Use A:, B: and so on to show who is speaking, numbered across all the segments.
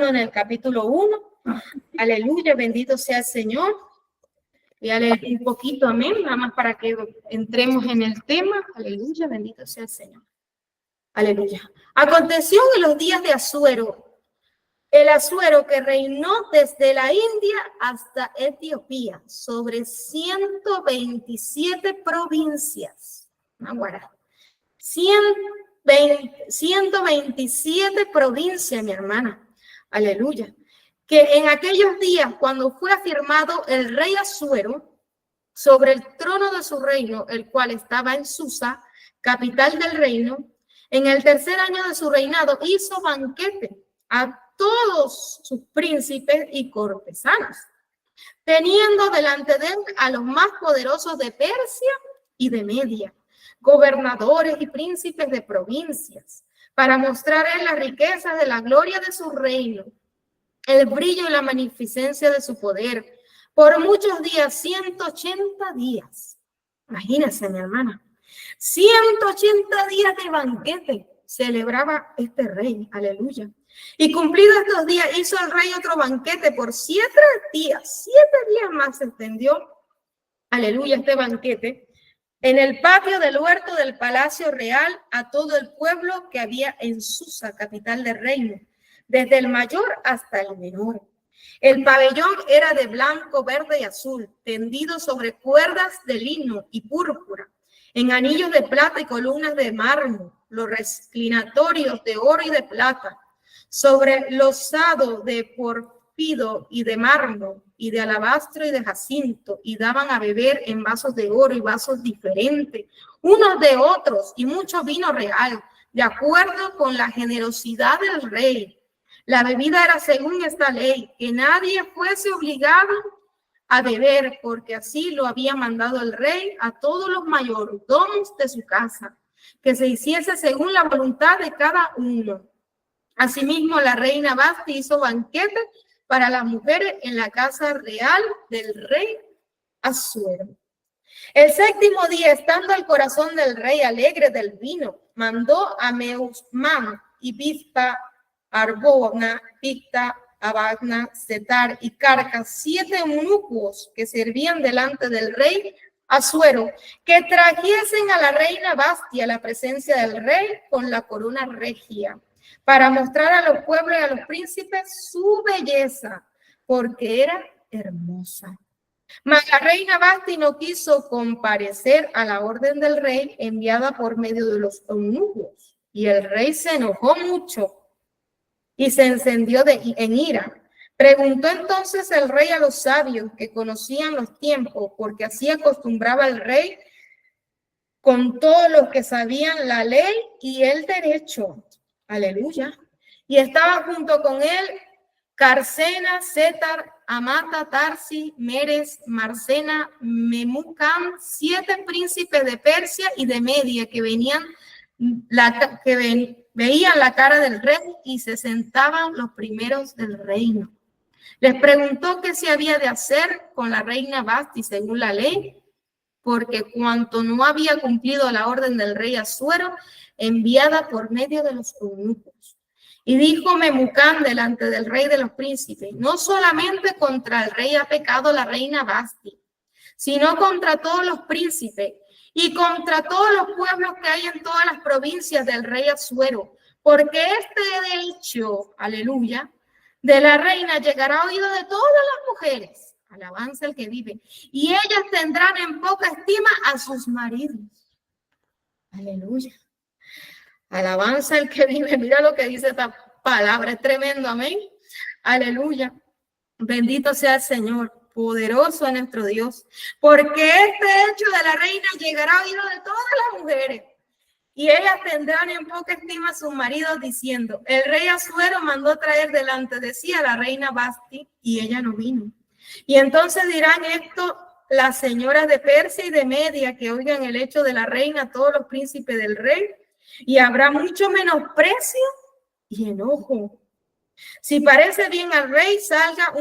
A: en el capítulo 1. Aleluya, bendito sea el Señor. Voy a leer un poquito, amén, nada más para que entremos en el tema. Aleluya, bendito sea el Señor. Aleluya. Aconteció en los días de Asuero, el Asuero que reinó desde la India hasta Etiopía, sobre 127 provincias. Naguará. 127 provincias, mi hermana. Aleluya. Que en aquellos días, cuando fue afirmado el rey Asuero sobre el trono de su reino, el cual estaba en Susa, capital del reino, en el tercer año de su reinado, hizo banquete a todos sus príncipes y cortesanos, teniendo delante de él a los más poderosos de Persia y de Media, gobernadores y príncipes de provincias, para mostrar él las riquezas de la gloria de su reino, el brillo y la magnificencia de su poder, por muchos días, 180 días. Imagínense, mi hermana, 180 días de banquete celebraba este rey, aleluya. Y cumplidos estos días, hizo el rey otro banquete por 7 días, 7 días más se extendió, aleluya, este banquete, en el patio del huerto del palacio real a todo el pueblo que había en Susa, capital del reino, desde el mayor hasta el menor. El pabellón era de blanco, verde y azul, tendido sobre cuerdas de lino y púrpura, en anillos de plata y columnas de mármol, los reclinatorios de oro y de plata, sobre losado de porfido y de mármol, y de alabastro y de jacinto, y daban a beber en vasos de oro y vasos diferentes, unos de otros, y mucho vino real, de acuerdo con la generosidad del rey. La bebida era según esta ley, que nadie fuese obligado a beber, porque así lo había mandado el rey a todos los mayordomos de su casa, que se hiciese según la voluntad de cada uno. Asimismo, la reina Vasti hizo banquete para las mujeres en la casa real del rey Asuero. El séptimo día, estando el corazón del rey alegre del vino, mandó a Meusman y Bizpa, Arbona, Picta, Abagna, Setar y Carcas, 7 eunucos que servían delante del rey Asuero, que trajesen a la reina Vasti a la presencia del rey con la corona regia, para mostrar a los pueblos y a los príncipes su belleza, porque era hermosa. Mas la reina Vasti no quiso comparecer a la orden del rey enviada por medio de los eunucos, y el rey se enojó mucho y se encendió en ira. Preguntó entonces el rey a los sabios que conocían los tiempos, porque así acostumbraba el rey con todos los que sabían la ley y el derecho. Aleluya. Y estaba junto con él Carcena, Setar, Amata, Tarsi, Meres, Marcena, Memucán, 7 príncipes de Persia y de Media que veían la cara del rey y se sentaban los primeros del reino. Les preguntó qué se había de hacer con la reina Vasti según la ley, porque cuanto no había cumplido la orden del rey Asuero, enviada por medio de los eunucos. Y dijo Memucán delante del rey de los príncipes, no solamente contra el rey ha pecado la reina Vasti, sino contra todos los príncipes y contra todos los pueblos que hay en todas las provincias del rey Asuero, porque este hecho, aleluya, de la reina llegará a oído de todas las mujeres, alabanza el que vive, y ellas tendrán en poca estima a sus maridos. Aleluya. Alabanza el que vive. Mira lo que dice esta palabra, es tremendo, amén. Aleluya. Bendito sea el Señor, poderoso es nuestro Dios, porque este hecho de la reina llegará a oído de todas las mujeres, y ellas tendrán en poca estima a sus maridos, diciendo, el rey Asuero mandó traer delante de sí a la reina Vasti, y ella no vino. Y entonces dirán esto las señoras de Persia y de Media, que oigan el hecho de la reina, todos los príncipes del rey, y habrá mucho menosprecio y enojo. Si parece bien al rey, salga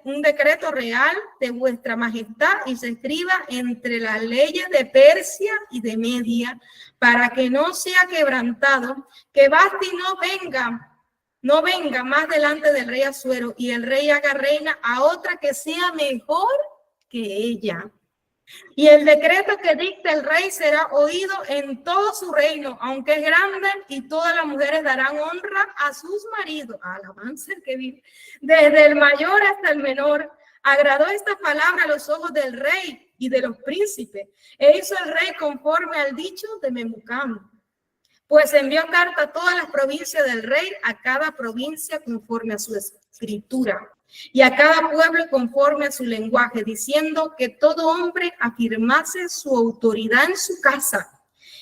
A: un decreto real de vuestra majestad y se escriba entre las leyes de Persia y de Media, para que no sea quebrantado, que Vasti no venga no venga más delante del rey Asuero y el rey haga reina a otra que sea mejor que ella. Y el decreto que dicta el rey será oído en todo su reino, aunque es grande, y todas las mujeres darán honra a sus maridos. Alabanza el que vive. Desde el mayor hasta el menor. Agradó esta palabra a los ojos del rey y de los príncipes. E hizo el rey conforme al dicho de Memucán. Pues envió carta a todas las provincias del rey, a cada provincia conforme a su escritura, y a cada pueblo conforme a su lenguaje, diciendo que todo hombre afirmase su autoridad en su casa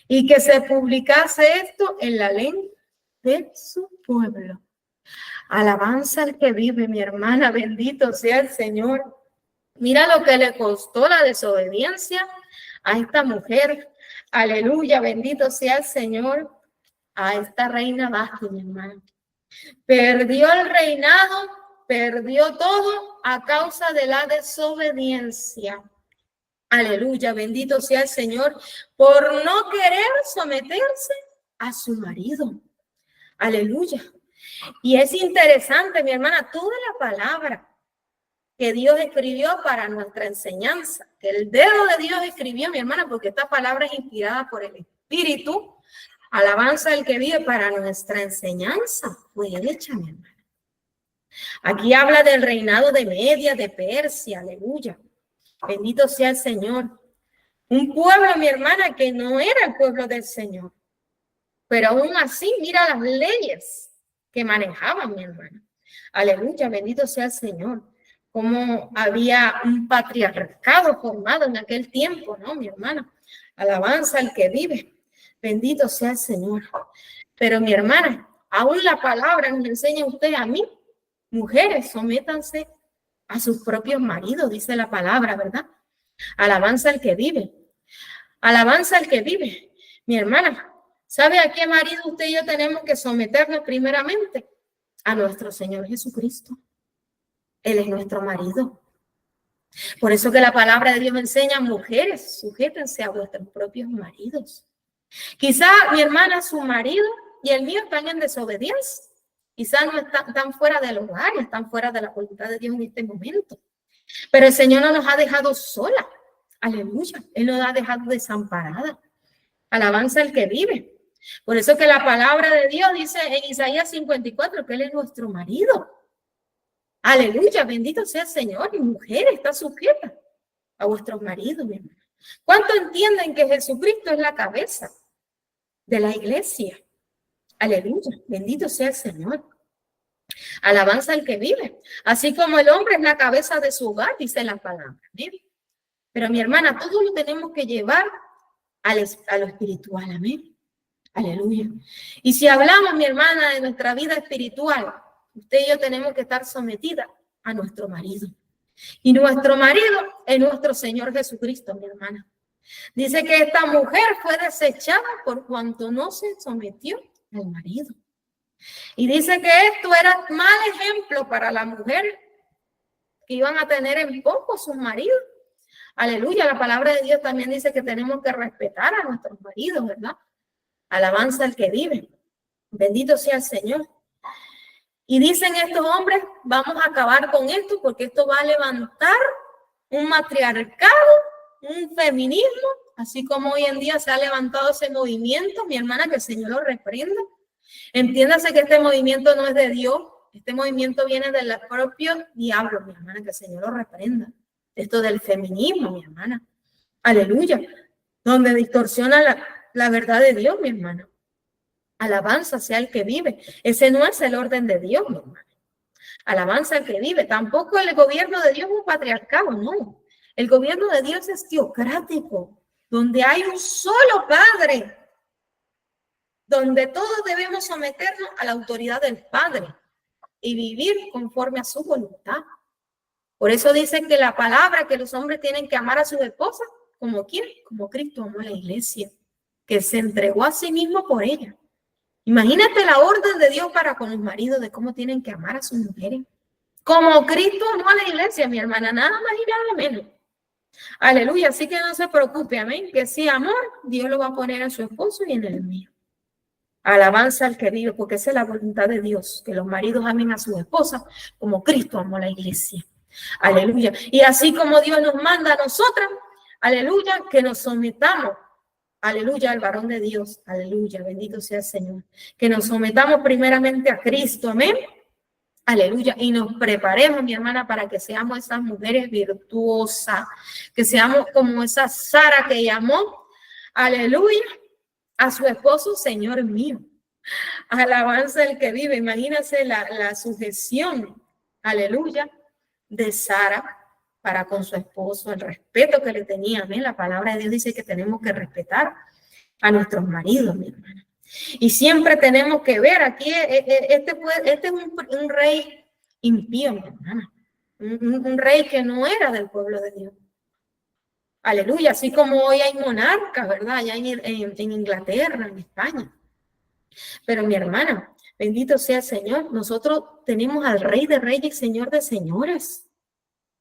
A: y que se publicase esto en la ley de su pueblo. Alabanza al que vive, mi hermana, bendito sea el Señor. Mira lo que le costó la desobediencia a esta mujer. Aleluya, bendito sea el Señor. A esta reina Vasti, mi hermano. Perdió el reinado, perdió todo a causa de la desobediencia. Aleluya, bendito sea el Señor, por no querer someterse a su marido. Aleluya. Y es interesante, mi hermana, toda la palabra que Dios escribió para nuestra enseñanza, que el dedo de Dios escribió, mi hermana, porque esta palabra es inspirada por el Espíritu. Alabanza el que vive para nuestra enseñanza fue hecha, mi hermana. Aquí habla del reinado de Media, de Persia, aleluya. Bendito sea el Señor. Un pueblo, mi hermana, que no era el pueblo del Señor. Pero aún así, mira las leyes que manejaban, mi hermana. Aleluya, bendito sea el Señor. Como había un patriarcado formado en aquel tiempo, ¿no, mi hermana? Alabanza al que vive. Bendito sea el Señor. Pero mi hermana, aún la palabra nos enseña a usted, a mí, mujeres, sométanse a sus propios maridos, dice la palabra, ¿verdad? Alabanza al que vive. Alabanza al que vive. Mi hermana, ¿sabe a qué marido usted y yo tenemos que someternos primeramente? A nuestro Señor Jesucristo. Él es nuestro marido. Por eso que la palabra de Dios me enseña, mujeres, sujétense a vuestros propios maridos. Quizá mi hermana, su marido y el mío están en desobediencia. Quizá no están fuera del hogar, están fuera de la voluntad de Dios en este momento. Pero el Señor no nos ha dejado sola. Aleluya. Él nos ha dejado desamparada. Alabanza el que vive. Por eso que la palabra de Dios dice en Isaías 54 que Él es nuestro marido. Aleluya. Bendito sea el Señor. Y mujeres, está sujeta a vuestros maridos, mi hermana. ¿Cuánto entienden que Jesucristo es la cabeza de la iglesia? Aleluya, bendito sea el Señor. Alabanza al que vive. Así como el hombre es la cabeza de su hogar, dice la palabra. ¿Bien? Pero mi hermana, todo lo tenemos que llevar a lo espiritual. Amén. Aleluya. Y si hablamos, mi hermana, de nuestra vida espiritual, usted y yo tenemos que estar sometidas a nuestro marido. Y nuestro marido es nuestro Señor Jesucristo, mi hermana. Dice que esta mujer fue desechada por cuanto no se sometió al marido. Y dice que esto era mal ejemplo para la mujer que iban a tener en poco sus maridos. Aleluya, la palabra de Dios también dice que tenemos que respetar a nuestros maridos, ¿verdad? Alabanza al que vive. Bendito sea el Señor. Y dicen estos hombres, vamos a acabar con esto porque esto va a levantar un matriarcado, un feminismo, así como hoy en día se ha levantado ese movimiento, mi hermana, que el Señor lo reprenda. Entiéndase que este movimiento no es de Dios, este movimiento viene del propio diablo, mi hermana, que el Señor lo reprenda. Esto del feminismo, mi hermana. Aleluya. Donde distorsiona la verdad de Dios, mi hermana. Alabanza sea el que vive. Ese no es el orden de Dios, mi hermano. Alabanza al que vive. Tampoco el gobierno de Dios es un patriarcado, no. El gobierno de Dios es teocrático, donde hay un solo Padre, donde todos debemos someternos a la autoridad del Padre y vivir conforme a su voluntad. Por eso dicen que la palabra, que los hombres tienen que amar a sus esposas, ¿como quién? Como Cristo amó a la iglesia, que se entregó a sí mismo por ella. Imagínate la orden de Dios para con los maridos de cómo tienen que amar a sus mujeres. Como Cristo amó a la iglesia, mi hermana, nada más y nada menos. Aleluya, así que no se preocupe, amén, que sí, amor, Dios lo va a poner en su esposo y en el mío. Alabanza al que vive, porque esa es la voluntad de Dios, que los maridos amen a sus esposas como Cristo amó a la iglesia. Aleluya. Y así como Dios nos manda a nosotras, aleluya, que nos sometamos, aleluya, al varón de Dios, aleluya, bendito sea el Señor. Que nos sometamos primeramente a Cristo, amén. Aleluya, y nos preparemos, mi hermana, para que seamos esas mujeres virtuosas, que seamos como esa Sara que llamó, aleluya, a su esposo, Señor mío. Alabanza el que vive. Imagínense la sujeción, aleluya, de Sara para con su esposo, el respeto que le tenía. Amén. La palabra de Dios dice que tenemos que respetar a nuestros maridos, mi hermana. Y siempre tenemos que ver aquí, este es un rey impío, mi hermana. Un rey que no era del pueblo de Dios. Aleluya, así como hoy hay monarcas, ¿verdad? Allá en Inglaterra, en España. Pero mi hermana, bendito sea el Señor, nosotros tenemos al Rey de Reyes y Señor de Señores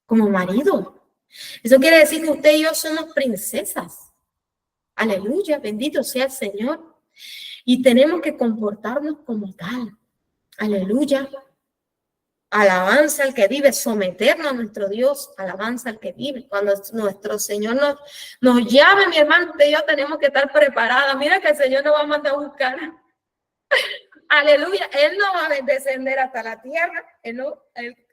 A: como marido. Eso quiere decir que usted y yo somos princesas. Aleluya, bendito sea el Señor. Y tenemos que comportarnos como tal. Aleluya. Alabanza al que vive, someternos a nuestro Dios, alabanza al que vive. Cuando nuestro Señor nos llame, mi hermano, usted y yo tenemos que estar preparadas. Mira que el Señor nos va a mandar a buscar. Aleluya, Él no va a descender hasta la tierra.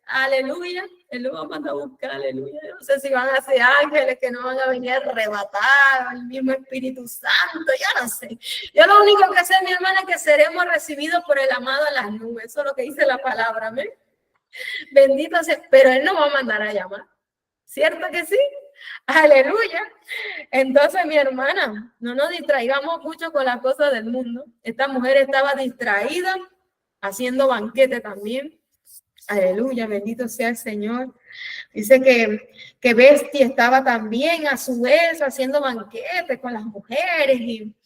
A: Aleluya, Él no va a mandar a buscar, aleluya. No sé si van a ser ángeles que no van a venir a arrebatar al mismo Espíritu Santo, yo no sé. Yo lo único que sé, mi hermana, es que seremos recibidos por el amado en las nubes. Eso es lo que dice la palabra, amén. Bendito sea, pero Él nos va a mandar a llamar. ¿Cierto que sí? Aleluya. Entonces, mi hermana, no nos distraigamos mucho con las cosas del mundo. Esta mujer estaba distraída, haciendo banquete también. Aleluya, bendito sea el Señor. Dice que Bestia estaba también a su vez haciendo banquete con las mujeres y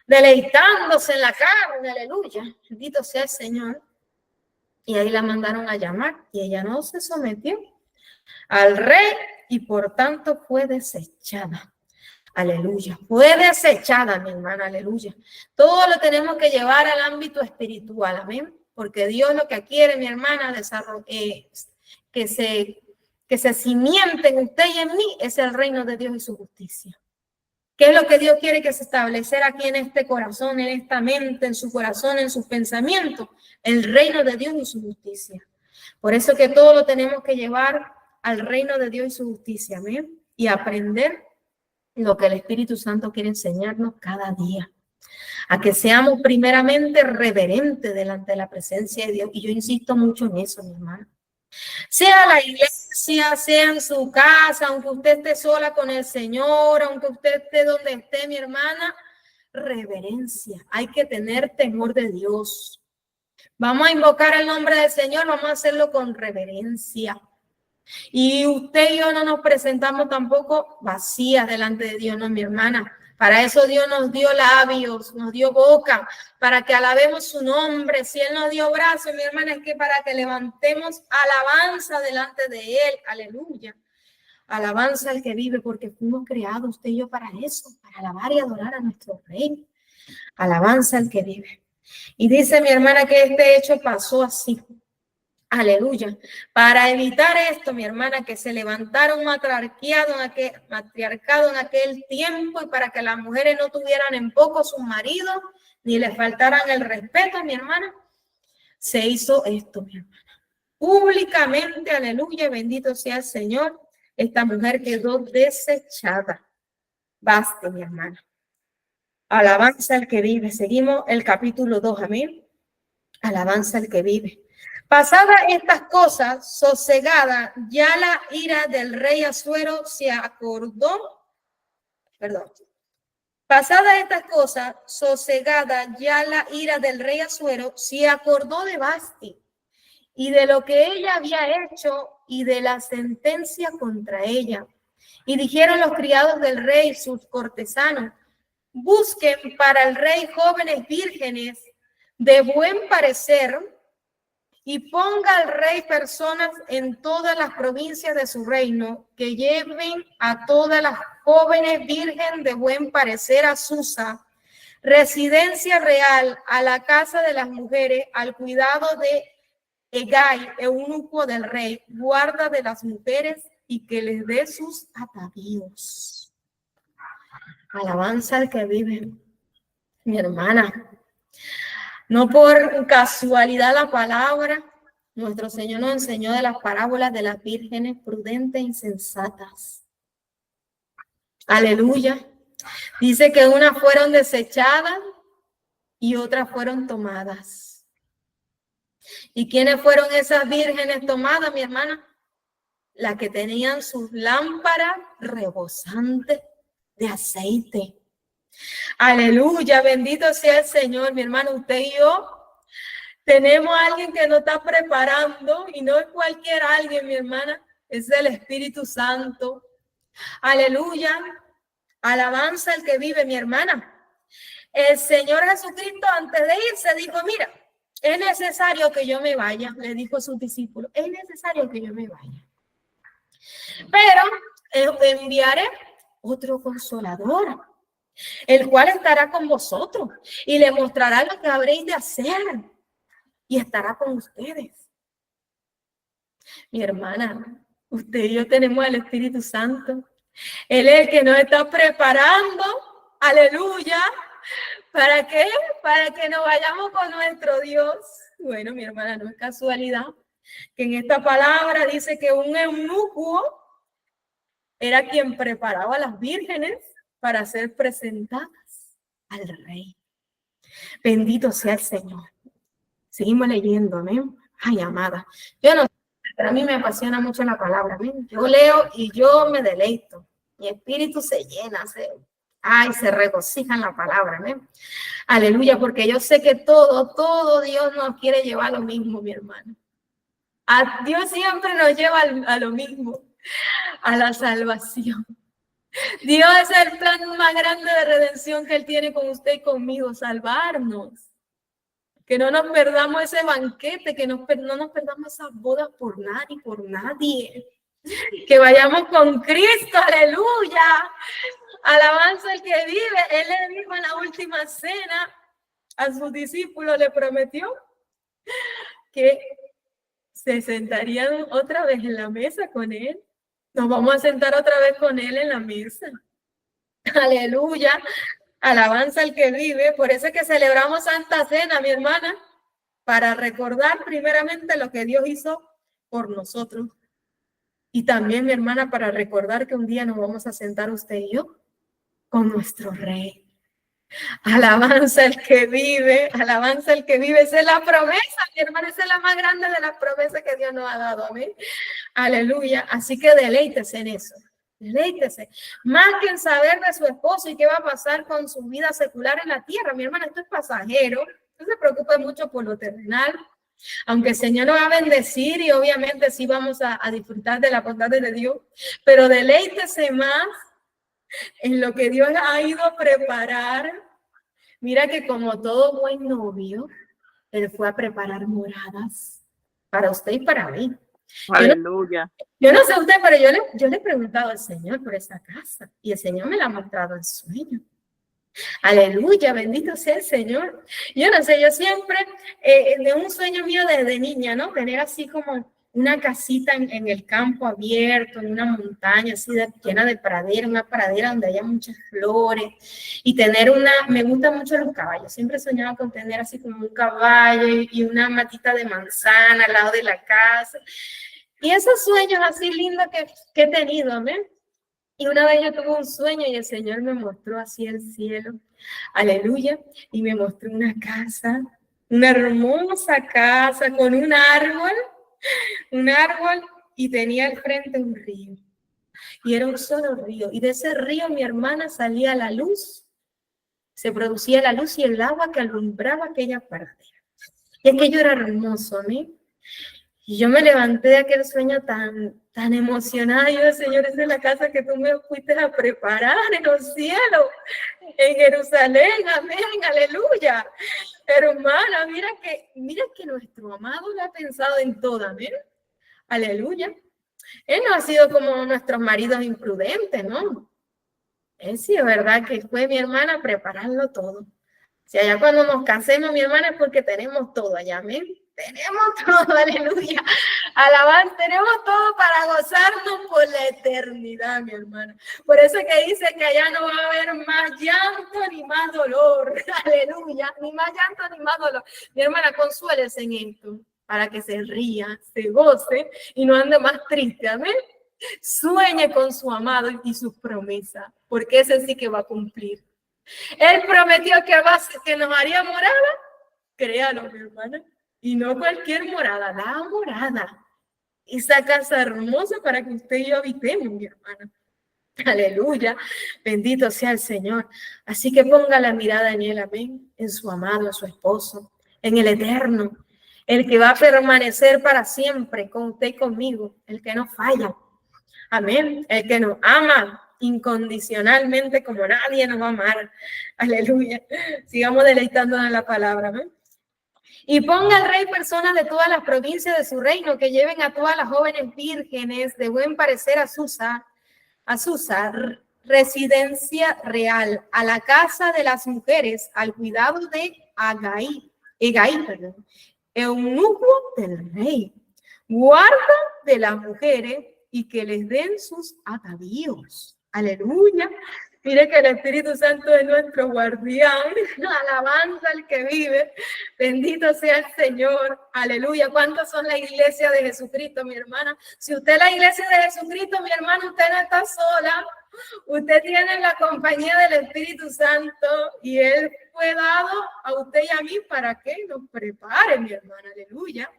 A: deleitándose en la carne. Aleluya, bendito sea el Señor. Y ahí la mandaron a llamar y ella no se sometió al rey y por tanto fue desechada. Aleluya, fue desechada, mi hermana, aleluya. Todo lo tenemos que llevar al ámbito espiritual, amén. Porque Dios lo que quiere, mi hermana, que se cimiente en usted y en mí, es el reino de Dios y su justicia. ¿Qué es lo que Dios quiere que se estableciera aquí en este corazón, en esta mente, en su corazón, en sus pensamientos? El reino de Dios y su justicia. Por eso que todo lo tenemos que llevar al reino de Dios y su justicia, amén. Y aprender lo que el Espíritu Santo quiere enseñarnos cada día. A que seamos primeramente reverentes delante de la presencia de Dios. Y yo insisto mucho en eso, mi hermano. Sea la iglesia, sea en su casa, aunque usted esté sola con el Señor, aunque usted esté donde esté, mi hermana, reverencia. Hay que tener temor de Dios. Vamos a invocar el nombre del Señor, vamos a hacerlo con reverencia. Y usted y yo no nos presentamos tampoco vacías delante de Dios, no, mi hermana. Para eso Dios nos dio labios, nos dio boca, para que alabemos su nombre. Si Él nos dio brazos, mi hermana, es que para que levantemos alabanza delante de Él. Aleluya. Alabanza al que vive, porque fuimos creados usted y yo para eso, para alabar y adorar a nuestro Rey. Alabanza al que vive. Y dice mi hermana que este hecho pasó así. Aleluya. Para evitar esto, mi hermana, que se levantara un matriarcado en aquel tiempo y para que las mujeres no tuvieran en poco sus maridos ni les faltaran el respeto, mi hermana, se hizo esto, mi hermana. Públicamente, aleluya, bendito sea el Señor, esta mujer quedó desechada. Basta, mi hermana. Alabanza al que vive. Seguimos el capítulo 2, amén. Alabanza al que vive. Pasadas estas cosas, sosegada ya la ira del rey Asuero se acordó, pasadas estas cosas, sosegada ya la ira del rey Asuero se acordó de Vasti y de lo que ella había hecho y de la sentencia contra ella. Y dijeron los criados del rey, sus cortesanos, busquen para el rey jóvenes vírgenes de buen parecer y ponga al rey personas en todas las provincias de su reino que lleven a todas las jóvenes virgen de buen parecer a Susa, residencia real, a la casa de las mujeres, al cuidado de Hegai, eunuco del rey, guarda de las mujeres y que les dé sus atavíos. Alabanza al que vive, mi hermana. No por casualidad la palabra, nuestro Señor nos enseñó de las parábolas de las vírgenes prudentes e insensatas. Aleluya. Dice que unas fueron desechadas y otras fueron tomadas. ¿Y quiénes fueron esas vírgenes tomadas, mi hermana? Las que tenían sus lámparas rebosantes de aceite. Aleluya, bendito sea el Señor, mi hermano. Usted y yo tenemos a alguien que nos está preparando, y no es cualquier alguien, mi hermana, es el Espíritu Santo. Aleluya, alabanza al que vive, mi hermana. El Señor Jesucristo, antes de irse, dijo, mira, es necesario que yo me vaya, le dijo a sus discípulos, es necesario que yo me vaya. Pero enviaré otro consolador, el cual estará con vosotros y le mostrará lo que habréis de hacer y estará con ustedes. Mi hermana, usted y yo tenemos al Espíritu Santo. Él es el que nos está preparando, aleluya. ¿Para qué? Para que nos vayamos con nuestro Dios. Bueno, mi hermana, no es casualidad que en esta palabra dice que un eunuco era quien preparaba a las vírgenes para ser presentadas al rey. Bendito sea el Señor. Seguimos leyendo, amén. Ay, amada, yo no sé, pero a mí me apasiona mucho la palabra, amén. Yo leo y yo me deleito. Mi espíritu se llena, se regocija en la palabra, amén. Aleluya, porque yo sé que todo Dios nos quiere llevar a lo mismo, mi hermano. A Dios siempre nos lleva a lo mismo, a la salvación. Dios es el plan más grande de redención que Él tiene con usted y conmigo, salvarnos. Que no nos perdamos ese banquete, que no nos perdamos esas bodas por nadie. Que vayamos con Cristo, aleluya. Alabanza el que vive. Él le dijo en la última cena a sus discípulos, le prometió que se sentarían otra vez en la mesa con Él. Nos vamos a sentar otra vez con Él en la mesa. Aleluya. Alabanza el que vive. Por eso es que celebramos Santa Cena, mi hermana, para recordar primeramente lo que Dios hizo por nosotros. Y también, mi hermana, para recordar que un día nos vamos a sentar usted y yo con nuestro Rey. Alabanza el que vive, alabanza el que vive. Esa es la promesa, mi hermana, esa es la más grande de las promesas que Dios nos ha dado. Amén. Aleluya. Así que deleítese en eso. Deleítese. Más que en saber de su esposo y qué va a pasar con su vida secular en la tierra. Mi hermana, esto es pasajero. No se preocupe mucho por lo terrenal. Aunque el Señor nos va a bendecir y obviamente sí vamos a disfrutar de la bondad de Dios. Pero deleítese más en lo que Dios ha ido a preparar. Mira que como todo buen novio, Él fue a preparar moradas para usted y para mí.
B: Aleluya.
A: Yo no sé usted, pero yo le he preguntado al Señor por esa casa y el Señor me la ha mostrado en sueño. Aleluya, bendito sea el Señor. Yo no sé, yo siempre, de un sueño mío desde niña, ¿no? Tener así como una casita en el campo abierto, en una montaña así llena de pradera, una pradera donde haya muchas flores y tener me gustan mucho los caballos, siempre soñaba con tener así como un caballo y una matita de manzana al lado de la casa. Y esos sueños así lindos que he tenido, amén. Y una vez yo tuve un sueño y el Señor me mostró así el cielo, aleluya, y me mostró una casa, una hermosa casa con un árbol, y tenía al frente un río. Y era un solo río, y de ese río, mi hermana, salía la luz, se producía la luz y el agua que alumbraba aquella pradera. Y aquello era hermoso, ¿no? Y yo me levanté de aquel sueño tan emocionada. Yo, Señor, esa es la casa que tú me fuiste a preparar en los cielos, en Jerusalén. Amén, aleluya. Hermana, mira que nuestro amado lo ha pensado en todo, amén. Aleluya. Él no ha sido como nuestros maridos imprudentes, ¿no? Él sí es verdad que fue mi hermana a prepararlo todo. Si allá cuando nos casemos, mi hermana, es porque tenemos todo allá, amén. Tenemos todo, aleluya. Alabanza, tenemos todo para gozarnos por la eternidad, mi hermana. Por eso es que dice que allá no va a haber más llanto ni más dolor. Aleluya. Ni más llanto ni más dolor. Mi hermana, consuélese en esto para que se ría, se goce y no ande más triste, amén. Sueñe con su amado y sus promesas, porque ese sí que va a cumplir. Él prometió que nos haría morada, créalo, mi hermana, y no cualquier morada, la morada. Esa casa hermosa para que usted y yo habitemos, mi hermana. Aleluya, bendito sea el Señor. Así que ponga la mirada en Él, amén, en su amado, en su esposo, en el eterno, el que va a permanecer para siempre con usted y conmigo, el que no falla. Amén. El que nos ama incondicionalmente como nadie nos va a amar. Aleluya. Sigamos deleitándonos en la palabra. Amén. Y ponga al rey personas de todas las provincias de su reino que lleven a todas las jóvenes vírgenes de buen parecer a Susa, residencia real, a la casa de las mujeres, al cuidado de Hegai, eunuco del rey, guarda de las mujeres y que les den sus atavíos. Aleluya. Mire que el Espíritu Santo es nuestro guardián. Alabanza al que vive. Bendito sea el Señor. Aleluya. ¿Cuántos son la iglesia de Jesucristo, mi hermana? Si usted es la iglesia de Jesucristo, mi hermana, usted no está sola. Usted tiene la compañía del Espíritu Santo y Él fue dado a usted y a mí para que nos prepare, mi hermana. Aleluya.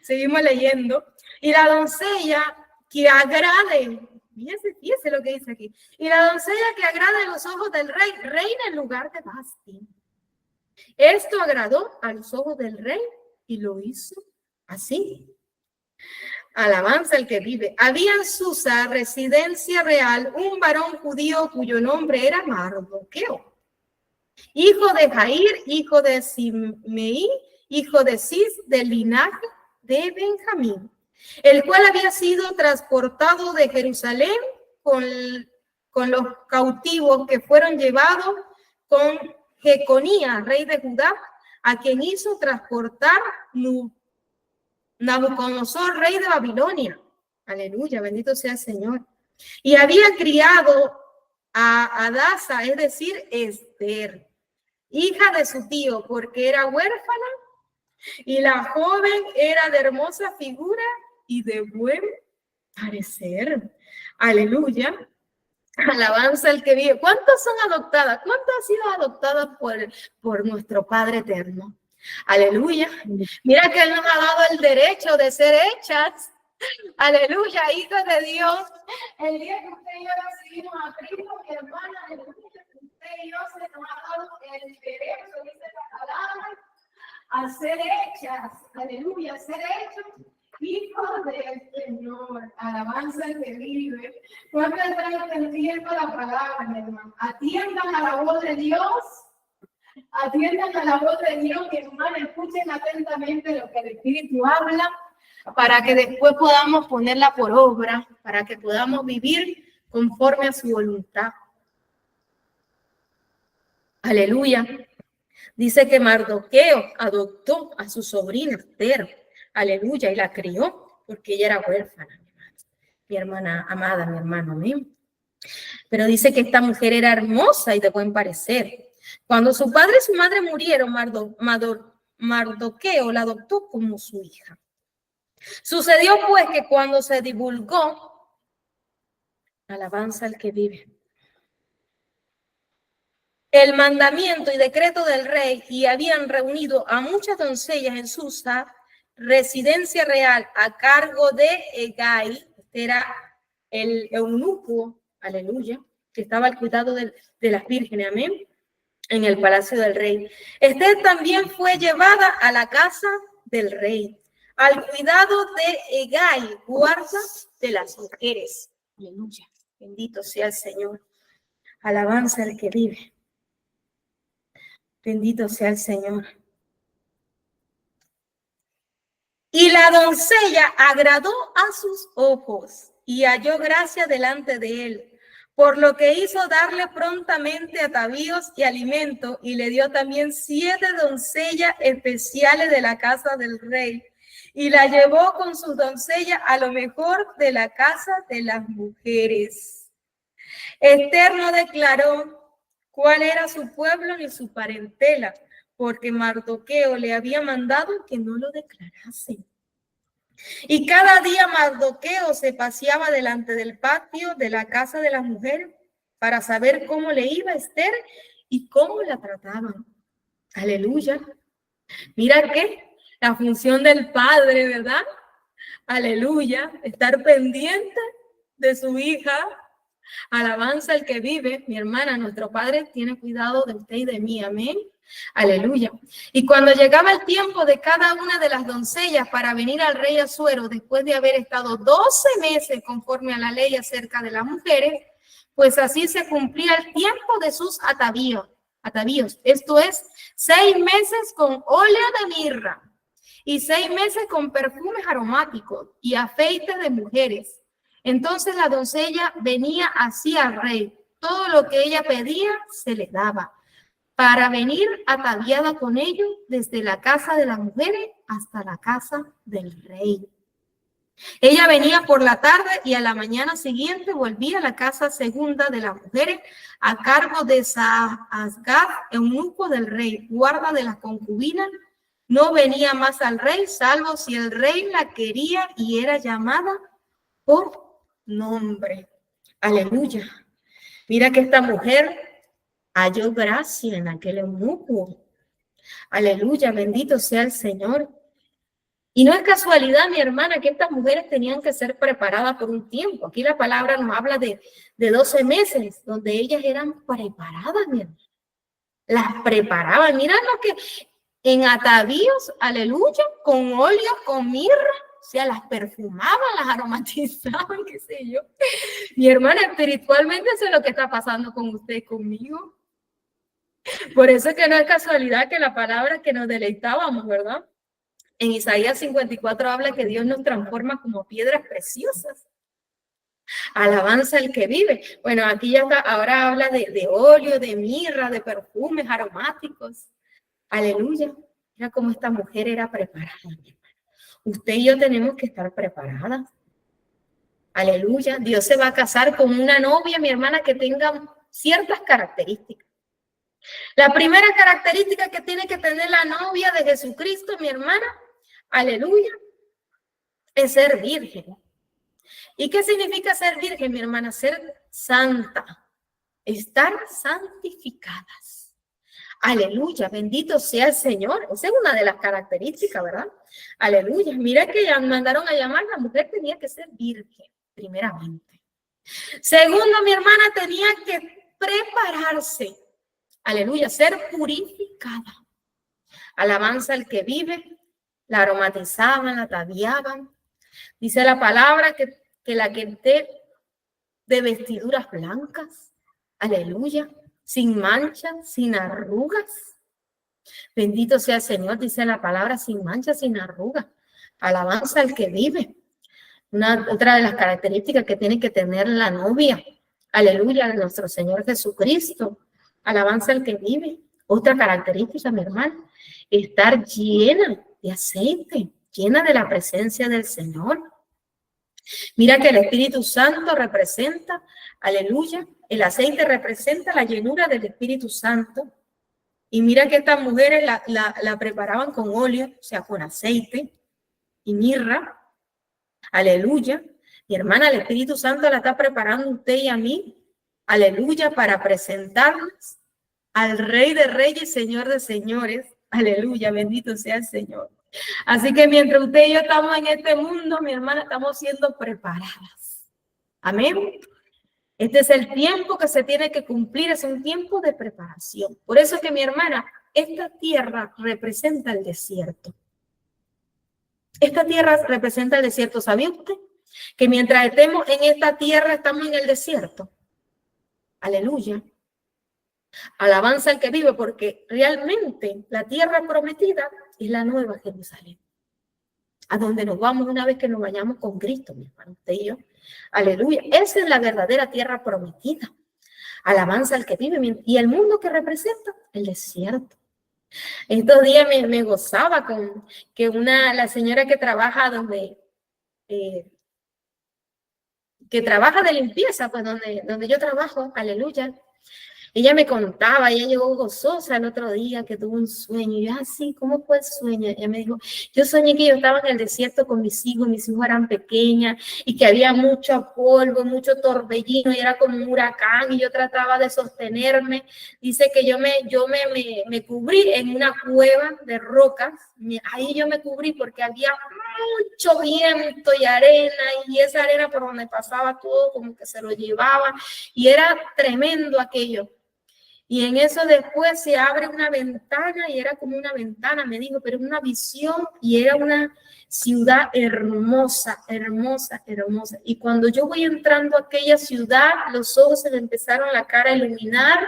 A: Seguimos leyendo. Y la doncella que agrade, fíjese lo que dice aquí. Y la doncella que agrade a los ojos del rey, reina en lugar de Vasti. Esto agradó a los ojos del rey y lo hizo así. Alabanza el que vive. Había en Susa, residencia real, un varón judío cuyo nombre era Mardoqueo, hijo de Jair, hijo de Simei, hijo de Cis, del linaje de Benjamín, el cual había sido transportado de Jerusalén con los cautivos que fueron llevados con Jeconías, rey de Judá, a quien hizo transportar Nabucodonosor, rey de Babilonia. Aleluya, bendito sea el Señor. Y había criado a Adasa, es decir, Esther, hija de su tío, porque era huérfana, y la joven era de hermosa figura y de buen parecer. Aleluya. Alabanza al que vive. ¿Cuántas son adoptadas? ¿Cuántas han sido adoptadas por nuestro Padre eterno? Aleluya. Mira que Él nos ha dado el derecho de ser hechas. Aleluya, hijos de Dios. El día que usted y yo recibimos a Cristo, mi hermana, aleluya, usted y yo se nos ha dado el derecho, dice la palabra, a ser hechas. Aleluya, a ser hechos hijos del Señor. Alabanza al que vive. ¿Cuánto están entendiendo la palabra, mi hermano? Atiendan a la voz de Dios. Atiendan a la voz de Dios, mi hermano. Escuchen atentamente lo que el Espíritu habla para que después podamos ponerla por obra, para que podamos vivir conforme a su voluntad. Aleluya. Dice que Mardoqueo adoptó a su sobrina Esther. Aleluya, y la crió porque ella era huérfana, mi hermana amada, mi hermano, amén. Pero dice que esta mujer era hermosa y de buen parecer. Cuando su padre y su madre murieron, Mardoqueo la adoptó como su hija. Sucedió pues que cuando se divulgó, alabanza al que vive, el mandamiento y decreto del rey, y habían reunido a muchas doncellas en Susa, residencia real, a cargo de Hegai, este era el eunuco, aleluya, que estaba al cuidado de las vírgenes, amén, en el palacio del rey. Esther también fue llevada a la casa del rey, al cuidado de Hegai, guarda de las mujeres. Aleluya, bendito sea el Señor. Alabanza al que vive. Bendito sea el Señor. Y la doncella agradó a sus ojos y halló gracia delante de él, por lo que hizo darle prontamente atavíos y alimento, y le dio también 7 doncellas especiales de la casa del rey, y la llevó con sus doncellas a lo mejor de la casa de las mujeres. Ester no declaró cuál era su pueblo ni su parentela, porque Mardoqueo le había mandado que no lo declarase. Y cada día Mardoqueo se paseaba delante del patio de la casa de las mujeres para saber cómo le iba a Ester y cómo la trataban. Aleluya. Mira que la función del padre, ¿verdad? Aleluya. Estar pendiente de su hija. Alabanza el que vive. Mi hermana, nuestro padre tiene cuidado de usted y de mí. Amén. Aleluya. Y cuando llegaba el tiempo de cada una de las doncellas para venir al rey Asuero, después de haber estado 12 meses conforme a la ley acerca de las mujeres, pues así se cumplía el tiempo de sus atavíos. Esto es 6 meses con óleo de mirra y 6 meses con perfumes aromáticos y aceite de mujeres. Entonces la doncella venía así al rey. Todo lo que ella pedía se le daba, para venir ataviada con ellos desde la casa de las mujeres hasta la casa del rey. Ella venía por la tarde y a la mañana siguiente volvía a la casa segunda de las mujeres a cargo de Saasgaz, eunuco del rey, guarda de las concubinas. No venía más al rey, salvo si el rey la quería y era llamada por nombre. Aleluya. Mira que esta mujer halló gracia en aquel eunuco. Aleluya, bendito sea el Señor. Y no es casualidad, mi hermana, que estas mujeres tenían que ser preparadas por un tiempo. Aquí la palabra nos habla de 12 meses, donde ellas eran preparadas, mi hermana. Las preparaban. Mirad lo que en atavíos, aleluya, con óleo, con mirra, o sea, las perfumaban, las aromatizaban, qué sé yo. Mi hermana, espiritualmente eso es lo que está pasando con usted y conmigo. Por eso es que no es casualidad que la palabra que nos deleitábamos, ¿verdad? En Isaías 54 habla que Dios nos transforma como piedras preciosas. Alabanza el que vive. Bueno, aquí ya está, ahora habla de óleo, de mirra, de perfumes aromáticos. Aleluya. Mira cómo esta mujer era preparada, mi hermano. Usted y yo tenemos que estar preparadas. Aleluya. Dios se va a casar con una novia, mi hermana, que tenga ciertas características. La primera característica que tiene que tener la novia de Jesucristo, mi hermana, aleluya, es ser virgen. ¿Y qué significa ser virgen, mi hermana? Ser santa, estar santificadas. Aleluya, bendito sea el Señor. Esa es una de las características, ¿verdad? Aleluya. Mira que ya mandaron a llamar, la mujer tenía que ser virgen, primeramente. Segundo, mi hermana tenía que prepararse. Aleluya, ser purificada. Alabanza al que vive, la aromatizaban, la ataviaban. Dice la palabra que la que esté de vestiduras blancas. Aleluya, sin manchas, sin arrugas. Bendito sea el Señor, dice la palabra, sin manchas, sin arrugas. Alabanza al que vive. Otra de las características que tiene que tener la novia. Aleluya, de nuestro Señor Jesucristo. Alabanza al que vive. Otra característica, mi hermano, estar llena de aceite, llena de la presencia del Señor. Mira que el Espíritu Santo representa, aleluya, el aceite representa la llenura del Espíritu Santo. Y mira que estas mujeres la preparaban con óleo, o sea, con aceite y mirra. Aleluya. Mi hermana, el Espíritu Santo la está preparando a usted y a mí. Aleluya, para presentarnos al Rey de Reyes, Señor de Señores. Aleluya, bendito sea el Señor. Así que mientras usted y yo estamos en este mundo, mi hermana, estamos siendo preparadas. Amén. Este es el tiempo que se tiene que cumplir, es un tiempo de preparación. Por eso es que, mi hermana, esta tierra representa el desierto. Esta tierra representa el desierto. ¿Sabía usted que mientras estemos en esta tierra estamos en el desierto? Aleluya. Alabanza al que vive, porque realmente la tierra prometida es la nueva Jerusalén. a donde nos vamos una vez que nos vayamos con Cristo, mi hermano, usted y yo. Aleluya. Esa es la verdadera tierra prometida. Alabanza al que vive. Y el mundo que representa, el desierto. Estos días me gozaba con que la señora que trabaja que trabaja de limpieza, pues donde yo trabajo, aleluya. Ella me contaba, ella llegó gozosa el otro día que tuvo un sueño. Y yo, así, ¿cómo fue el sueño? Ella me dijo, yo soñé que yo estaba en el desierto con mis hijos eran pequeñas y que había mucho polvo, mucho torbellino y era como un huracán y yo trataba de sostenerme. Dice que yo me cubrí en una cueva de rocas. Ahí yo me cubrí porque había mucho viento y arena y esa arena por donde pasaba todo como que se lo llevaba y era tremendo aquello. Y en eso después se abre una ventana y era como una ventana, me dijo, pero una visión y era una ciudad hermosa, hermosa, hermosa. Y cuando yo voy entrando a aquella ciudad, los ojos se me empezaron la cara a iluminar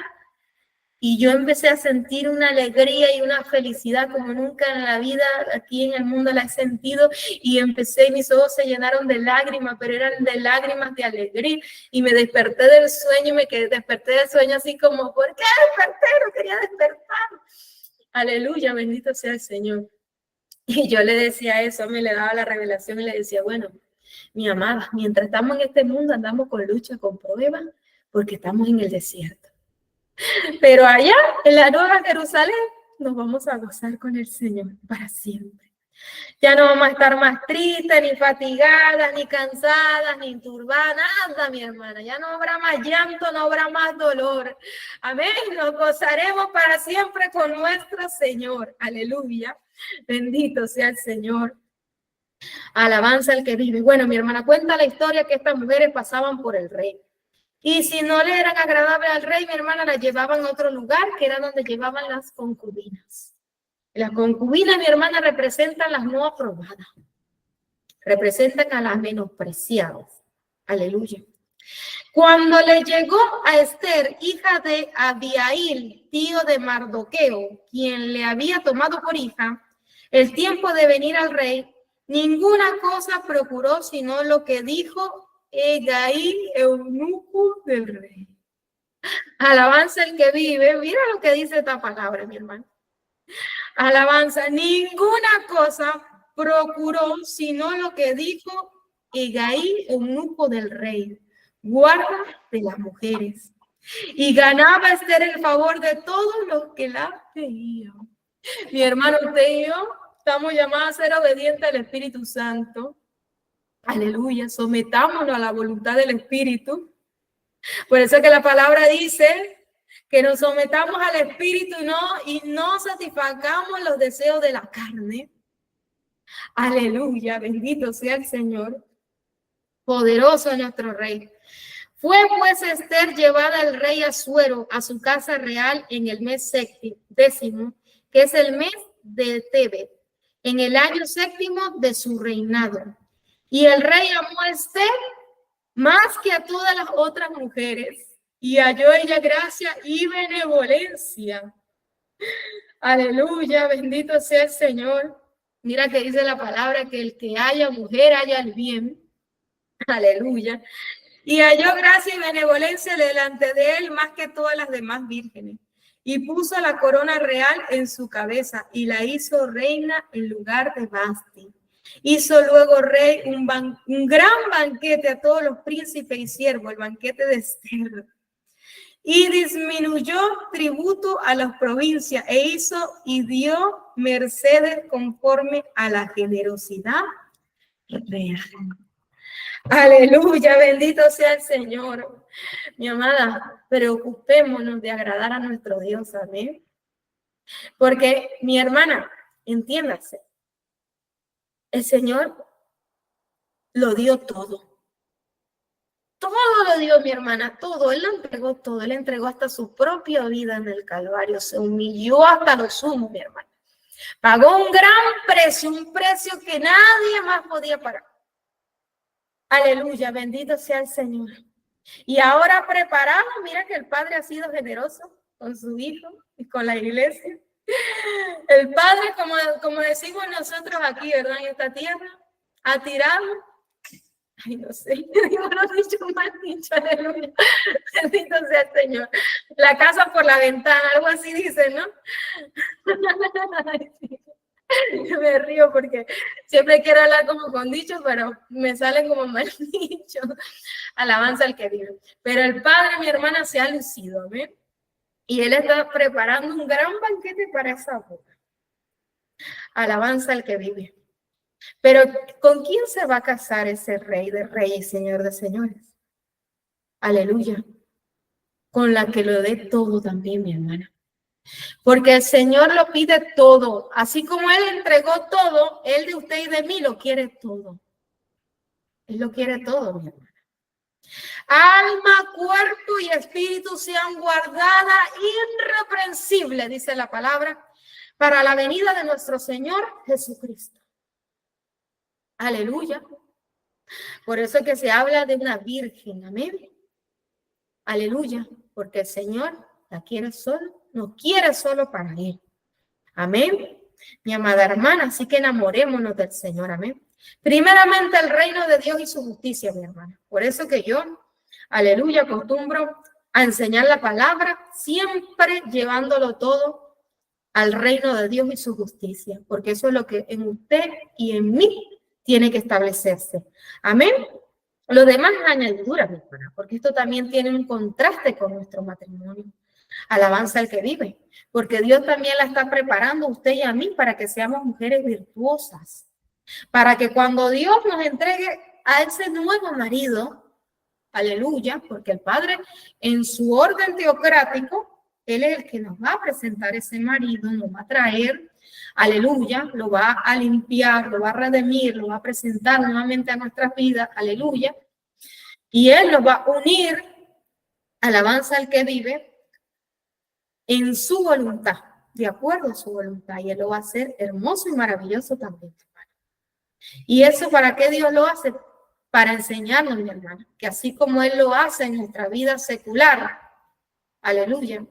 A: y yo empecé a sentir una alegría y una felicidad como nunca en la vida aquí en el mundo la he sentido y mis ojos se llenaron de lágrimas, pero eran de lágrimas de alegría y me desperté del sueño y desperté del sueño así como, ¿por qué desperté? No quería despertar. Aleluya, bendito sea el Señor. Y yo le decía eso, me le daba la revelación y le decía, bueno, mi amada, mientras estamos en este mundo andamos con lucha, con pruebas, porque estamos en el desierto. Pero allá, en la Nueva Jerusalén, nos vamos a gozar con el Señor para siempre. Ya no vamos a estar más tristes, ni fatigadas, ni cansadas, ni turbadas, nada, mi hermana. Ya no habrá más llanto, no habrá más dolor. Amén. Nos gozaremos para siempre con nuestro Señor. Aleluya. Bendito sea el Señor. Alabanza al que vive. Bueno, mi hermana cuenta la historia que estas mujeres pasaban por el rey. Y si no le eran agradables al rey, mi hermana la llevaban a otro lugar, que era donde llevaban las concubinas. Las concubinas, mi hermana, representan las no aprobadas. Representan a las menospreciadas. Aleluya. Cuando le llegó a Esther, hija de Abihail, tío de Mardoqueo, quien le había tomado por hija, el tiempo de venir al rey, ninguna cosa procuró sino lo que dijo Hegai, eunuco del rey. Alabanza el que vive. Mira lo que dice esta palabra, mi hermano. Alabanza. Ninguna cosa procuró sino lo que dijo Hegai, eunuco del rey, guarda de las mujeres. Y ganaba Esther el favor de todos los que la veían. Mi hermano, usted y yo estamos llamados a ser obedientes al Espíritu Santo. Aleluya, sometámonos a la voluntad del Espíritu. Por eso que la palabra dice que nos sometamos al Espíritu y no satisfagamos los deseos de la carne. Aleluya, bendito sea el Señor. Poderoso es nuestro Rey. Fue pues Esther llevada al rey Asuero a su casa real en el mes 10º, que es el mes de Tebet, en el año 7º de su reinado. Y el rey amó a Esther más que a todas las otras mujeres, y halló ella gracia y benevolencia. Aleluya, bendito sea el Señor. Mira que dice la palabra que el que haya mujer haya el bien. Aleluya. Y halló gracia y benevolencia delante de él más que todas las demás vírgenes. Y puso la corona real en su cabeza y la hizo reina en lugar de Vasti. Hizo luego rey un gran banquete a todos los príncipes y siervos, el banquete de Esther. Y disminuyó tributo a las provincias e hizo y dio mercedes conforme a la generosidad real. Aleluya, bendito sea el Señor. Mi amada, preocupémonos de agradar a nuestro Dios, amén. Porque, mi hermana, entiéndase, el Señor lo dio todo. Todo lo dio, mi hermana, todo. Él lo entregó todo. Él entregó hasta su propia vida en el Calvario. Se humilló hasta lo sumo, mi hermana. Pagó un gran precio, un precio que nadie más podía pagar. Aleluya, bendito sea el Señor. Y ahora preparado, mira que el Padre ha sido generoso con su Hijo y con la iglesia. El Padre, como decimos nosotros aquí, ¿verdad? En esta tierra, ha tirado. Ay, no sé, digo, no he dicho mal dicho, aleluya. Bendito sea el Señor. La casa por la ventana, algo así dice, ¿no? Ay, sí. Me río porque siempre quiero hablar como con dichos, pero me salen como mal dichos. Alabanza al que vive. Pero el Padre, mi hermana, se ha lucido, ¿ven? Y Él está preparando un gran banquete para esa boda. Alabanza al que vive. Pero ¿con quién se va a casar ese Rey de Reyes, Señor de Señores? Aleluya. Con la que lo dé todo también, mi hermana. Porque el Señor lo pide todo. Así como Él entregó todo, Él de usted y de mí lo quiere todo. Él lo quiere todo, mi hermana. Alma, cuerpo y espíritu sean guardadas irreprensibles, dice la palabra, para la venida de nuestro Señor Jesucristo. Aleluya. Por eso es que se habla de una virgen, amén. Aleluya, porque el Señor la quiere solo, nos quiere solo para Él. Amén. Mi amada hermana, así que enamorémonos del Señor, amén. Primeramente el reino de Dios y su justicia, mi hermana. Por eso que yo, aleluya, acostumbro a enseñar la palabra, siempre llevándolo todo al reino de Dios y su justicia, porque eso es lo que en usted y en mí tiene que establecerse. Amén. Lo demás es añadidura, mi hermana, porque esto también tiene un contraste con nuestro matrimonio. Alabanza al que vive, porque Dios también la está preparando a usted y a mí para que seamos mujeres virtuosas, para que cuando Dios nos entregue a ese nuevo marido, aleluya, porque el Padre en su orden teocrático, Él es el que nos va a presentar ese marido, nos va a traer, aleluya, lo va a limpiar, lo va a redimir, lo va a presentar nuevamente a nuestras vidas, aleluya, y Él nos va a unir, alabanza al que vive, en su voluntad, de acuerdo a su voluntad, y Él lo va a hacer hermoso y maravilloso también. ¿Y eso para qué Dios lo hace? Para enseñarnos, mi hermana, que así como Él lo hace en nuestra vida secular, aleluya,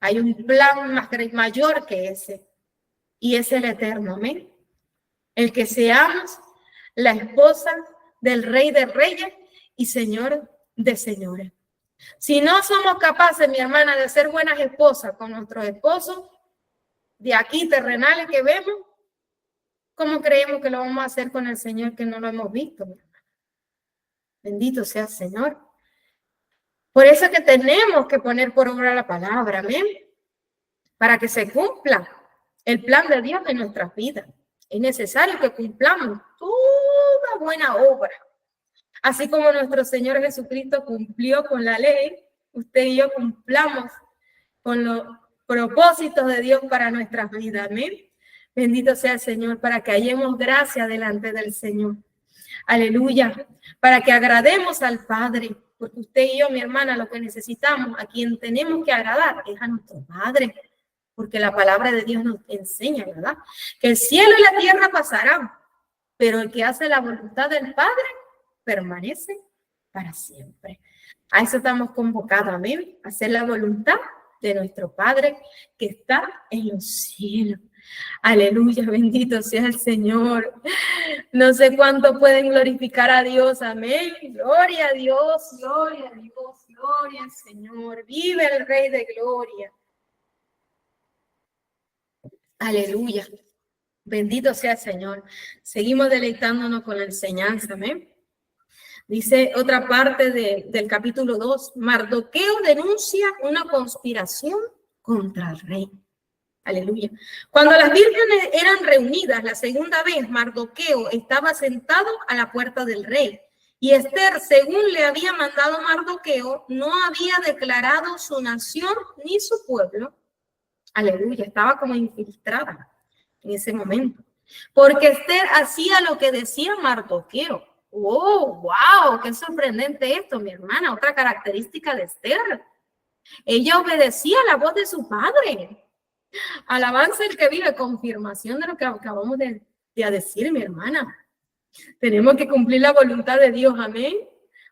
A: hay un plan mayor que ese, y es el eterno, amén. El que seamos la esposa del Rey de Reyes y Señor de Señores. Si no somos capaces, mi hermana, de ser buenas esposas con nuestros esposos de aquí terrenales que vemos, ¿cómo creemos que lo vamos a hacer con el Señor que no lo hemos visto, mi hermana? Bendito sea el Señor. Por eso es que tenemos que poner por obra la palabra, amén, para que se cumpla el plan de Dios en nuestras vidas. Es necesario que cumplamos toda buena obra. Así como nuestro Señor Jesucristo cumplió con la ley, usted y yo cumplamos con los propósitos de Dios para nuestras vidas. Amén. Bendito sea el Señor, para que hallemos gracia delante del Señor. Aleluya. Para que agrademos al Padre, porque usted y yo, mi hermana, lo que necesitamos, a quien tenemos que agradar, es a nuestro Padre, porque la palabra de Dios nos enseña, ¿verdad? Que el cielo y la tierra pasarán, pero el que hace la voluntad del Padre permanece para siempre. A eso estamos convocados, amén, a hacer la voluntad de nuestro Padre que está en los cielos. Aleluya, bendito sea el Señor. No sé cuánto pueden glorificar a Dios, amén. Gloria a Dios, gloria a Dios, gloria al Señor. Vive el Rey de Gloria. Aleluya. Bendito sea el Señor. Seguimos deleitándonos con la enseñanza, amén. Dice otra parte del capítulo 2, Mardoqueo denuncia una conspiración contra el rey. Aleluya. Cuando las vírgenes eran reunidas la segunda vez, Mardoqueo estaba sentado a la puerta del rey. Y Esther, según le había mandado Mardoqueo, no había declarado su nación ni su pueblo. Aleluya, estaba como infiltrada en ese momento. Porque Esther hacía lo que decía Mardoqueo. ¡Oh, wow! ¡Qué sorprendente esto, mi hermana! Otra característica de Esther. Ella obedecía la voz de su padre. Alabanza el que vive, confirmación de lo que acabamos de decir, mi hermana. Tenemos que cumplir la voluntad de Dios, amén.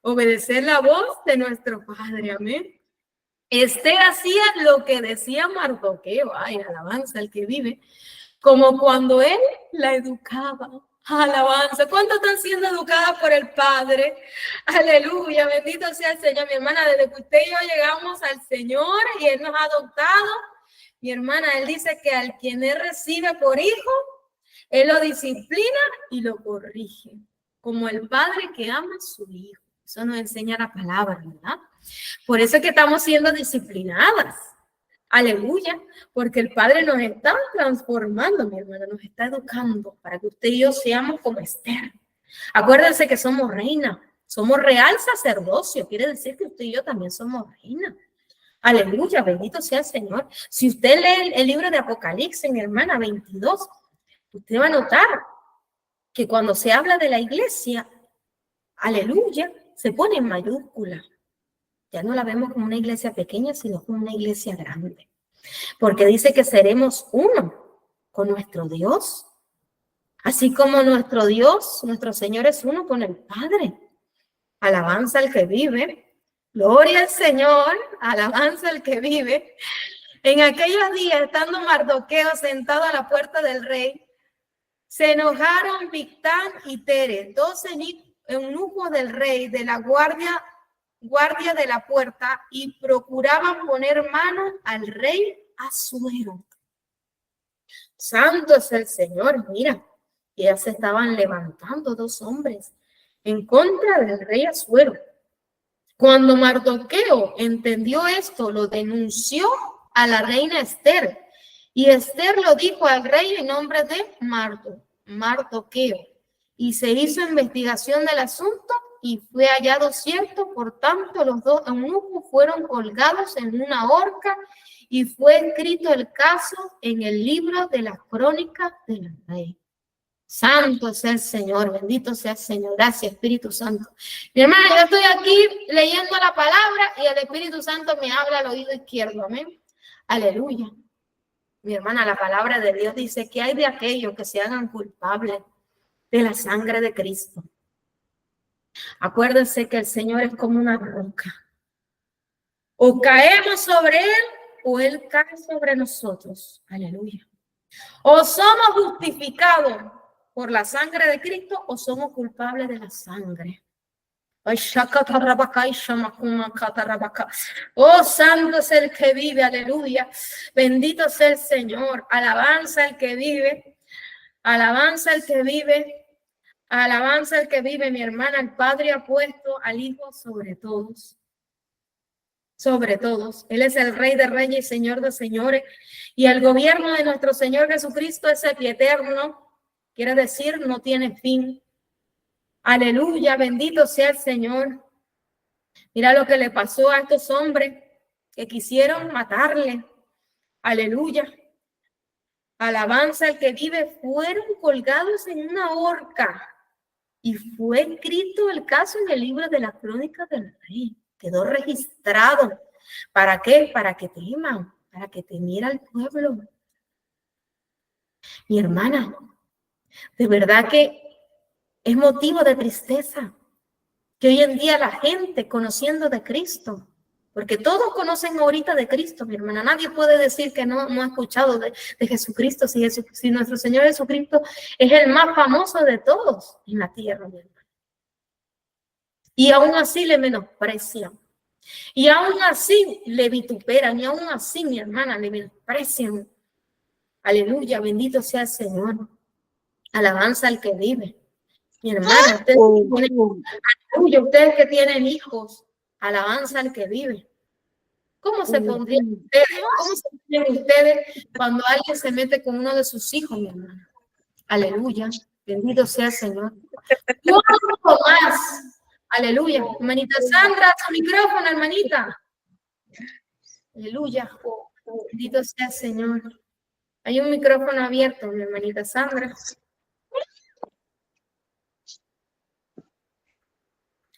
A: Obedecer la voz de nuestro Padre, amén. Esther hacía lo que decía Mardoqueo, ay, alabanza al que vive, como cuando él la educaba. Alabanza. ¿Cuánto están siendo educadas por el Padre? Aleluya. Bendito sea el Señor. Mi hermana, desde que usted y yo llegamos al Señor y Él nos ha adoptado, mi hermana, Él dice que al quien Él recibe por hijo, Él lo disciplina y lo corrige, como el Padre que ama a su hijo. Eso nos enseña la palabra, ¿verdad? Por eso es que estamos siendo disciplinadas. Aleluya, porque el Padre nos está transformando, mi hermana, nos está educando para que usted y yo seamos como Esther. Acuérdense que somos reina, somos real sacerdocio, quiere decir que usted y yo también somos reina. Aleluya, bendito sea el Señor. Si usted lee el libro de Apocalipsis, mi hermana, 22, usted va a notar que cuando se habla de la iglesia, aleluya, se pone en mayúscula. Ya no la vemos como una iglesia pequeña, sino como una iglesia grande. Porque dice que seremos uno con nuestro Dios. Así como nuestro Dios, nuestro Señor es uno con el Padre. Alabanza al que vive. Gloria al Señor. Alabanza al que vive. En aquellos días, estando Mardoqueo sentado a la puerta del rey, se enojaron Bigtán y Teres, 12 eunucos del rey de la guardia de la puerta, y procuraban poner mano al rey Asuero. Santo es el Señor, mira, ya se estaban levantando 2 hombres en contra del rey Asuero. Cuando Mardoqueo entendió esto, lo denunció a la reina Esther, y Esther lo dijo al rey en nombre de Mardoqueo, y se hizo investigación del asunto y fue hallado cierto. Por tanto, los 2 eunucos fueron colgados en una horca y fue escrito el caso en el libro de las crónicas del rey. Santo sea el Señor, bendito sea el Señor. Gracias, Espíritu Santo. Mi hermana, yo estoy aquí leyendo la palabra y el Espíritu Santo me habla al oído izquierdo. Amén. Aleluya. Mi hermana, la palabra de Dios dice que hay de aquellos que se hagan culpables de la sangre de Cristo. Acuérdense que el Señor es como una roca. O caemos sobre Él o Él cae sobre nosotros. Aleluya. O somos justificados por la sangre de Cristo o somos culpables de la sangre. Oh, santo es el que vive, aleluya. Bendito sea el Señor. Alabanza el que vive. Alabanza el que vive. Alabanza el que vive, mi hermana. El Padre ha puesto al Hijo sobre todos. Sobre todos. Él es el Rey de Reyes y Señor de Señores. Y el gobierno de nuestro Señor Jesucristo es eterno. Quiere decir, no tiene fin. Aleluya, bendito sea el Señor. Mira lo que le pasó a estos hombres que quisieron matarle. Aleluya. Alabanza al que vive. Fueron colgados en una horca. Y fue escrito el caso en el libro de las crónicas del rey. Quedó registrado. ¿Para qué? Para que teman, para que temiera el pueblo. Mi hermana, de verdad que es motivo de tristeza que hoy en día la gente conociendo de Cristo, porque todos conocen ahorita de Cristo, mi hermana, nadie puede decir que no ha escuchado de Jesucristo, si nuestro Señor Jesucristo es el más famoso de todos en la tierra, mi hermana. Y aún así le menosprecian. Y aún así le vituperan, y aún así, mi hermana, le menosprecian. Aleluya, bendito sea el Señor. Alabanza al que vive. Mi hermana, ustedes que tienen hijos, alabanza al que vive. ¿Cómo se pondrían ustedes? ¿Cómo se pondrían ustedes cuando alguien se mete con uno de sus hijos, mi hermana? Aleluya, bendito sea el Señor. ¿Cuánto más? Aleluya. Hermanita Sandra, su micrófono, hermanita. Aleluya. Bendito sea el Señor. Hay un micrófono abierto, mi hermanita Sandra.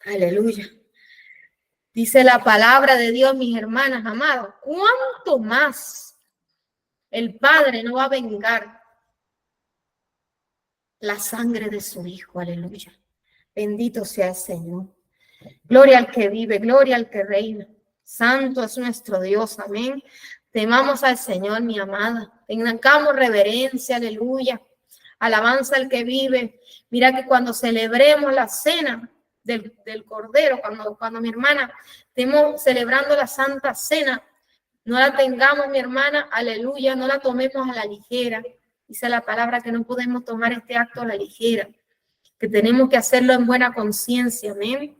A: Aleluya. Dice la palabra de Dios, mis hermanas amadas. ¿Cuánto más el Padre no va a vengar la sangre de su Hijo? Aleluya. Bendito sea el Señor. Gloria al que vive, gloria al que reina. Santo es nuestro Dios, amén. Temamos al Señor, mi amada. Tengamos reverencia, aleluya. Alabanza al que vive. Mira que cuando celebremos la cena del Cordero, cuando mi hermana estemos celebrando la Santa Cena, no la tengamos, mi hermana, aleluya, no la tomemos a la ligera. Dice la palabra que no podemos tomar este acto a la ligera, que tenemos que hacerlo en buena conciencia, amén.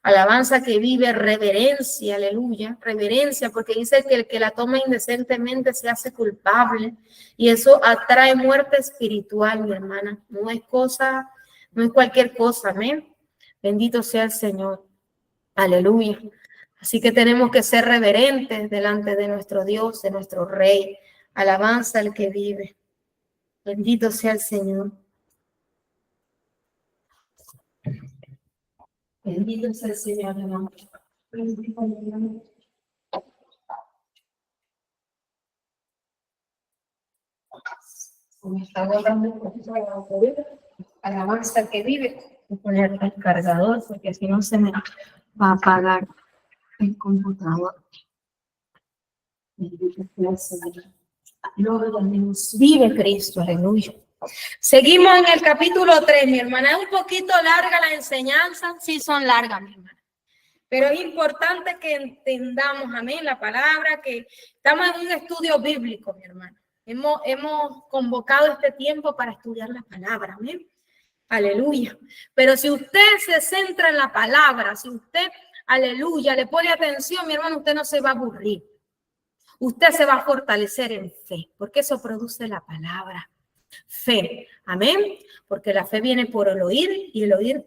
A: Alabanza que vive, reverencia, aleluya, reverencia, porque dice que el que la toma indecentemente se hace culpable y eso atrae muerte espiritual, mi hermana. No es cualquier cosa, amén. Bendito sea el Señor, aleluya. Así que tenemos que ser reverentes delante de nuestro Dios, de nuestro Rey. Alabanza al que vive. Bendito sea el Señor. Bendito sea el Señor, hermano. Me está agarrando un poquito de la alabanza al que vive. Voy a poner el cargador porque si no se me va a apagar el computador. Bendito sea el Señor. Gloria a Dios. Vive Cristo, aleluya. Seguimos en el capítulo 3, mi hermana. Es un poquito larga la enseñanza. Sí, son largas, mi hermana. Pero es importante que entendamos, amén, la palabra, que estamos en un estudio bíblico, mi hermana. Hemos convocado este tiempo para estudiar la palabra, amén. Aleluya. Pero si usted se centra en la palabra, si usted, aleluya, le pone atención, mi hermano, usted no se va a aburrir. Usted se va a fortalecer en fe, porque eso produce la palabra. Fe, amén. Porque la fe viene por el oír y el oír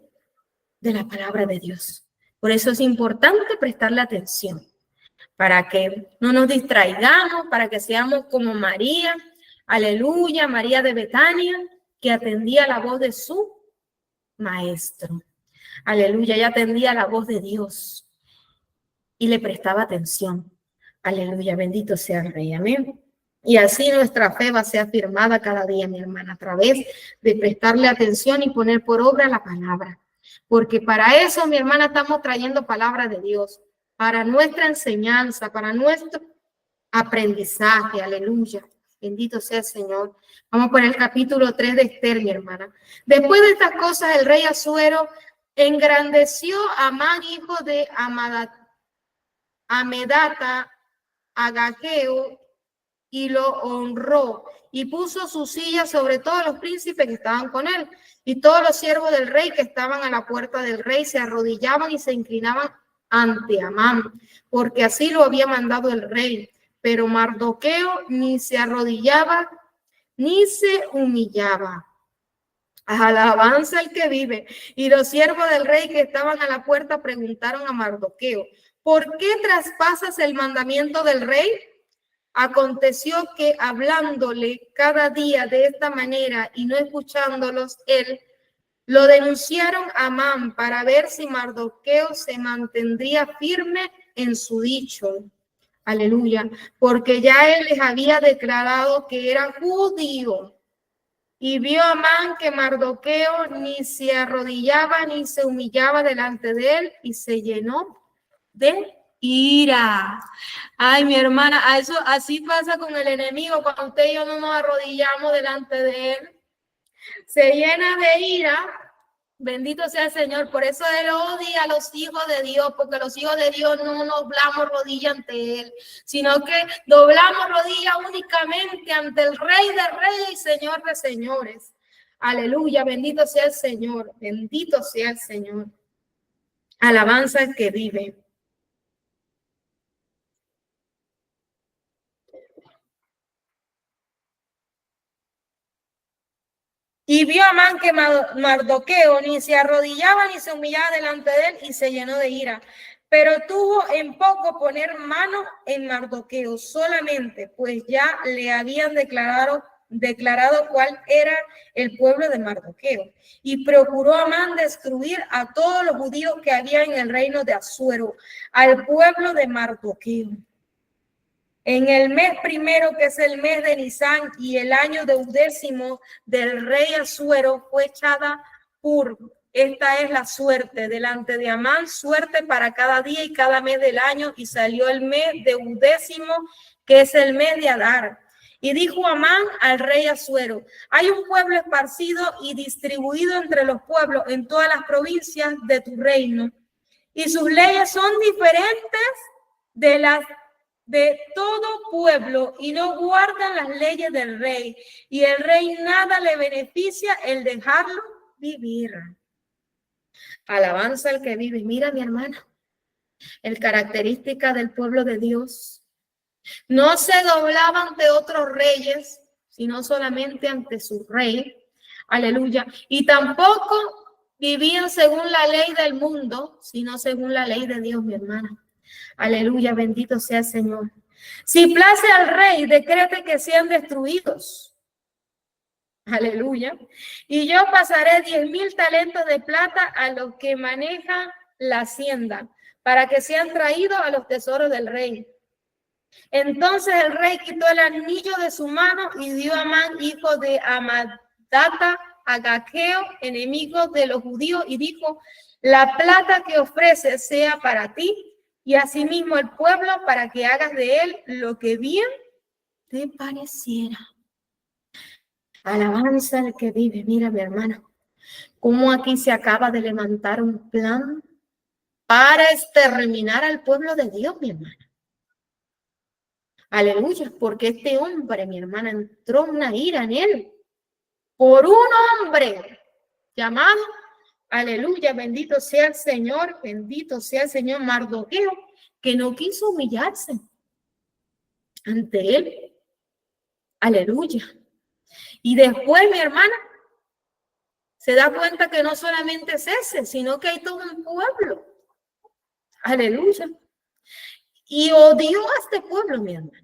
A: de la palabra de Dios. Por eso es importante prestarle atención, para que no nos distraigamos, para que seamos como María, aleluya, María de Betania, que atendía la voz de su maestro. Aleluya, ella atendía la voz de Dios y le prestaba atención. Aleluya, bendito sea el Rey, amén. Y así nuestra fe va a ser afirmada cada día, mi hermana, a través de prestarle atención y poner por obra la palabra. Porque para eso, mi hermana, estamos trayendo palabra de Dios, para nuestra enseñanza, para nuestro aprendizaje, aleluya. Bendito sea el Señor. Vamos por el capítulo 3 de Esther, mi hermana. Después de estas cosas, el rey Asuero engrandeció a Amán, hijo de Amedata, Agageo, y lo honró, y puso su silla sobre todos los príncipes que estaban con él. Y todos los siervos del rey que estaban a la puerta del rey se arrodillaban y se inclinaban ante Amán, porque así lo había mandado el rey. Pero Mardoqueo ni se arrodillaba ni se humillaba. Alabanza el que vive. Y los siervos del rey que estaban a la puerta preguntaron a Mardoqueo: ¿por qué traspasas el mandamiento del rey? Aconteció que hablándole cada día de esta manera y no escuchándolos él, lo denunciaron a Amán para ver si Mardoqueo se mantendría firme en su dicho. Aleluya, porque ya él les había declarado que era judío. Y vio Amán que Mardoqueo ni se arrodillaba ni se humillaba delante de él y se llenó de ira. Ay, mi hermana, eso así pasa con el enemigo cuando usted y yo no nos arrodillamos delante de él. Se llena de ira. Bendito sea el Señor. Por eso él odia a los hijos de Dios, porque los hijos de Dios no nos doblamos rodilla ante él, sino que doblamos rodilla únicamente ante el Rey de Reyes y Señor de Señores. Aleluya, bendito sea el Señor, bendito sea el Señor. Alabanza el que vive. Y vio Amán que Mardoqueo ni se arrodillaba ni se humillaba delante de él y se llenó de ira. Pero tuvo en poco poner mano en Mardoqueo solamente, pues ya le habían declarado cuál era el pueblo de Mardoqueo. Y procuró Amán destruir a todos los judíos que había en el reino de Asuero, al pueblo de Mardoqueo. En el mes primero, que es el mes de Nisán, y el año 12 del rey Asuero, fue echada Pur, esta es la suerte delante de Amán, suerte para cada día y cada mes del año. Y salió el mes de 11º, que es el mes de Adar. Y dijo Amán al rey Asuero: hay un pueblo esparcido y distribuido entre los pueblos en todas las provincias de tu reino, y sus leyes son diferentes de las de todo pueblo, y no guardan las leyes del rey, y el rey nada le beneficia el dejarlo vivir. Alabanza al que vive. Mira, mi hermana, el característica del pueblo de Dios. No se doblaba ante otros reyes, sino solamente ante su rey. Aleluya. Y tampoco vivían según la ley del mundo, sino según la ley de Dios, mi hermana. Aleluya, bendito sea el Señor. Si place al rey, decrete que sean destruidos. Aleluya. Y yo pasaré 10,000 talentos de plata a los que manejan la hacienda, para que sean traídos a los tesoros del rey. Entonces el rey quitó el anillo de su mano y dio a Amán, hijo de Amadata, Agageo, enemigo de los judíos, y dijo: la plata que ofreces sea para ti, y asimismo el pueblo, para que hagas de él lo que bien te pareciera. Alabanza al que vive. Mira, mi hermano, cómo aquí se acaba de levantar un plan para exterminar al pueblo de Dios, mi hermana. Aleluya, porque este hombre, mi hermana, entró una ira en él por un hombre llamado, aleluya, bendito sea el Señor, bendito sea el Señor, Mardoqueo, que no quiso humillarse ante él. Aleluya. Y después, mi hermana, se da cuenta que no solamente es ese, sino que hay todo un pueblo. Aleluya. Y odió a este pueblo, mi hermana.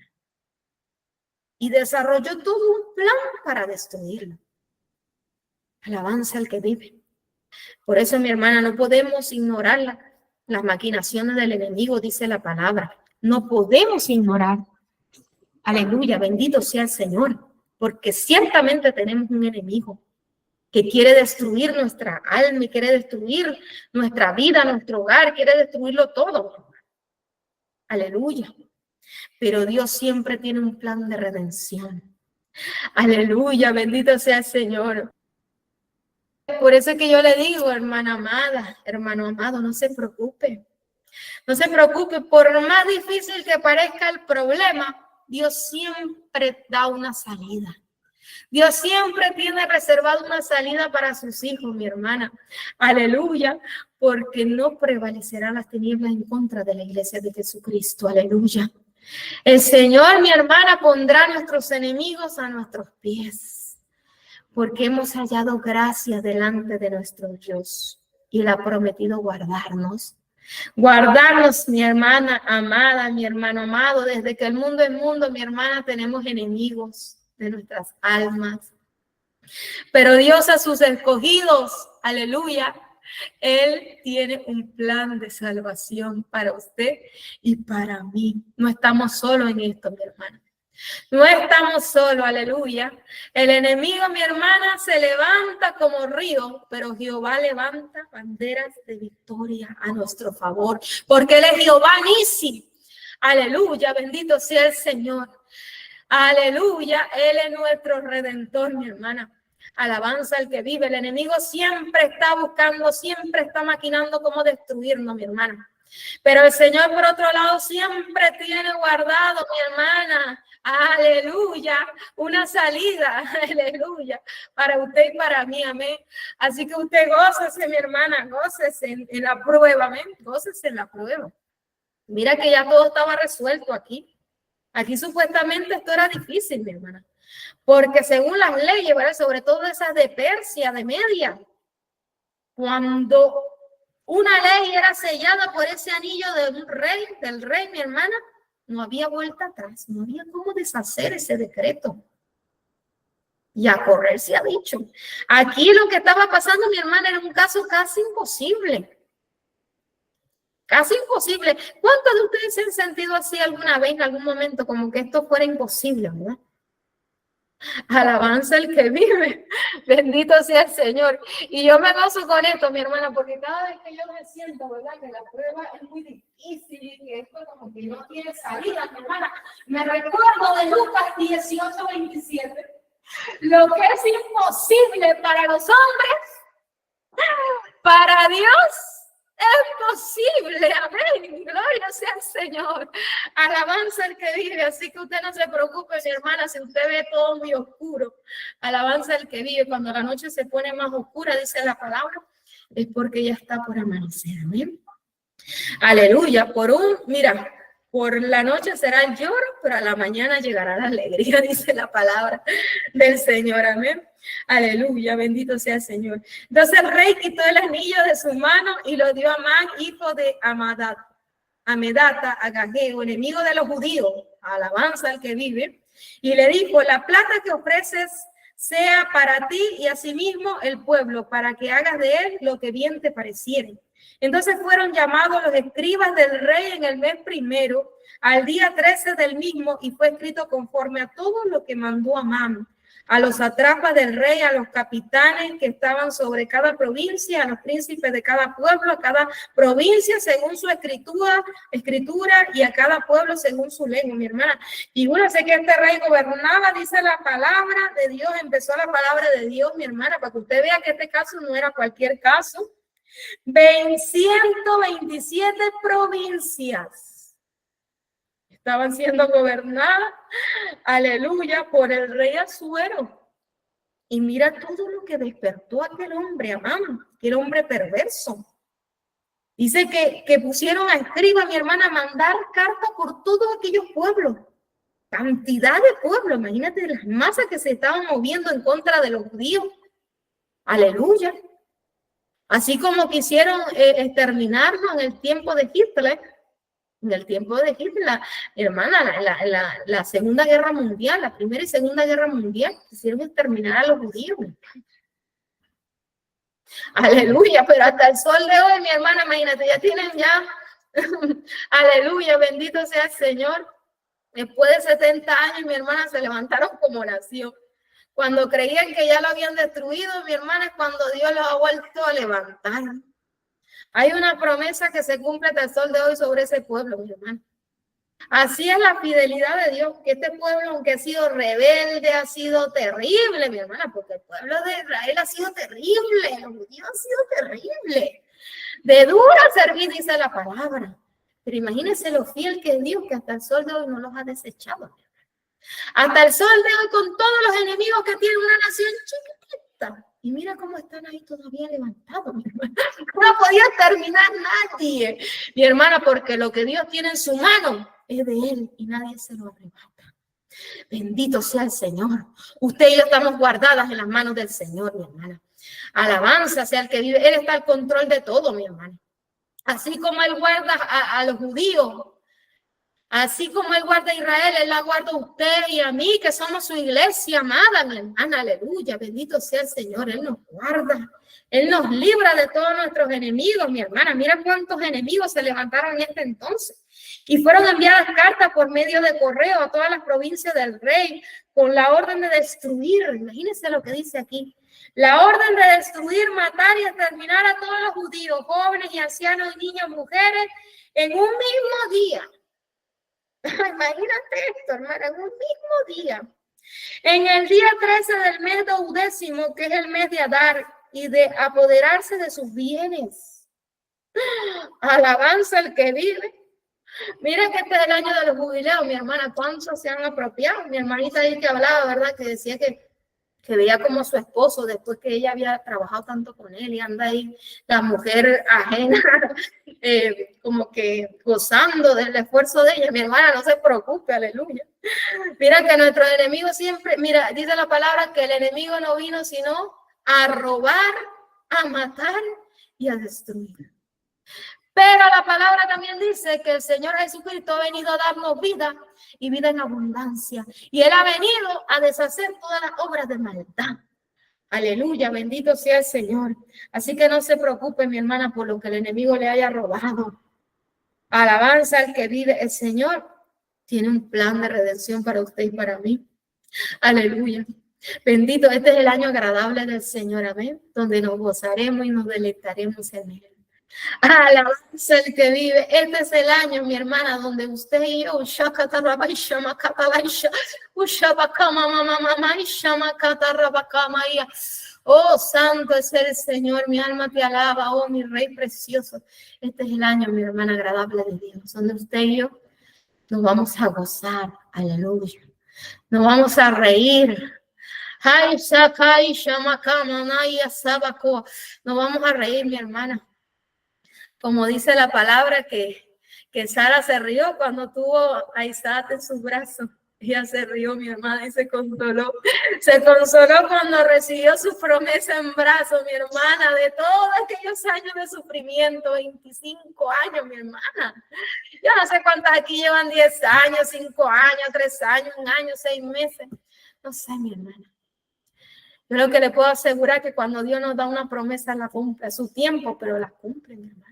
A: Y desarrolló todo un plan para destruirlo. Alabanza al que vive. Por eso, mi hermana, no podemos ignorar las maquinaciones del enemigo, dice la palabra. No podemos ignorar. Aleluya, bendito sea el Señor, porque ciertamente tenemos un enemigo que quiere destruir nuestra alma y quiere destruir nuestra vida, nuestro hogar, quiere destruirlo todo. Aleluya. Pero Dios siempre tiene un plan de redención. Aleluya, bendito sea el Señor. Por eso es que yo le digo, hermana amada, hermano amado, no se preocupe. No se preocupe, por más difícil que parezca el problema, Dios siempre da una salida. Dios siempre tiene reservado una salida para sus hijos, mi hermana. Aleluya, porque no prevalecerán las tinieblas en contra de la iglesia de Jesucristo. Aleluya. El Señor, mi hermana, pondrá a nuestros enemigos a nuestros pies, porque hemos hallado gracia delante de nuestro Dios y Él ha prometido guardarnos. Guardarnos, mi hermana amada, mi hermano amado, desde que el mundo es mundo, mi hermana, tenemos enemigos de nuestras almas. Pero Dios a sus escogidos, aleluya, Él tiene un plan de salvación para usted y para mí. No estamos solos en esto, mi hermana. No estamos solos, aleluya. El enemigo, mi hermana, se levanta como río, pero Jehová levanta banderas de victoria a nuestro favor, porque Él es Jehová Nisi. Aleluya, bendito sea el Señor. Aleluya, Él es nuestro redentor, mi hermana. Alabanza al que vive. El enemigo siempre está buscando, siempre está maquinando cómo destruirnos, mi hermana. Pero el Señor, por otro lado, siempre tiene guardado, mi hermana, aleluya, una salida, aleluya, para usted y para mí, amén. Así que usted gócese, mi hermana, gócese en la prueba, amén, gócese en la prueba. Mira que ya todo estaba resuelto aquí. Aquí supuestamente esto era difícil, mi hermana, porque según las leyes, ¿verdad? Sobre todo esas de Persia, de Media, cuando una ley era sellada por ese anillo de un rey, del rey, mi hermana, no había vuelta atrás, no había cómo deshacer ese decreto. Y a correr se ha dicho. Aquí lo que estaba pasando, mi hermana, era un caso casi imposible. Casi imposible. ¿Cuántos de ustedes se han sentido así alguna vez, en algún momento, como que esto fuera imposible, verdad? Alabanza el que vive. Bendito sea el Señor. Y yo me gozo con esto, mi hermana, porque cada vez que yo me siento, ¿verdad? Que la prueba es muy difícil y que esto como que no tiene salida, mi hermana. Me recuerdo de Lucas 18:27. Lo que es imposible para los hombres, para Dios es posible. Amén. Gloria sea al Señor. Alabanza el que vive. Así que usted no se preocupe, mi hermana, si usted ve todo muy oscuro. Alabanza el que vive. Cuando la noche se pone más oscura, dice la palabra, es porque ya está por amanecer. Amén. Aleluya. Por la noche será el lloro, pero a la mañana llegará la alegría, dice la palabra del Señor. Amén. Aleluya, bendito sea el Señor. Entonces el rey quitó el anillo de su mano y lo dio a Amán, hijo de Amedata, Agageo, enemigo de los judíos. Alabanza al que vive. Y le dijo: la plata que ofreces sea para ti y asimismo el pueblo, para que hagas de él lo que bien te pareciere. Entonces fueron llamados los escribas del rey en el mes primero, al día 13 del mismo, y fue escrito conforme a todo lo que mandó Amán, a los satrapas del rey, a los capitanes que estaban sobre cada provincia, a los príncipes de cada pueblo, a cada provincia según su escritura y a cada pueblo según su lengua, mi hermana. Figúrese que este rey gobernaba, dice la palabra de Dios, empezó la palabra de Dios, mi hermana, para que usted vea que este caso no era cualquier caso. 127 provincias estaban siendo gobernadas, aleluya, por el rey Asuero. Y mira todo lo que despertó aquel hombre, Amán, aquel hombre perverso. Dice que pusieron a escriba, mi hermana, a mandar cartas por todos aquellos pueblos. Cantidad de pueblos, imagínate las masas que se estaban moviendo en contra de los judíos. Aleluya. Así como quisieron exterminarlo en el tiempo de Hitler. En el tiempo de Hitler, hermana, la Segunda Guerra Mundial, la Primera y Segunda Guerra Mundial, quisieron exterminar a los judíos. Aleluya, pero hasta el sol de hoy, mi hermana, imagínate, ya tienen aleluya, bendito sea el Señor. Después de 70 años, mi hermana, se levantaron como nación. Cuando creían que ya lo habían destruido, mi hermana, es cuando Dios los ha vuelto a levantar. Hay una promesa que se cumple hasta el sol de hoy sobre ese pueblo, mi hermano. Así es la fidelidad de Dios, que este pueblo, aunque ha sido rebelde, ha sido terrible, mi hermana, porque el pueblo de Israel ha sido terrible, los judíos han sido terribles. De dura servir, dice la palabra. Pero imagínense lo fiel que es Dios, que hasta el sol de hoy no los ha desechado. Hasta el sol de hoy, con todos los enemigos que tiene una nación chiquitita. Y mira cómo están ahí todavía levantados, mi hermana. No podía terminar nadie, mi hermana, porque lo que Dios tiene en su mano es de Él y nadie se lo arrebata. Bendito sea el Señor. Usted y yo estamos guardadas en las manos del Señor, mi hermana. Alabanza sea el que vive. Él está al control de todo, mi hermana. Así como Él guarda a los judíos, así como Él guarda a Israel, Él la guarda a usted y a mí, que somos su iglesia amada, mi hermana. Aleluya, bendito sea el Señor. Él nos guarda, Él nos libra de todos nuestros enemigos, mi hermana. Mira cuántos enemigos se levantaron en este entonces. Y fueron enviadas cartas por medio de correo a todas las provincias del rey con la orden de destruir. Imagínense lo que dice aquí. La orden de destruir, matar y exterminar a todos los judíos, jóvenes y ancianos, niños, mujeres, en un mismo día. Imagínate esto, hermana, en un mismo día. En el día 13 del mes 12º, que es el mes de Adar, y de apoderarse de sus bienes. Alabanza el que vive. Mira que este es el año de los jubileos, mi hermana, ¿cuántos se han apropiado? Mi hermanita ahí que hablaba, ¿verdad? Que decía que veía como su esposo, después que ella había trabajado tanto con él, y anda ahí la mujer ajena, como que gozando del esfuerzo de ella. Mi hermana, no se preocupe, aleluya. Mira que nuestro enemigo siempre, mira, dice la palabra que el enemigo no vino sino a robar, a matar y a destruir. Pero la palabra también dice que el Señor Jesucristo ha venido a darnos vida y vida en abundancia. Y Él ha venido a deshacer todas las obras de maldad. Aleluya, bendito sea el Señor. Así que no se preocupe, mi hermana, por lo que el enemigo le haya robado. Alabanza al que vive. El Señor tiene un plan de redención para usted y para mí. Aleluya. Bendito, este es el año agradable del Señor, amén, donde nos gozaremos y nos deleitaremos en él. Alabanza el que vive. Este es el año, mi hermana, donde usted y yo, oh, santo es el Señor, mi alma te alaba, oh, mi rey precioso. Este es el año, mi hermana, agradable de Dios, donde usted y yo nos vamos a gozar, aleluya. Nos vamos a reír. Nos vamos a reír, mi hermana. Como dice la palabra que Sara se rió cuando tuvo a Isaac en sus brazos. Ella se rió, mi hermana, y se consoló. Se consoló cuando recibió su promesa en brazos, mi hermana, de todos aquellos años de sufrimiento, 25 años, mi hermana. Yo no sé cuántas aquí llevan 10 años, 5 años, 3 años, 1 año, 6 meses. No sé, mi hermana. Yo lo que le puedo asegurar es que cuando Dios nos da una promesa, la cumple a su tiempo, pero la cumple, mi hermana.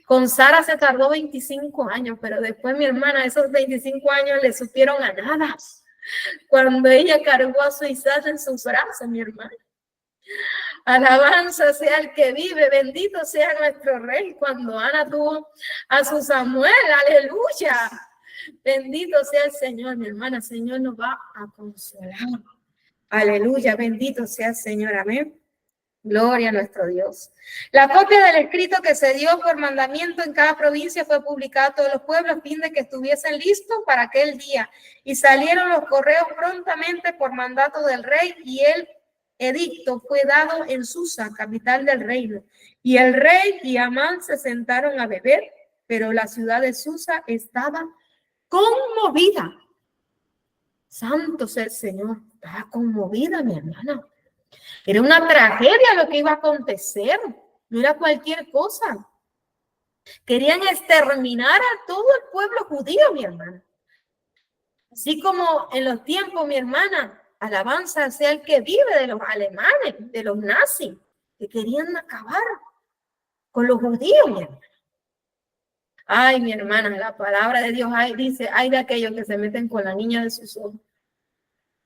A: Con Sara se tardó 25 años, pero después, mi hermana, esos 25 años le supieron a nada. Cuando ella cargó a su Isaac en sus brazos, mi hermana. Alabanza sea el que vive, bendito sea nuestro rey. Cuando Ana tuvo a su Samuel, aleluya. Bendito sea el Señor, mi hermana. El Señor nos va a consolar. Aleluya, bendito sea el Señor, amén. Gloria a nuestro Dios. La copia del escrito que se dio por mandamiento en cada provincia fue publicada a todos los pueblos a fin de que estuviesen listos para aquel día. Y salieron los correos prontamente por mandato del rey y el edicto fue dado en Susa, capital del reino. Y el rey y Amán se sentaron a beber, pero la ciudad de Susa estaba conmovida. Santo sea el Señor, estaba conmovida, mi hermana. Era una tragedia lo que iba a acontecer, no era cualquier cosa. Querían exterminar a todo el pueblo judío, mi hermana. Así como en los tiempos, mi hermana, alabanza sea el que vive de los alemanes, de los nazis, que querían acabar con los judíos, mi hermana. Ay, mi hermana, la palabra de Dios dice, hay de aquellos que se meten con la niña de sus ojos.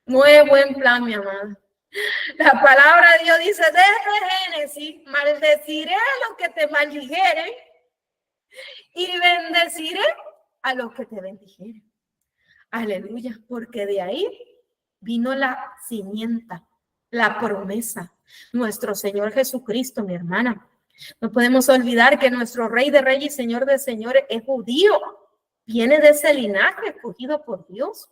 A: No es buen plan, mi amada. La palabra de Dios dice desde Génesis, maldeciré a los que te maldijeren y bendeciré a los que te bendijeren. Aleluya, porque de ahí vino la simienta, la promesa, nuestro Señor Jesucristo, mi hermana. No podemos olvidar que nuestro Rey de Reyes y Señor de Señores es judío, viene de ese linaje escogido por Dios.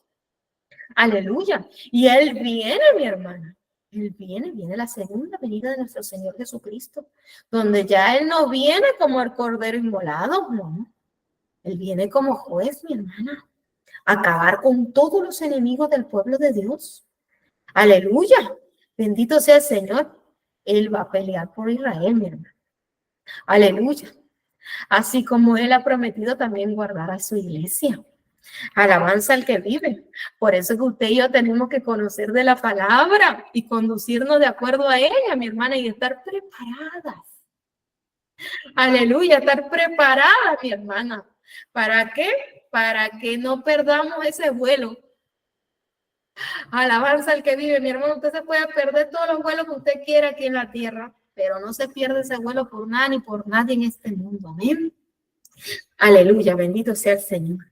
A: Aleluya, y Él viene, mi hermana. Él viene la segunda venida de nuestro Señor Jesucristo, donde ya Él no viene como el cordero inmolado, no. Él viene como juez, mi hermana, a acabar con todos los enemigos del pueblo de Dios. Aleluya, bendito sea el Señor. Él va a pelear por Israel, mi hermana. Aleluya. Así como Él ha prometido también guardar a su iglesia. Alabanza al que vive. Por eso es que usted y yo tenemos que conocer de la palabra y conducirnos de acuerdo a ella, mi hermana, y estar preparadas. Aleluya, estar preparada, mi hermana. ¿Para qué? Para que no perdamos ese vuelo. Alabanza al que vive, mi hermano. Usted se puede perder todos los vuelos que usted quiera aquí en la tierra, pero no se pierde ese vuelo por nada ni por nadie en este mundo. Amén. Aleluya, bendito sea el Señor.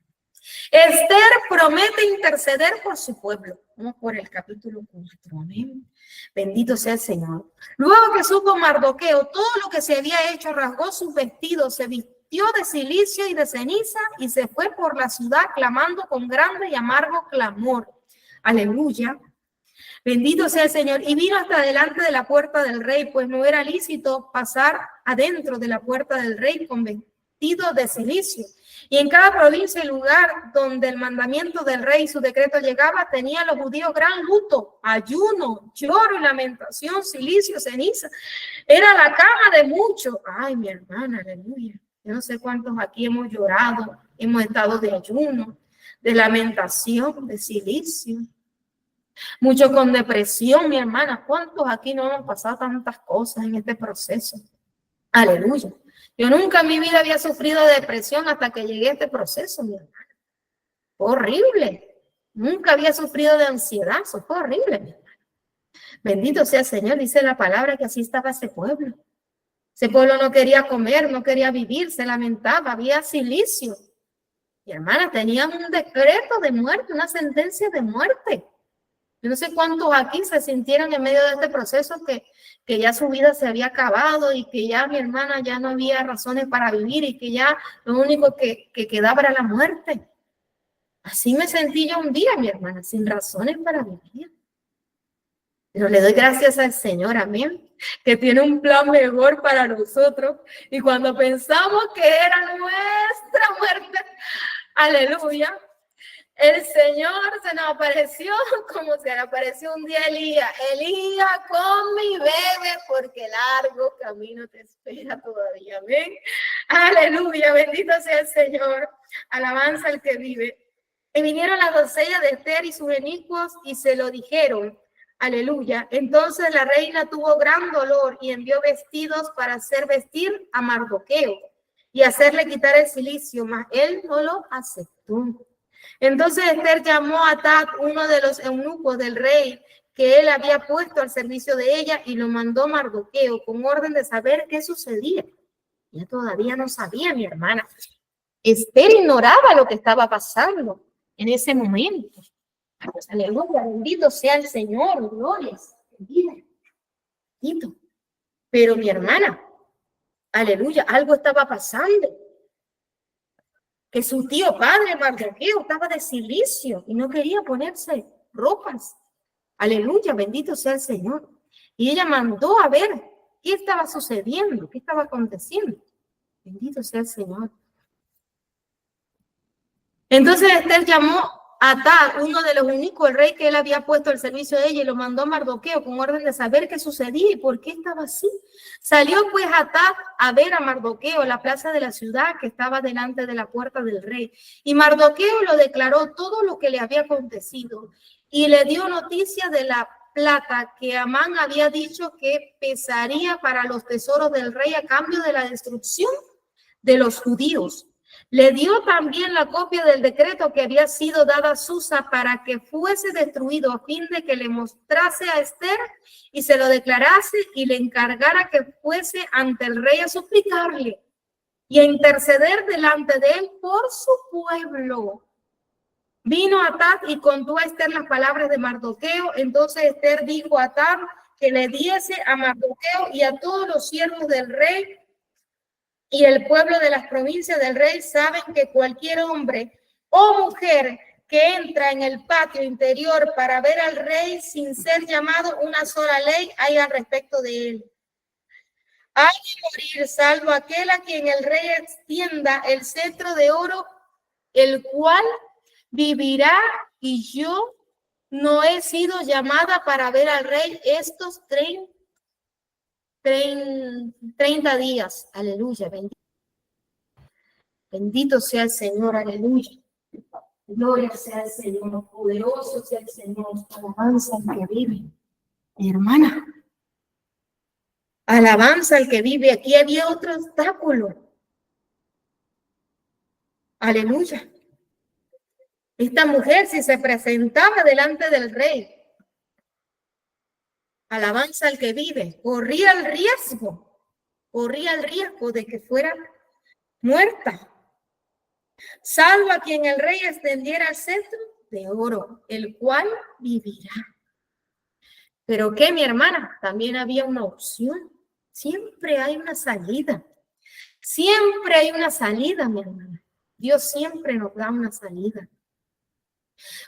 A: Esther promete interceder por su pueblo. Vamos por el capítulo 4. Amén. Bendito sea el Señor. Luego que supo Mardoqueo todo lo que se había hecho, rasgó sus vestidos, se vistió de cilicio y de ceniza y se fue por la ciudad clamando con grande y amargo clamor. Aleluya. Bendito sea el Señor. Y vino hasta delante de la puerta del rey, pues no era lícito pasar adentro de la puerta del rey con vestido de cilicio. Y en cada provincia y lugar donde el mandamiento del rey y su decreto llegaba, tenían los judíos gran luto, ayuno, lloro y lamentación, cilicio, ceniza. Era la cama de muchos. Ay, mi hermana, aleluya. Yo no sé cuántos aquí hemos llorado, hemos estado de ayuno, de lamentación, de cilicio. Mucho con depresión, mi hermana. ¿Cuántos aquí no hemos pasado tantas cosas en este proceso? Aleluya. Yo nunca en mi vida había sufrido de depresión hasta que llegué a este proceso, mi hermana. Horrible. Nunca había sufrido de ansiedad, eso fue horrible. Bendito sea el Señor, dice la palabra que así estaba ese pueblo. Ese pueblo no quería comer, no quería vivir, se lamentaba, había silicio. Mi hermana, tenían un decreto de muerte, una sentencia de muerte. Yo no sé cuántos aquí se sintieron en medio de este proceso que ya su vida se había acabado y que ya, mi hermana, ya no había razones para vivir y que ya lo único que quedaba era la muerte. Así me sentí yo un día, mi hermana, sin razones para vivir. Pero le doy gracias al Señor, amén, que tiene un plan mejor para nosotros. Y cuando pensamos que era nuestra muerte, aleluya, el Señor se nos apareció como se le apareció un día a Elías. Elías, con mi bebé, porque largo camino te espera todavía. Amén. Aleluya, bendito sea el Señor. Alabanza al que vive. Y vinieron las doncellas de Ester y sus eunucos y se lo dijeron. Aleluya. Entonces la reina tuvo gran dolor y envió vestidos para hacer vestir a Mardoqueo y hacerle quitar el cilicio, mas él no lo aceptó. Entonces Ester llamó a Hatat, uno de los eunucos del rey, que él había puesto al servicio de ella, y lo mandó a Mardoqueo con orden de saber qué sucedía. Ella todavía no sabía, mi hermana. Ester ignoraba lo que estaba pasando en ese momento. Aleluya, bendito sea el Señor, glorias. Bendito. Pero mi hermana, aleluya, algo estaba pasando. Que su tío padre Mardoqueo estaba de cilicio y no quería ponerse ropas. Aleluya, bendito sea el Señor. Y ella mandó a ver qué estaba sucediendo, qué estaba aconteciendo. Bendito sea el Señor. Entonces Ester llamó a Hatat, uno de los eunucos del rey que él había puesto al servicio de ella, y lo mandó a Mardoqueo con orden de saber qué sucedía y por qué estaba así. Salió pues Hatat a ver a Mardoqueo en la plaza de la ciudad que estaba delante de la puerta del rey. Y Mardoqueo lo declaró todo lo que le había acontecido y le dio noticia de la plata que Amán había dicho que pesaría para los tesoros del rey a cambio de la destrucción de los judíos. Le dio también la copia del decreto que había sido dada a Susa para que fuese destruido, a fin de que le mostrase a Ester y se lo declarase y le encargara que fuese ante el rey a suplicarle y a interceder delante de él por su pueblo. Vino Hatat y contó a Ester las palabras de Mardoqueo. Entonces Ester dijo a Hatat que le diese a Mardoqueo y a todos los siervos del rey y el pueblo de las provincias del rey saben que cualquier hombre o mujer que entra en el patio interior para ver al rey sin ser llamado, una sola ley hay al respecto de él. Hay de morir salvo aquel a quien el rey extienda el cetro de oro, el cual vivirá, y yo no he sido llamada para ver al rey estos 30 días. Aleluya, bendito sea el Señor, aleluya. Gloria sea el Señor, poderoso sea el Señor, alabanza al que vive. Mi hermana, alabanza al que vive. Aquí había otro obstáculo. Aleluya. Esta mujer, si se presentaba delante del rey, alabanza al que vive, corría el riesgo de que fuera muerta, salvo a quien el rey extendiera el cetro de oro, el cual vivirá. Pero que, mi hermana, también había una opción. Siempre hay una salida. Siempre hay una salida, mi hermana. Dios siempre nos da una salida.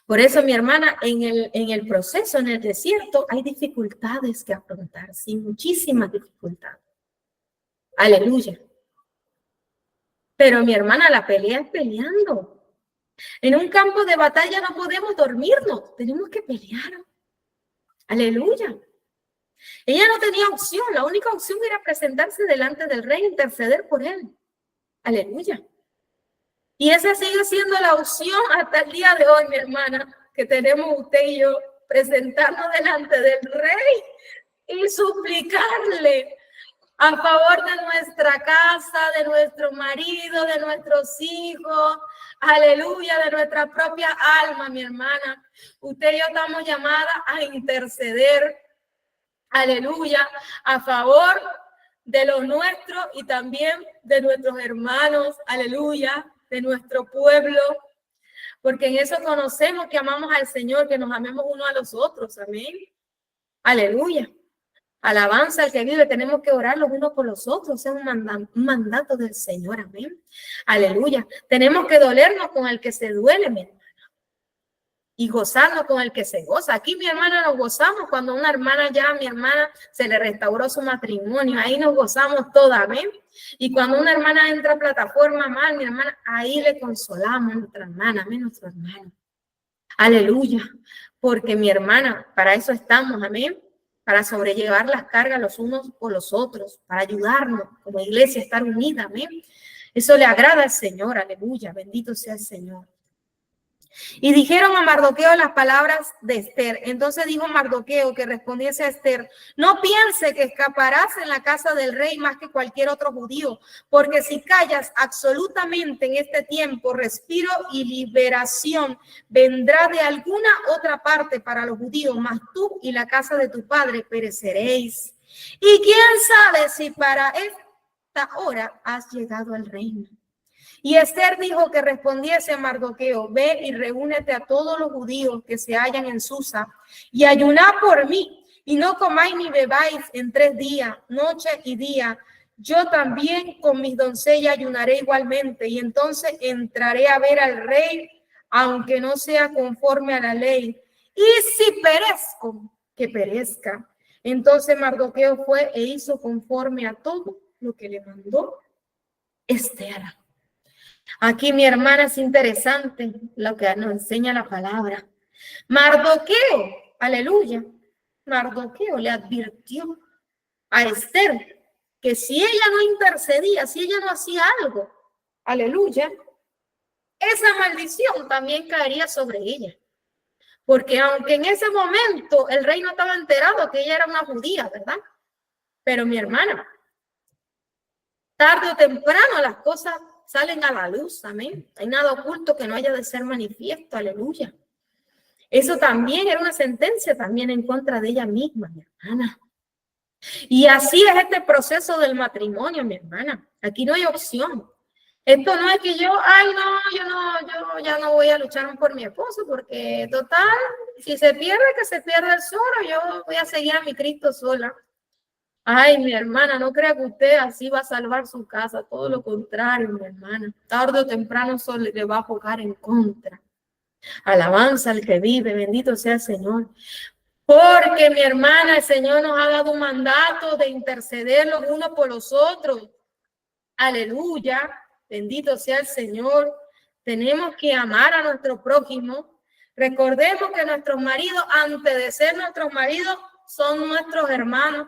A: Por eso, mi hermana, en el proceso, en el desierto, hay dificultades que afrontar, sí, muchísimas dificultades. Aleluya. Pero, mi hermana, la pelea es peleando. En un campo de batalla no podemos dormirnos, tenemos que pelear. Aleluya. Ella no tenía opción, la única opción era presentarse delante del rey e interceder por él. Aleluya. Y esa sigue siendo la opción hasta el día de hoy, mi hermana, que tenemos usted y yo, presentarnos delante del rey y suplicarle a favor de nuestra casa, de nuestro marido, de nuestros hijos. Aleluya, de nuestra propia alma, mi hermana. Usted y yo estamos llamadas a interceder, aleluya, a favor de los nuestros y también de nuestros hermanos, aleluya, de nuestro pueblo, porque en eso conocemos que amamos al Señor, que nos amemos unos a los otros, amén. Aleluya. Alabanza al que vive, tenemos que orar los unos por los otros, es un mandato del Señor, amén. Aleluya. Tenemos que dolernos con el que se duele, mi hermana, y gozarnos con el que se goza. Aquí, mi hermana, nos gozamos cuando una hermana ya, mi hermana, se le restauró su matrimonio, ahí nos gozamos todas, amén. Y cuando una hermana entra a plataforma mal, mi hermana, ahí le consolamos a nuestra hermana, amén, nuestro hermano. Aleluya, porque mi hermana, para eso estamos, amén. Para sobrellevar las cargas los unos por los otros, para ayudarnos como iglesia a estar unida, amén. Eso le agrada al Señor, aleluya, bendito sea el Señor. Y dijeron a Mardoqueo las palabras de Esther. Entonces dijo Mardoqueo que respondiese a Esther: no piense que escaparás en la casa del rey más que cualquier otro judío, porque si callas absolutamente en este tiempo, respiro y liberación vendrá de alguna otra parte para los judíos, mas tú y la casa de tu padre pereceréis. Y quién sabe si para esta hora has llegado al reino. Y Esther dijo que respondiese a Mardoqueo: ve y reúnete a todos los judíos que se hallan en Susa y ayunad por mí, y no comáis ni bebáis en 3 días, noche y día. Yo también con mis doncellas ayunaré igualmente, y entonces entraré a ver al rey, aunque no sea conforme a la ley. Y si perezco, que perezca. Entonces Mardoqueo fue e hizo conforme a todo lo que le mandó Esther. Aquí, mi hermana, es interesante lo que nos enseña la palabra. Mardoqueo, aleluya, Mardoqueo le advirtió a Esther que si ella no intercedía, si ella no hacía algo, aleluya, esa maldición también caería sobre ella. Porque aunque en ese momento el rey no estaba enterado que ella era una judía, ¿verdad? Pero mi hermana, tarde o temprano las cosas salen a la luz, amén. Hay nada oculto que no haya de ser manifiesto, aleluya. Eso también era una sentencia también en contra de ella misma, mi hermana. Y así es este proceso del matrimonio, mi hermana. Aquí no hay opción. Esto no es que yo ya no voy a luchar por mi esposo, porque total, si se pierde, que se pierda el solo, yo voy a seguir a mi Cristo sola. Ay, mi hermana, no crea que usted así va a salvar su casa, todo lo contrario, mi hermana. Tarde o temprano eso le va a jugar en contra. Alabanza al que vive, bendito sea el Señor. Porque, mi hermana, el Señor nos ha dado un mandato de interceder los unos por los otros. Aleluya, bendito sea el Señor. Tenemos que amar a nuestro prójimo. Recordemos que nuestros maridos, antes de ser nuestros maridos, son nuestros hermanos.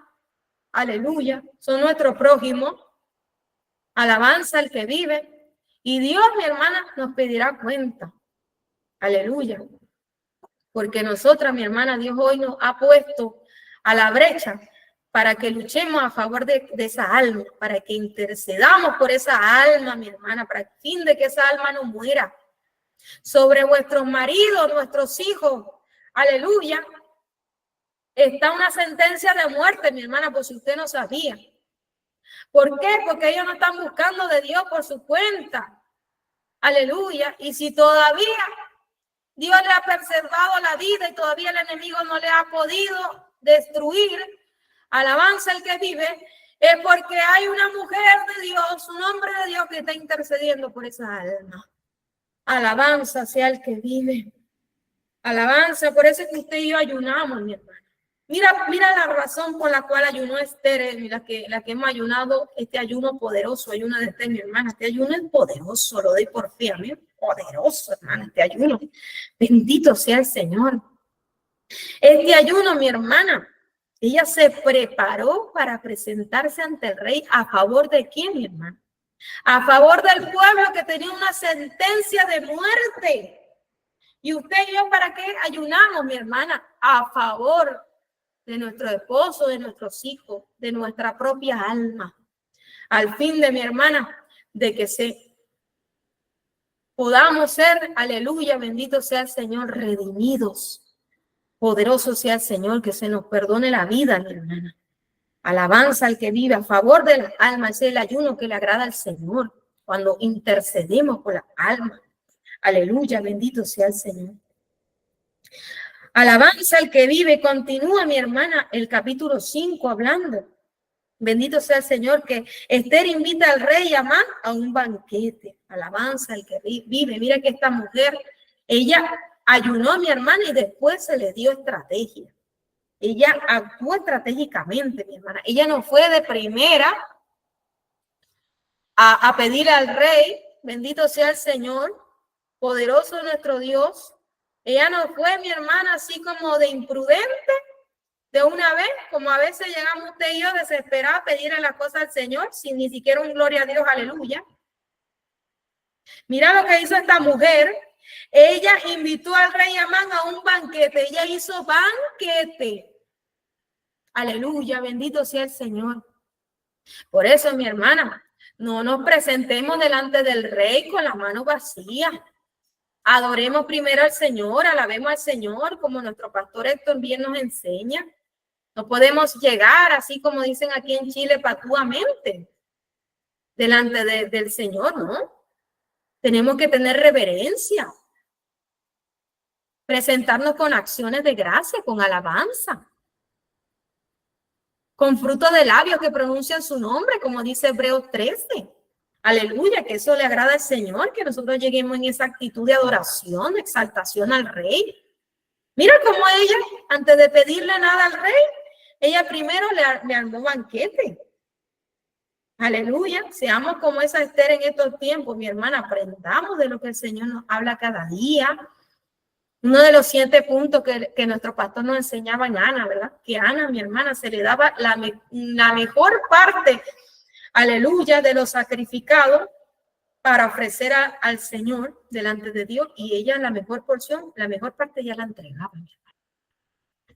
A: Aleluya, son nuestro prójimo. Alabanza al que vive. Y Dios, mi hermana, nos pedirá cuenta. Aleluya. Porque nosotras, mi hermana, Dios hoy nos ha puesto a la brecha para que luchemos a favor de esa alma, para que intercedamos por esa alma, mi hermana, para el fin de que esa alma no muera. Sobre vuestros maridos, nuestros hijos, aleluya, está una sentencia de muerte, mi hermana, por si usted no sabía. ¿Por qué? Porque ellos no están buscando de Dios por su cuenta. Aleluya. Y si todavía Dios le ha preservado la vida y todavía el enemigo no le ha podido destruir, alabanza el que vive, es porque hay una mujer de Dios, un hombre de Dios que está intercediendo por esa alma. Alabanza sea el que vive. Alabanza, por eso es que usted y yo ayunamos, mi hermana. Mira la razón por la cual ayunó Esther, la que hemos ayunado, este ayuno poderoso, ayuno de Esther, mi hermana. Este ayuno es poderoso, lo doy por fe, amén. Poderoso, hermana, este ayuno. Bendito sea el Señor. Este ayuno, mi hermana, ella se preparó para presentarse ante el rey. ¿A favor de quién, mi hermana? A favor del pueblo que tenía una sentencia de muerte. Y usted y yo, ¿para qué ayunamos, mi hermana? A favor de nuestro esposo, de nuestros hijos, de nuestra propia alma. Al fin de mi hermana, de que se podamos ser, aleluya, bendito sea el Señor, redimidos. Poderoso sea el Señor, que se nos perdone la vida, mi hermana. Alabanza al que vive a favor de las almas, es el ayuno que le agrada al Señor, cuando intercedemos por las almas. Aleluya, bendito sea el Señor. Alabanza al que vive, continúa mi hermana el capítulo 5 hablando. Bendito sea el Señor, que Esther invita al rey Amán a un banquete. Alabanza al que vive. Mira que esta mujer, ella ayunó a mi hermana y después se le dio estrategia. Ella actuó estratégicamente, mi hermana. Ella no fue de primera a pedir al rey, bendito sea el Señor, poderoso nuestro Dios. Ella no fue, mi hermana, así como de imprudente, de una vez, como a veces llegamos usted y yo desesperados a pedirle las cosas al Señor, sin ni siquiera un gloria a Dios, aleluya. Mira lo que hizo esta mujer. Ella invitó al rey Amán a un banquete. Ella hizo banquete. Aleluya, bendito sea el Señor. Por eso, mi hermana, no nos presentemos delante del rey con las manos vacías. Adoremos primero al Señor, alabemos al Señor, como nuestro pastor Héctor bien nos enseña. No podemos llegar, así como dicen aquí en Chile, patuamente delante del Señor, ¿no? Tenemos que tener reverencia. Presentarnos con acciones de gracia, con alabanza. Con fruto de labios que pronuncian su nombre, como dice Hebreos 13. Aleluya, que eso le agrada al Señor, que nosotros lleguemos en esa actitud de adoración, de exaltación al Rey. Mira cómo ella, antes de pedirle nada al Rey, ella primero le armó banquete. Aleluya, seamos como esa Esther en estos tiempos, mi hermana, aprendamos de lo que el Señor nos habla cada día. Uno de los 7 puntos que nuestro pastor nos enseñaba en Ana, ¿verdad? Que a Ana, mi hermana, se le daba la mejor parte, aleluya, de lo sacrificado para ofrecer al Señor delante de Dios, y ella la mejor porción, la mejor parte ya la entregaba.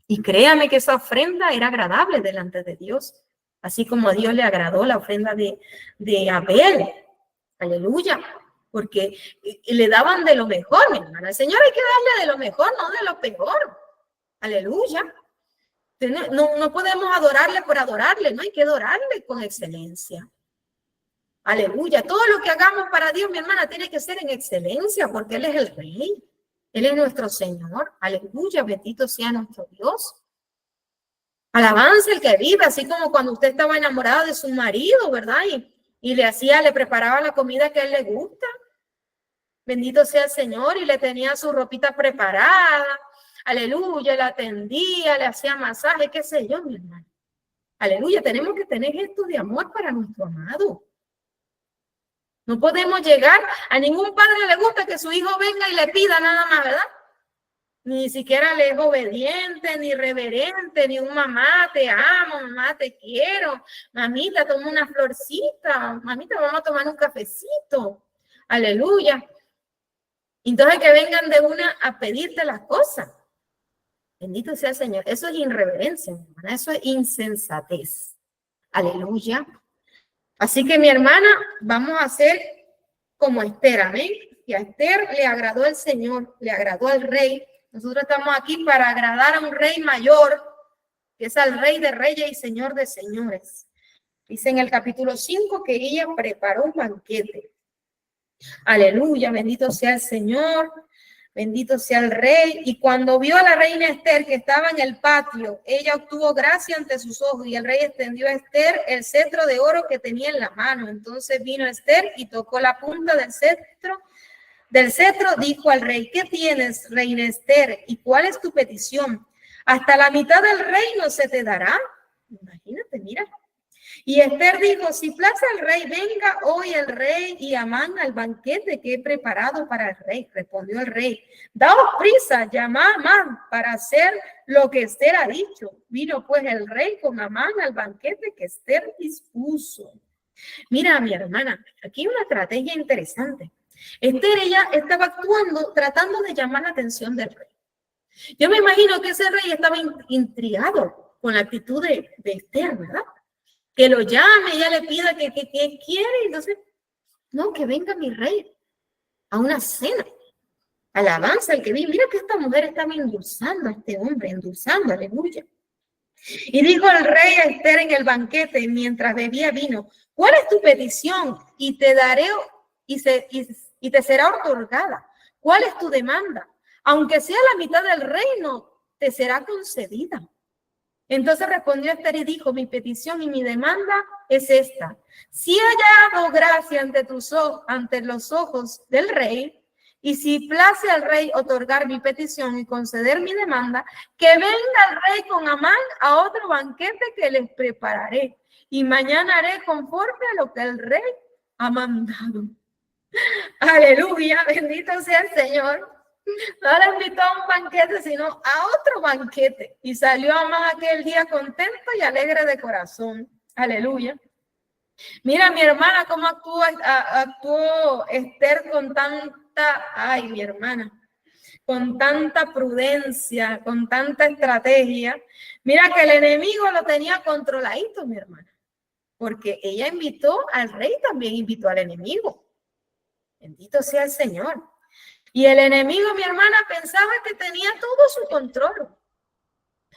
A: Y créame que esa ofrenda era agradable delante de Dios, así como a Dios le agradó la ofrenda de Abel. Aleluya. Porque le daban de lo mejor, mi hermana. Al Señor hay que darle de lo mejor, no de lo peor. Aleluya. No podemos adorarle por adorarle, no hay que adorarle con excelencia. Aleluya. Todo lo que hagamos para Dios, mi hermana, tiene que ser en excelencia, porque Él es el Rey. Él es nuestro Señor. Aleluya. Bendito sea nuestro Dios. Alabanza el que vive, así como cuando usted estaba enamorada de su marido, ¿verdad? Y le preparaba la comida que a él le gusta. Bendito sea el Señor, y le tenía su ropita preparada. Aleluya, la atendía, le hacía masaje, qué sé yo, mi hermano. Aleluya, tenemos que tener gestos de amor para nuestro amado. No podemos llegar, a ningún padre le gusta que su hijo venga y le pida nada más, ¿verdad? Ni siquiera le es obediente, ni reverente, ni un mamá, te amo, mamá, te quiero. Mamita, toma una florcita. Mamita, vamos a tomar un cafecito. Aleluya. Entonces que vengan de una a pedirte las cosas. Bendito sea el Señor. Eso es irreverencia, mi hermana. Eso es insensatez. Aleluya. Así que mi hermana, vamos a hacer como Esther, amén. Y a Esther le agradó el Señor, le agradó al Rey. Nosotros estamos aquí para agradar a un Rey mayor, que es al Rey de Reyes y Señor de Señores. Dice en el capítulo 5 que ella preparó un banquete. Aleluya, bendito sea el Señor, bendito sea el Rey. Y cuando vio a la reina Esther que estaba en el patio, ella obtuvo gracia ante sus ojos, y el rey extendió a Esther el cetro de oro que tenía en la mano. Entonces vino Esther y tocó la punta del cetro. Dijo al rey: ¿qué tienes, reina Esther? ¿Y cuál es tu petición? Hasta la mitad del reino se te dará. Imagínate, mira. Y Esther dijo: si place al rey, venga hoy el rey y Amán al banquete que he preparado para el rey. Respondió el rey: daos prisa, llama a Amán para hacer lo que Esther ha dicho. Vino pues el rey con Amán al banquete que Esther dispuso. Mira, mi hermana, aquí hay una estrategia interesante. Esther, ella estaba actuando, tratando de llamar la atención del rey. Yo me imagino que ese rey estaba intrigado con la actitud de Esther, ¿verdad? Que lo llame, ella le pida que quiere, entonces, no, que venga mi rey. a una cena. Alabanza al que vi. Mira que esta mujer estaba endulzando a este hombre, endulzando, aleluya. Y dijo el rey a Ester en el banquete mientras bebía vino: ¿cuál es tu petición? Y te daré y te será otorgada. ¿Cuál es tu demanda? Aunque sea la mitad del reino, te será concedida. Entonces respondió Ester y dijo: mi petición y mi demanda es esta: si he hallado gracia ante los ojos del rey, y si place al rey otorgar mi petición y conceder mi demanda, que venga el rey con Amán a otro banquete que les prepararé, y mañana haré conforme a lo que el rey ha mandado. Aleluya, bendito sea el Señor. No le invitó a un banquete, sino a otro banquete. Y salió Amán aquel día contento y alegre de corazón. Aleluya. Mira, mi hermana, cómo actuó Ester con mi hermana, con tanta prudencia, con tanta estrategia. Mira que el enemigo lo tenía controladito, mi hermana, porque ella invitó al rey, también invitó al enemigo. Bendito sea el Señor. Y el enemigo, mi hermana, pensaba que tenía todo su control.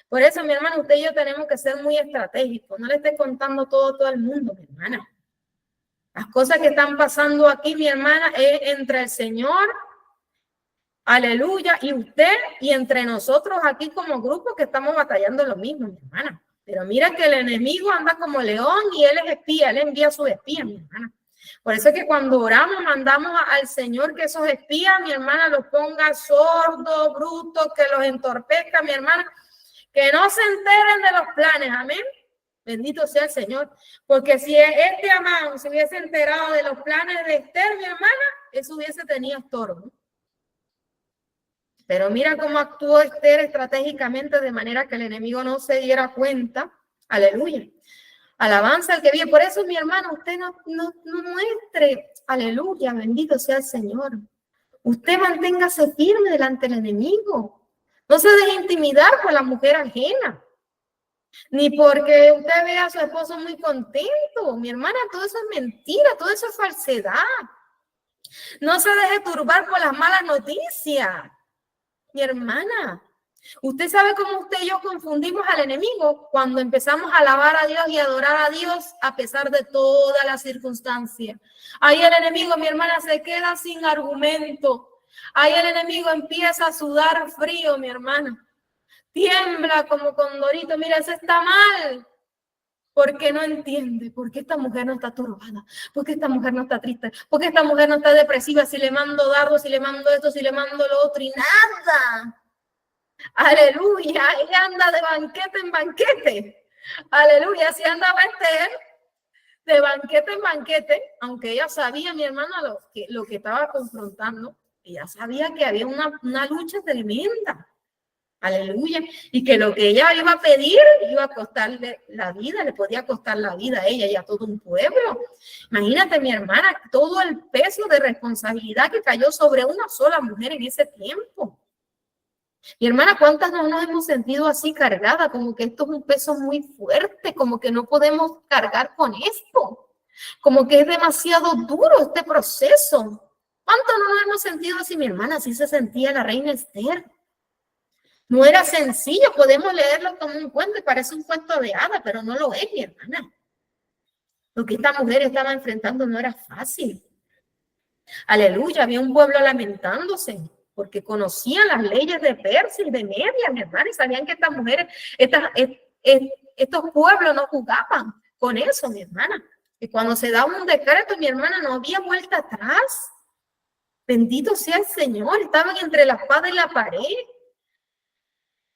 A: Por eso, mi hermana, usted y yo tenemos que ser muy estratégicos. No le esté contando todo el mundo, mi hermana. Las cosas que están pasando aquí, mi hermana, es entre el Señor, aleluya, y usted, y entre nosotros aquí como grupo que estamos batallando lo mismo, mi hermana. Pero mira que el enemigo anda como león y él es espía, él envía a sus espías, mi hermana. Por eso es que cuando oramos, mandamos al Señor que esos espías, mi hermana, los ponga sordos, brutos, que los entorpezca, mi hermana, que no se enteren de los planes, amén. Bendito sea el Señor, porque si este Amán se hubiese enterado de los planes de Ester, mi hermana, eso hubiese tenido estorbo. Pero mira cómo actuó Ester estratégicamente de manera que el enemigo no se diera cuenta. Aleluya. Alabanza al que vive. Por eso, mi hermano, usted no muestre, aleluya, bendito sea el Señor. Usted manténgase firme delante del enemigo. No se deje intimidar por la mujer ajena. Ni porque usted vea a su esposo muy contento. Mi hermana, todo eso es mentira, todo eso es falsedad. No se deje turbar por las malas noticias. Mi hermana, usted sabe cómo usted y yo confundimos al enemigo cuando empezamos a alabar a Dios y adorar a Dios a pesar de todas las circunstancias. Ahí el enemigo, mi hermana, se queda sin argumento. Ahí el enemigo empieza a sudar frío, mi hermana. Tiembla como condorito. Mira, eso está mal. Porque no entiende. ¿Por qué esta mujer no está turbada? ¿Por qué esta mujer no está triste? ¿Por qué esta mujer no está depresiva? Si le mando dardos, si le mando esto, si le mando lo otro y nada. Aleluya. Ella anda de banquete en banquete. Aleluya. Si andaba de banquete en banquete, aunque ella sabía, mi hermana, lo que estaba confrontando, ella sabía que había una lucha tremenda. Aleluya. Y que lo que ella iba a pedir iba a costarle la vida, le podía costar la vida a ella y a todo un pueblo. Imagínate, mi hermana, todo el peso de responsabilidad que cayó sobre una sola mujer en ese tiempo. Mi hermana, ¿cuántas no nos hemos sentido así cargadas? Como que esto es un peso muy fuerte, como que no podemos cargar con esto. Como que es demasiado duro este proceso. ¿Cuánto no nos hemos sentido así, mi hermana? Así se sentía la reina Ester. No era sencillo, podemos leerlo como un cuento y parece un cuento de hadas, pero no lo es, mi hermana. Lo que esta mujer estaba enfrentando no era fácil. Aleluya, había un pueblo lamentándose porque conocían las leyes de Persia y de Media, mi hermana, y sabían que estas mujeres, estos pueblos no jugaban con eso, mi hermana. Y cuando se da un decreto, mi hermana, no había vuelta atrás. Bendito sea el Señor, estaban entre la espada y la pared.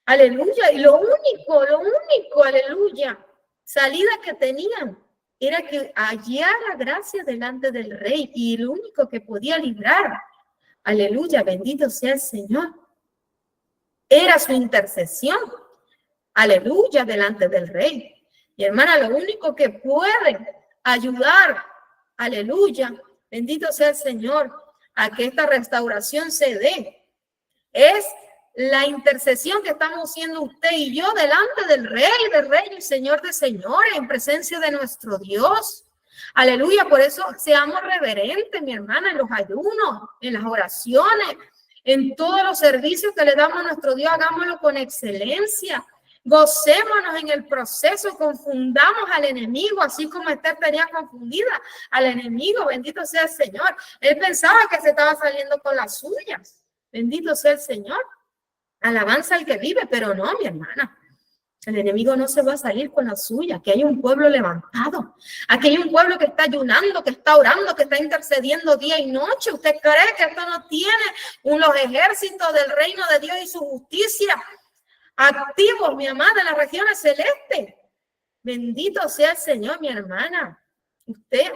A: Aleluya, y lo único, aleluya, salida que tenían era que hallara gracia delante del rey y lo único que podía librar, aleluya, bendito sea el Señor, era su intercesión, aleluya, delante del rey. Y hermana, lo único que puede ayudar, aleluya, bendito sea el Señor, a que esta restauración se dé, es la intercesión que estamos haciendo usted y yo delante del Rey de Reyes y Señor de Señores, en presencia de nuestro Dios. Aleluya, por eso seamos reverentes, mi hermana, en los ayunos, en las oraciones, en todos los servicios que le damos a nuestro Dios, hagámoslo con excelencia. Gocémonos en el proceso, confundamos al enemigo, así como Esther tenía confundida al enemigo, bendito sea el Señor. Él pensaba que se estaba saliendo con las suyas, bendito sea el Señor. Alabanza al que vive, pero no, mi hermana. El enemigo no se va a salir con la suya. Aquí hay un pueblo levantado. Aquí hay un pueblo que está ayunando, que está orando, que está intercediendo día y noche. ¿Usted cree que esto no tiene los ejércitos del reino de Dios y su justicia activos, mi amada, en las regiones celestes? Bendito sea el Señor, mi hermana. Usted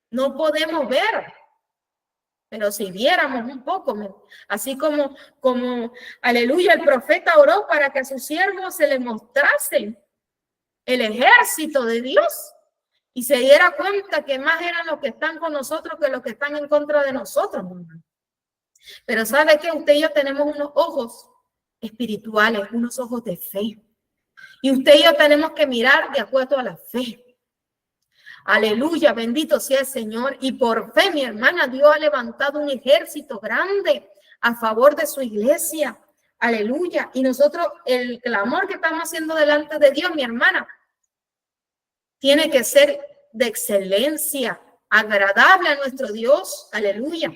A: no podemos ver. Pero si viéramos un poco, así como, aleluya, el profeta oró para que a sus siervos se le mostrase el ejército de Dios y se diera cuenta que más eran los que están con nosotros que los que están en contra de nosotros. Pero ¿sabe qué? Usted y yo tenemos unos ojos espirituales, unos ojos de fe. Y usted y yo tenemos que mirar de acuerdo a la fe. Aleluya, bendito sea el Señor. Y por fe, mi hermana, Dios ha levantado un ejército grande a favor de su iglesia. Aleluya. Y nosotros, el clamor que estamos haciendo delante de Dios, mi hermana, tiene que ser de excelencia, agradable a nuestro Dios. Aleluya.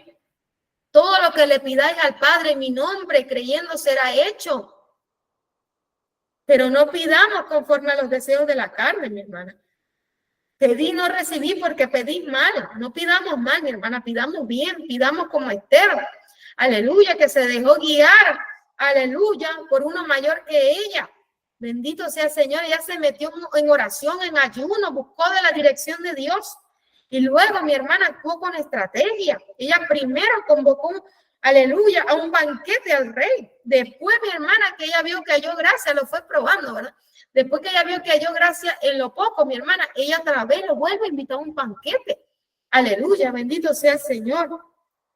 A: Todo lo que le pidáis al Padre en mi nombre, creyendo, será hecho. Pero no pidamos conforme a los deseos de la carne, mi hermana. Pedí, no recibí porque pedí mal. No pidamos mal, mi hermana, pidamos bien, pidamos como Esther. Aleluya, que se dejó guiar, aleluya, por uno mayor que ella. Bendito sea el Señor. Ella se metió en oración, en ayuno, buscó de la dirección de Dios. Y luego mi hermana actuó con estrategia. Ella primero convocó, aleluya, a un banquete al rey. Después mi hermana, que ella vio que halló gracia, lo fue probando, ¿verdad? Después que ella vio que halló gracia en lo poco, mi hermana, ella otra vez lo vuelve a invitar a un banquete. Aleluya, bendito sea el Señor.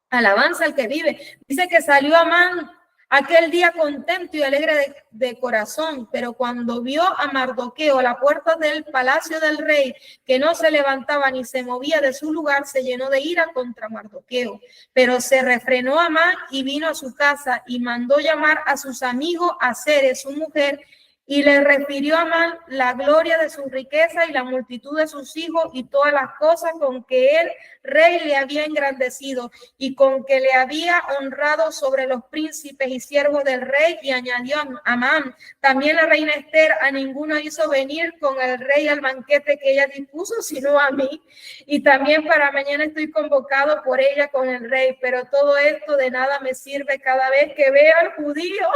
A: Alabanza al que vive. Dice que salió Amán aquel día contento y alegre de corazón, pero cuando vio a Mardoqueo a la puerta del palacio del rey, que no se levantaba ni se movía de su lugar, se llenó de ira contra Mardoqueo. Pero se refrenó Amán y vino a su casa y mandó llamar a sus amigos, a Zeres, su mujer, y le refirió a Amán la gloria de su riqueza y la multitud de sus hijos y todas las cosas con que el rey le había engrandecido y con que le había honrado sobre los príncipes y siervos del rey. Y añadió a Amán, también la reina Esther a ninguno hizo venir con el rey al banquete que ella dispuso, sino a mí. Y también para mañana estoy convocado por ella con el rey, pero todo esto de nada me sirve cada vez que veo al judío,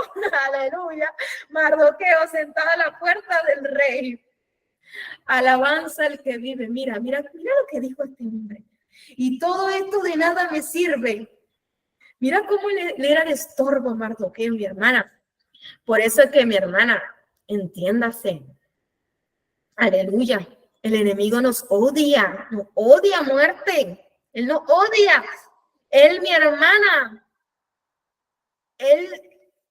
A: aleluya, Mardoqueo sentado a la puerta del rey. Alabanza al que vive. Mira lo que dijo este hombre. Y todo esto de nada me sirve. Mira cómo le era de estorbo a Mardoqueo, mi hermana. Por eso es que mi hermana, entiéndase. Aleluya. El enemigo nos odia a muerte. Él nos odia. Él, mi hermana, él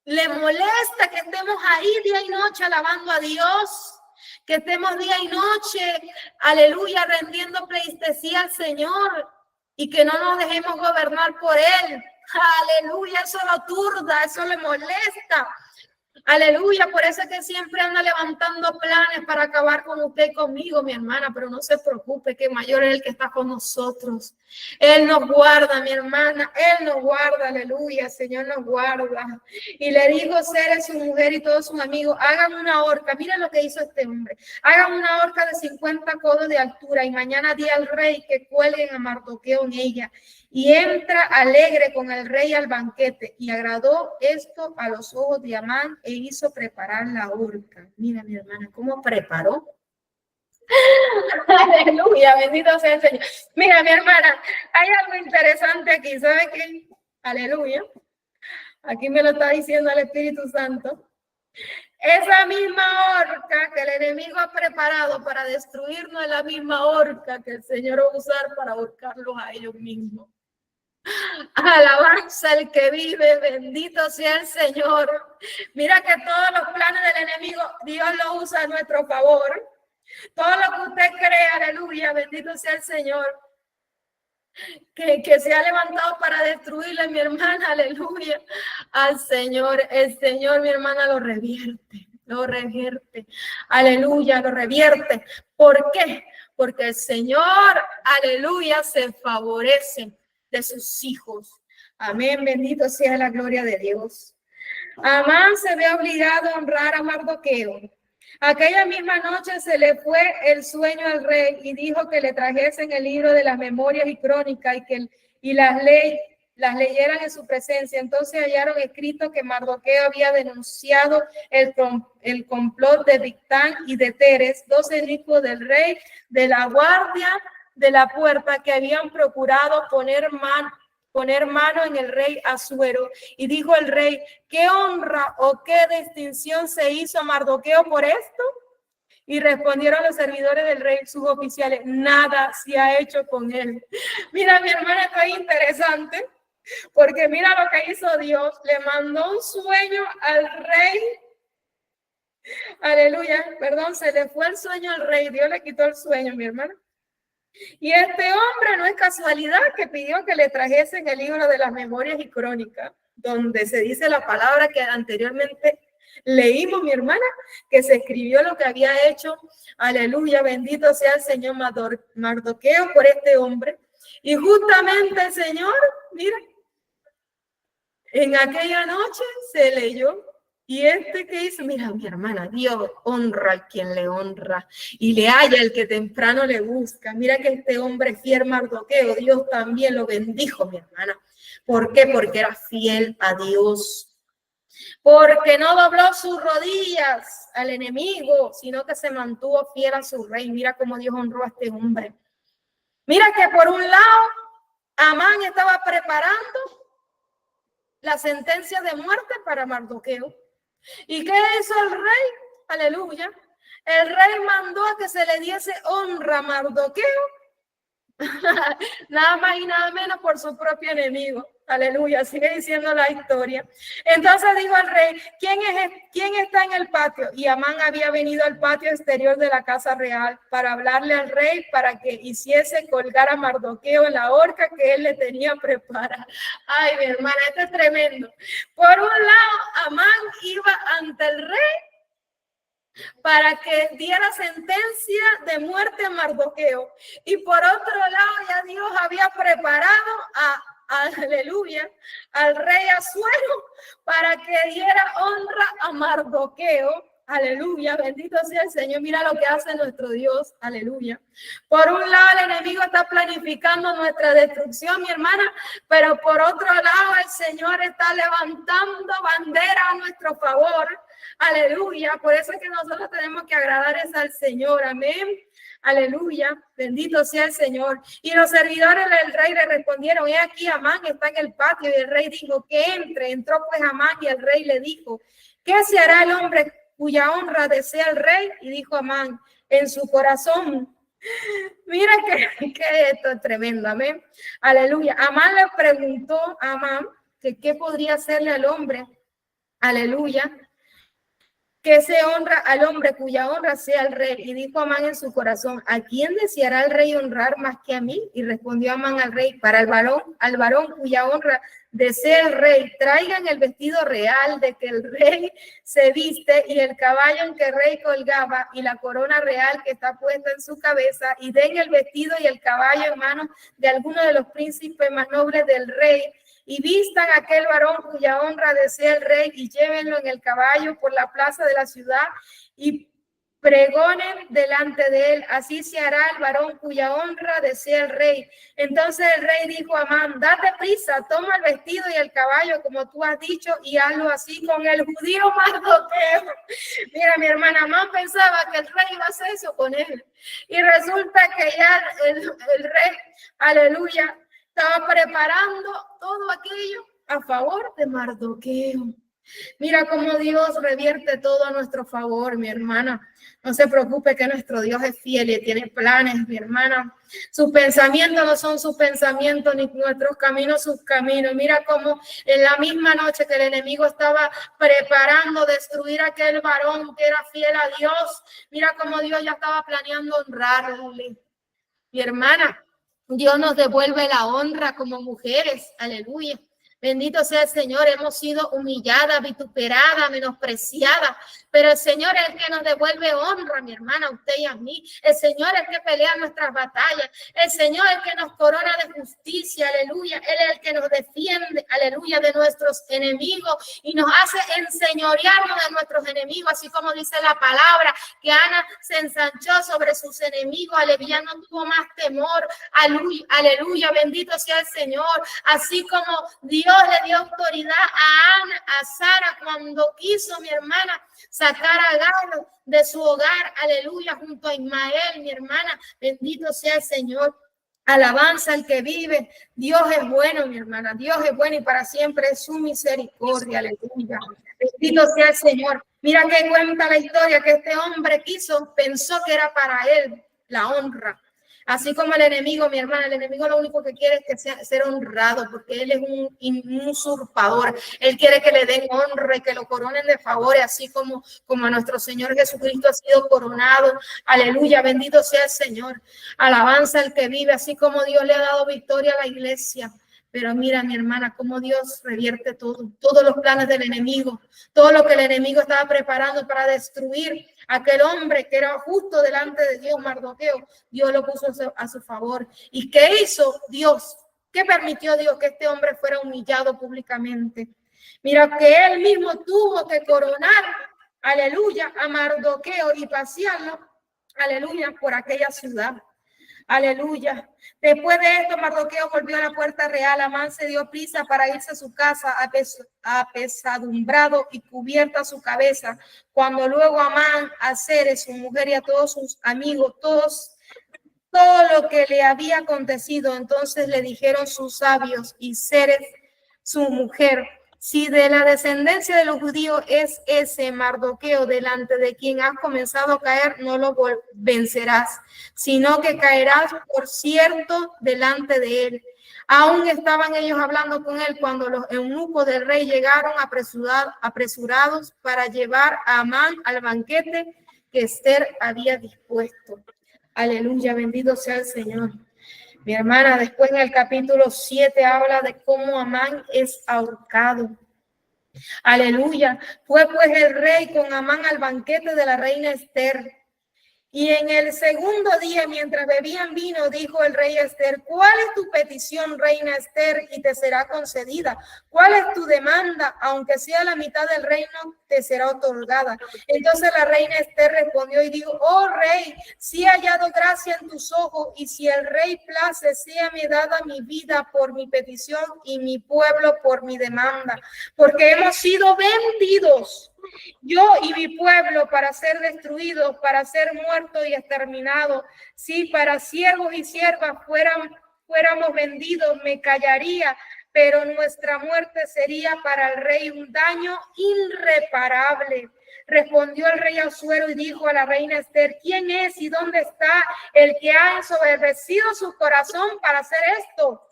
A: le molesta que estemos ahí día y noche alabando a Dios, que estemos día y noche, aleluya, rendiendo pleitesía al Señor y que no nos dejemos gobernar por Él. Aleluya, eso lo turda, eso le molesta. Aleluya, por eso es que siempre anda levantando planes para acabar con usted y conmigo, mi hermana, pero no se preocupe, que mayor es el que está con nosotros. Él nos guarda, mi hermana, Él nos guarda, aleluya, Señor nos guarda. Y le dijo Zeres, su mujer y todos sus amigos, hagan una horca, miren lo que hizo este hombre, hagan una horca de 50 codos de altura y mañana di al rey que cuelguen a Mardoqueo en ella. Y entra alegre con el rey al banquete, y agradó esto a los ojos de Amán e hizo preparar la horca. Mira, mi hermana, cómo preparó. Aleluya, bendito sea el Señor. Mira, mi hermana, hay algo interesante aquí, ¿sabe qué? Aleluya. Aquí me lo está diciendo el Espíritu Santo. Esa misma horca que el enemigo ha preparado para destruirnos es la misma horca que el Señor va a usar para ahorcarlos a ellos mismos. Alabanza el que vive, bendito sea el Señor. Mira que todos los planes del enemigo, Dios los usa a nuestro favor. Todo lo que usted cree, aleluya, bendito sea el Señor, que se ha levantado para destruirle, mi hermana, aleluya, al Señor. El Señor, mi hermana, lo revierte, aleluya, lo revierte. ¿Por qué? Porque el Señor, aleluya, se favorece de sus hijos. Amén, bendito sea la gloria de Dios. Amán se ve obligado a honrar a Mardoqueo. Aquella misma noche se le fue el sueño al rey y dijo que le trajesen el libro de las memorias y crónicas y las leyeran en su presencia. Entonces hallaron escrito que Mardoqueo había denunciado el complot de Bigtán y de Teres, 12 hijos del rey, de la guardia de la puerta, que habían procurado poner mano en el rey Asuero. Y dijo el rey: ¿qué honra o qué distinción se hizo a Mardoqueo por esto? Y respondieron los servidores del rey, sus oficiales: nada se ha hecho con él. Mira, mi hermana, esto es interesante, porque mira lo que hizo Dios. Le mandó un sueño al rey. Aleluya, perdón, se le fue el sueño al rey. Dios le quitó el sueño, mi hermana. Y este hombre, no es casualidad que pidió que le trajesen el libro de las memorias y crónicas, donde se dice la palabra que anteriormente leímos, mi hermana, que se escribió lo que había hecho, aleluya, bendito sea el Señor Mardoqueo por este hombre. Y justamente el Señor, mira, en aquella noche se leyó. Y que hizo, mira, mi hermana, Dios honra al quien le honra y le halla el que temprano le busca. Mira que este hombre fiel Mardoqueo, Dios también lo bendijo, mi hermana. ¿Por qué? Porque era fiel a Dios. Porque no dobló sus rodillas al enemigo, sino que se mantuvo fiel a su rey. Mira cómo Dios honró a este hombre. Mira que por un lado, Amán estaba preparando la sentencia de muerte para Mardoqueo. ¿Y qué hizo el rey? Aleluya. El rey mandó a que se le diese honra a Mardoqueo, nada más y nada menos por su propio enemigo. Aleluya, sigue diciendo la historia. Entonces dijo el rey: ¿quién está en el patio? Y Amán había venido al patio exterior de la casa real para hablarle al rey para que hiciese colgar a Mardoqueo en la horca que él le tenía preparada. Ay, mi hermana, esto es tremendo. Por un lado, Amán iba ante el rey para que diera sentencia de muerte a Mardoqueo. Y por otro lado, ya Dios había preparado aleluya, al rey Asuero para que diera honra a Mardoqueo. Aleluya, bendito sea el Señor. Mira lo que hace nuestro Dios. Aleluya. Por un lado, el enemigo está planificando nuestra destrucción, mi hermana, pero por otro lado, el Señor está levantando bandera a nuestro favor. Aleluya. Por eso es que nosotros tenemos que agradar al Señor. Amén. Aleluya, bendito sea el Señor. Y los servidores del rey le respondieron: he aquí, Amán está en el patio. Y el rey dijo: que entre. Entró pues Amán, y el rey le dijo: ¿qué se hará el hombre cuya honra desea el rey? Y dijo Amán en su corazón. Mira que esto es tremendo, amén. Aleluya. Amán le preguntó a Amán que qué podría hacerle al hombre. Aleluya. Que se honra al hombre cuya honra sea el rey. Y dijo Amán en su corazón: ¿a quién deseará el rey honrar más que a mí? Y respondió Amán al rey: para al varón cuya honra desea el rey, traigan el vestido real de que el rey se viste y el caballo en que el rey colgaba y la corona real que está puesta en su cabeza, y den el vestido y el caballo en manos de alguno de los príncipes más nobles del rey, y vistan a aquel varón cuya honra desea el rey, y llévenlo en el caballo por la plaza de la ciudad, y pregonen delante de él. Así se hará el varón cuya honra desea el rey. Entonces el rey dijo a Amán: date prisa, toma el vestido y el caballo como tú has dicho, y hazlo así con el judío Mardoqueo. Mira, mi hermana, Amán pensaba que el rey iba a hacer eso con él, y resulta que ya el rey, aleluya, estaba preparando todo aquello a favor de Mardoqueo. Mira cómo Dios revierte todo a nuestro favor, mi hermana. No se preocupe que nuestro Dios es fiel y tiene planes, mi hermana. Sus pensamientos no son sus pensamientos, ni nuestros caminos sus caminos. Mira cómo en la misma noche que el enemigo estaba preparando destruir a aquel varón que era fiel a Dios, mira cómo Dios ya estaba planeando honrarle. Mi hermana, Dios nos devuelve la honra como mujeres. Aleluya. Bendito sea el Señor, hemos sido humilladas, vituperadas, menospreciadas, pero el Señor es el que nos devuelve honra, mi hermana, a usted y a mí. El Señor es el que pelea nuestras batallas. El Señor es el que nos corona de justicia, aleluya. Él es el que nos defiende, aleluya, de nuestros enemigos y nos hace enseñorearnos de nuestros enemigos, así como dice la palabra, que Ana se ensanchó sobre sus enemigos, aleluya, no tuvo más temor, aleluya, aleluya, bendito sea el Señor, así como Dios le dio autoridad a Ana, a Sara, cuando quiso, mi hermana, sacar a Agar de su hogar, aleluya, junto a Ismael, mi hermana, bendito sea el Señor. Alabanza al que vive. Dios es bueno, mi hermana. Dios es bueno y para siempre es su misericordia. Aleluya. Bendito sea el Señor. Mira que cuenta la historia que este hombre pensó que era para él la honra. Así como el enemigo, mi hermana, el enemigo lo único que quiere es que sea ser honrado, porque él es un usurpador. Él quiere que le den honra y que lo coronen de favores, así como a nuestro Señor Jesucristo ha sido coronado. Aleluya, bendito sea el Señor. Alabanza al que vive, así como Dios le ha dado victoria a la iglesia. Pero mira, mi hermana, cómo Dios revierte todos los planes del enemigo, todo lo que el enemigo estaba preparando para destruir a aquel hombre que era justo delante de Dios, Mardoqueo. Dios lo puso a su favor. ¿Y qué hizo Dios? ¿Qué permitió Dios que este hombre fuera humillado públicamente? Mira que él mismo tuvo que coronar, aleluya, a Mardoqueo y pasearlo, aleluya, por aquella ciudad. Aleluya. Después de esto, Mardoqueo volvió a la puerta real. Amán se dio prisa para irse a su casa, apesadumbrado y cubierta su cabeza. Cuando luego Amán, a Zeres, su mujer y a todos sus amigos, todo lo que le había acontecido, entonces le dijeron sus sabios y Zeres, su mujer: si de la descendencia de los judíos es ese Mardoqueo delante de quien has comenzado a caer, no lo vencerás, sino que caerás por cierto delante de él. Aún estaban ellos hablando con él cuando los eunucos del rey llegaron apresurados para llevar a Amán al banquete que Esther había dispuesto. Aleluya, bendito sea el Señor. Mi hermana, después en el capítulo 7 habla de cómo Amán es ahorcado. Aleluya. Fue pues el rey con Amán al banquete de la reina Esther. Y en el segundo día, mientras bebían vino, dijo el rey a Esther: ¿cuál es tu petición, reina Esther? Y te será concedida. ¿Cuál es tu demanda? Aunque sea la mitad del reino, te será otorgada. Entonces la reina Esther respondió y dijo: oh rey, si he hallado gracia en tus ojos, y si el rey place, séame dada mi vida por mi petición y mi pueblo por mi demanda, porque hemos sido vendidos, yo y mi pueblo, para ser destruidos, para ser muertos y exterminados. Si para siervos y siervas fuéramos vendidos, me callaría, pero nuestra muerte sería para el rey un daño irreparable. Respondió el rey Asuero y dijo a la reina Esther: ¿quién es y dónde está el que ha ensoberbecido su corazón para hacer esto?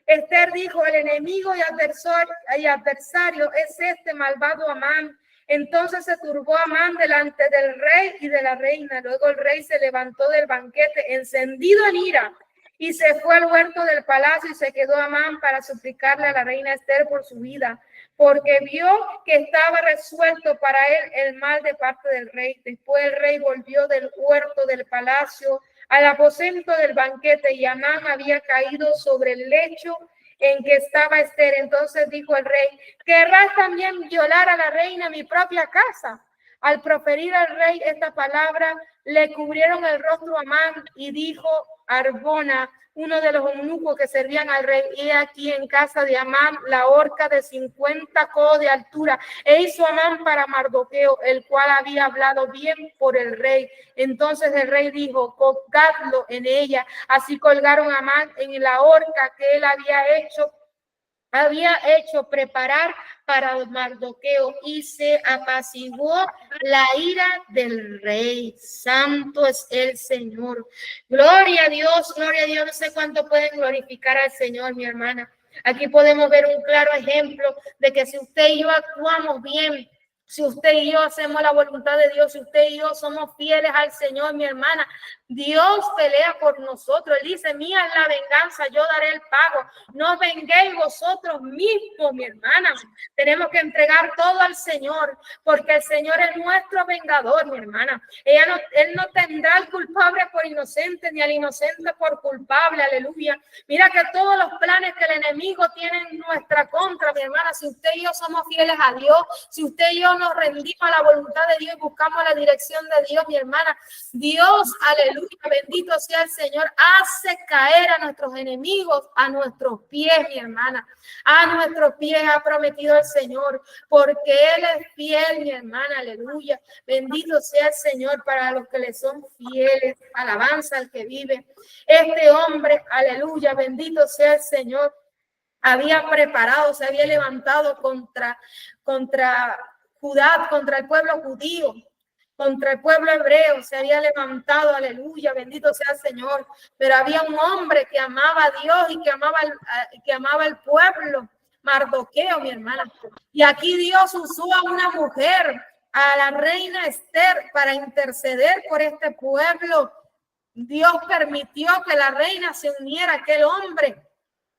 A: Esther dijo: el enemigo y adversario es este malvado Amán. Entonces se turbó Amán delante del rey y de la reina. Luego el rey se levantó del banquete encendido en ira y se fue al huerto del palacio, y se quedó Amán para suplicarle a la reina Esther por su vida, porque vio que estaba resuelto para él el mal de parte del rey. Después el rey volvió del huerto del palacio al aposento del banquete, y Amán había caído sobre el lecho en que estaba Esther. Entonces dijo el rey: ¿querrás también violar a la reina, mi propia casa? Al proferir al rey esta palabra, le cubrieron el rostro a Amán, y dijo Arbona, uno de los eunucos que servían al rey: he aquí en casa de Amán la horca de 50 codos de altura. E hizo Amán para Mardoqueo, el cual había hablado bien por el rey. Entonces el rey dijo: colgadlo en ella. Así colgaron a Amán en la horca que él había hecho había hecho preparar para Mardoqueo y se apaciguó la ira del rey. Santo es el Señor. Gloria a Dios, gloria a Dios. No sé cuánto pueden glorificar al Señor, mi hermana. Aquí podemos ver un claro ejemplo de que si usted y yo actuamos bien, si usted y yo hacemos la voluntad de Dios, si usted y yo somos fieles al Señor, mi hermana, Dios pelea por nosotros. Él dice, mía es la venganza, yo daré el pago. No venguéis vosotros mismos, mi hermana. Tenemos que entregar todo al Señor, porque el Señor es nuestro vengador, mi hermana. Él no tendrá al culpable por inocente, ni al inocente por culpable, aleluya. Mira que todos los planes que el enemigo tiene en nuestra contra, mi hermana, si usted y yo somos fieles a Dios, si usted y yo nos rendimos a la voluntad de Dios y buscamos la dirección de Dios, mi hermana, Dios, aleluya, bendito sea el Señor, hace caer a nuestros enemigos a nuestros pies, mi hermana. A nuestros pies ha prometido el Señor, porque Él es fiel, mi hermana, aleluya. Bendito sea el Señor para los que le son fieles. Alabanza al que vive. Este hombre, aleluya, bendito sea el Señor, había preparado, se había levantado contra Judá, contra el pueblo judío, contra el pueblo hebreo, se había levantado, aleluya, bendito sea el Señor. Pero había un hombre que amaba a Dios y que amaba el pueblo, Mardoqueo, mi hermana. Y aquí Dios usó a una mujer, a la reina Esther, para interceder por este pueblo. Dios permitió que la reina se uniera a aquel hombre.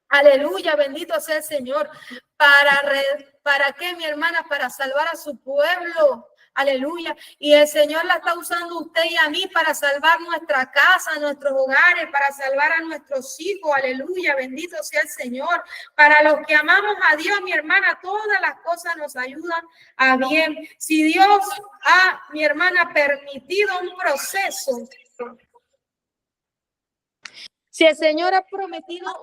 A: Aleluya, bendito sea el Señor. ¿Para qué, mi hermana? Para salvar a su pueblo. Aleluya. Y el Señor la está usando usted y a mí para salvar nuestra casa, nuestros hogares, para salvar a nuestros hijos. Aleluya. Bendito sea el Señor. Para los que amamos a Dios, mi hermana, todas las cosas nos ayudan a bien. Si Dios ha, mi hermana, permitido un proceso, si el Señor ha permitido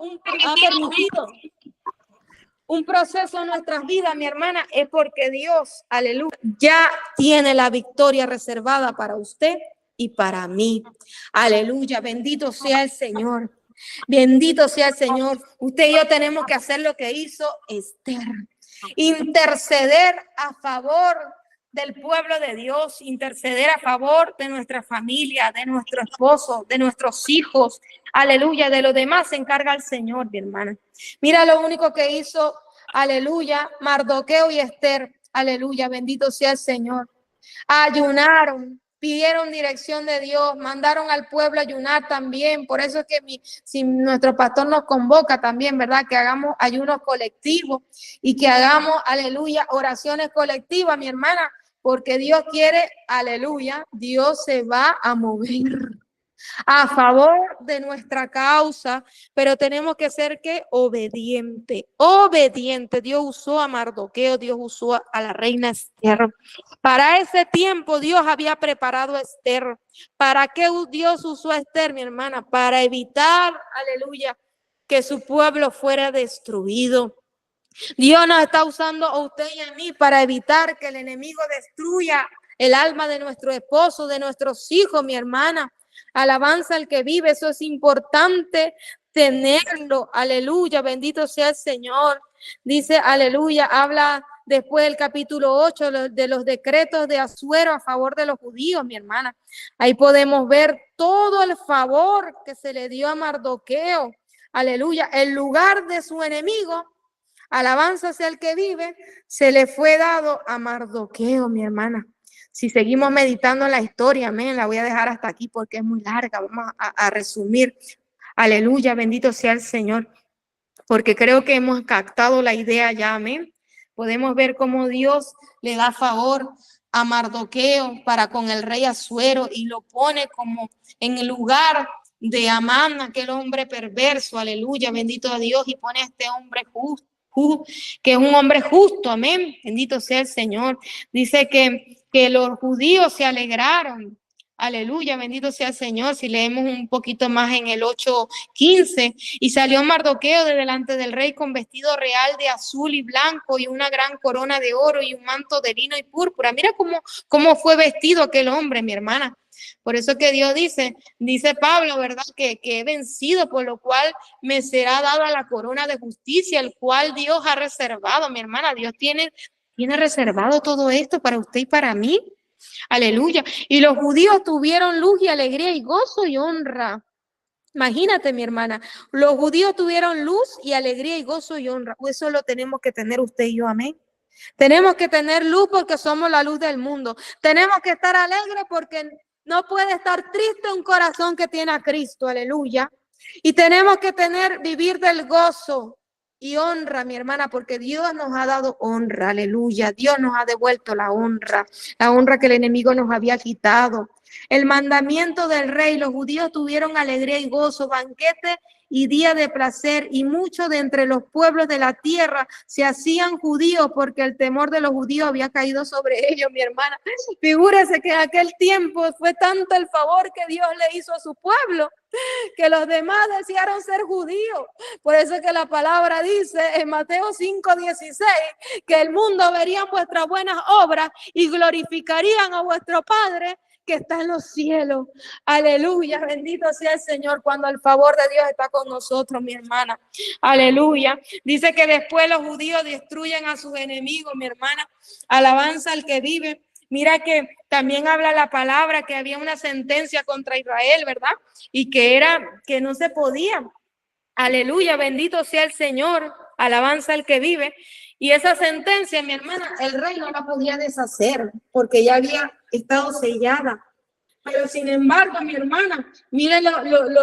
A: un proceso en nuestras vidas, mi hermana, es porque Dios, aleluya, ya tiene la victoria reservada para usted y para mí. Aleluya, bendito sea el Señor. Bendito sea el Señor. Usted y yo tenemos que hacer lo que hizo Esther. Interceder a favor del pueblo de Dios, interceder a favor de nuestra familia, de nuestro esposo, de nuestros hijos. Aleluya, de lo demás se encarga el Señor, mi hermana. Mira lo único que hizo, aleluya, Mardoqueo y Esther. Aleluya, bendito sea el Señor. Ayunaron, pidieron dirección de Dios, mandaron al pueblo a ayunar también. Por eso es que si nuestro pastor nos convoca también, ¿verdad? Que hagamos ayunos colectivos y que hagamos, aleluya, oraciones colectivas, mi hermana, porque Dios quiere, aleluya, Dios se va a mover a favor de nuestra causa, pero tenemos que ser que obediente. Dios usó a Mardoqueo, Dios usó a la reina Esther. Para ese tiempo Dios había preparado a Esther. ¿Para qué Dios usó a Esther, mi hermana? Para evitar, aleluya, que su pueblo fuera destruido. Dios nos está usando a usted y a mí para evitar que el enemigo destruya el alma de nuestro esposo, de nuestros hijos, mi hermana. Alabanza al que vive, eso es importante tenerlo. Aleluya, bendito sea el Señor. Dice, aleluya, habla después del capítulo 8 de los decretos de Asuero a favor de los judíos, mi hermana. Ahí podemos ver todo el favor que se le dio a Mardoqueo. Aleluya, el lugar de su enemigo, alabanza sea el que vive, se le fue dado a Mardoqueo, mi hermana. Si seguimos meditando en la historia, amén, la voy a dejar hasta aquí porque es muy larga, vamos a resumir. Aleluya, bendito sea el Señor, porque creo que hemos captado la idea ya, amén. Podemos ver cómo Dios le da favor a Mardoqueo para con el rey Asuero y lo pone como en el lugar de Amán, aquel hombre perverso, aleluya, bendito a Dios, y pone a este hombre justo, que es un hombre justo, amén, bendito sea el Señor. Dice que los judíos se alegraron, aleluya, bendito sea el Señor. Si leemos un poquito más en el 8:15, y salió Mardoqueo de delante del rey con vestido real de azul y blanco y una gran corona de oro y un manto de lino y púrpura. Mira cómo fue vestido aquel hombre, mi hermana. Por eso que Dios dice Pablo, ¿verdad? Que he vencido, por lo cual me será dada la corona de justicia, el cual Dios ha reservado, mi hermana. Dios tiene reservado todo esto para usted y para mí. Aleluya. Y los judíos tuvieron luz y alegría y gozo y honra. Imagínate, mi hermana, los judíos tuvieron luz y alegría y gozo y honra. Eso lo tenemos que tener usted y yo, amén. Tenemos que tener luz porque somos la luz del mundo. Tenemos que estar alegres porque no puede estar triste un corazón que tiene a Cristo, aleluya. Y tenemos que vivir del gozo y honra, mi hermana, porque Dios nos ha dado honra, aleluya. Dios nos ha devuelto la honra que el enemigo nos había quitado. El mandamiento del rey, los judíos tuvieron alegría y gozo, banquete y día de placer, y muchos de entre los pueblos de la tierra se hacían judíos porque el temor de los judíos había caído sobre ellos, mi hermana. Figúrese que en aquel tiempo fue tanto el favor que Dios le hizo a su pueblo que los demás desearon ser judíos. Por eso es que la palabra dice en Mateo 5:16 que el mundo vería vuestras buenas obras y glorificarían a vuestro Padre que está en los cielos. Aleluya, bendito sea el Señor cuando el favor de Dios está con nosotros, mi hermana. Aleluya. Dice que después los judíos destruyen a sus enemigos, mi hermana. Alabanza al que vive. Mira que también habla la palabra que había una sentencia contra Israel, ¿verdad? Y que no se podía. Aleluya, bendito sea el Señor. Alabanza al que vive. Y esa sentencia, mi hermana, el rey no la podía deshacer porque ya había estado sellada. Pero sin embargo, mi hermana, miren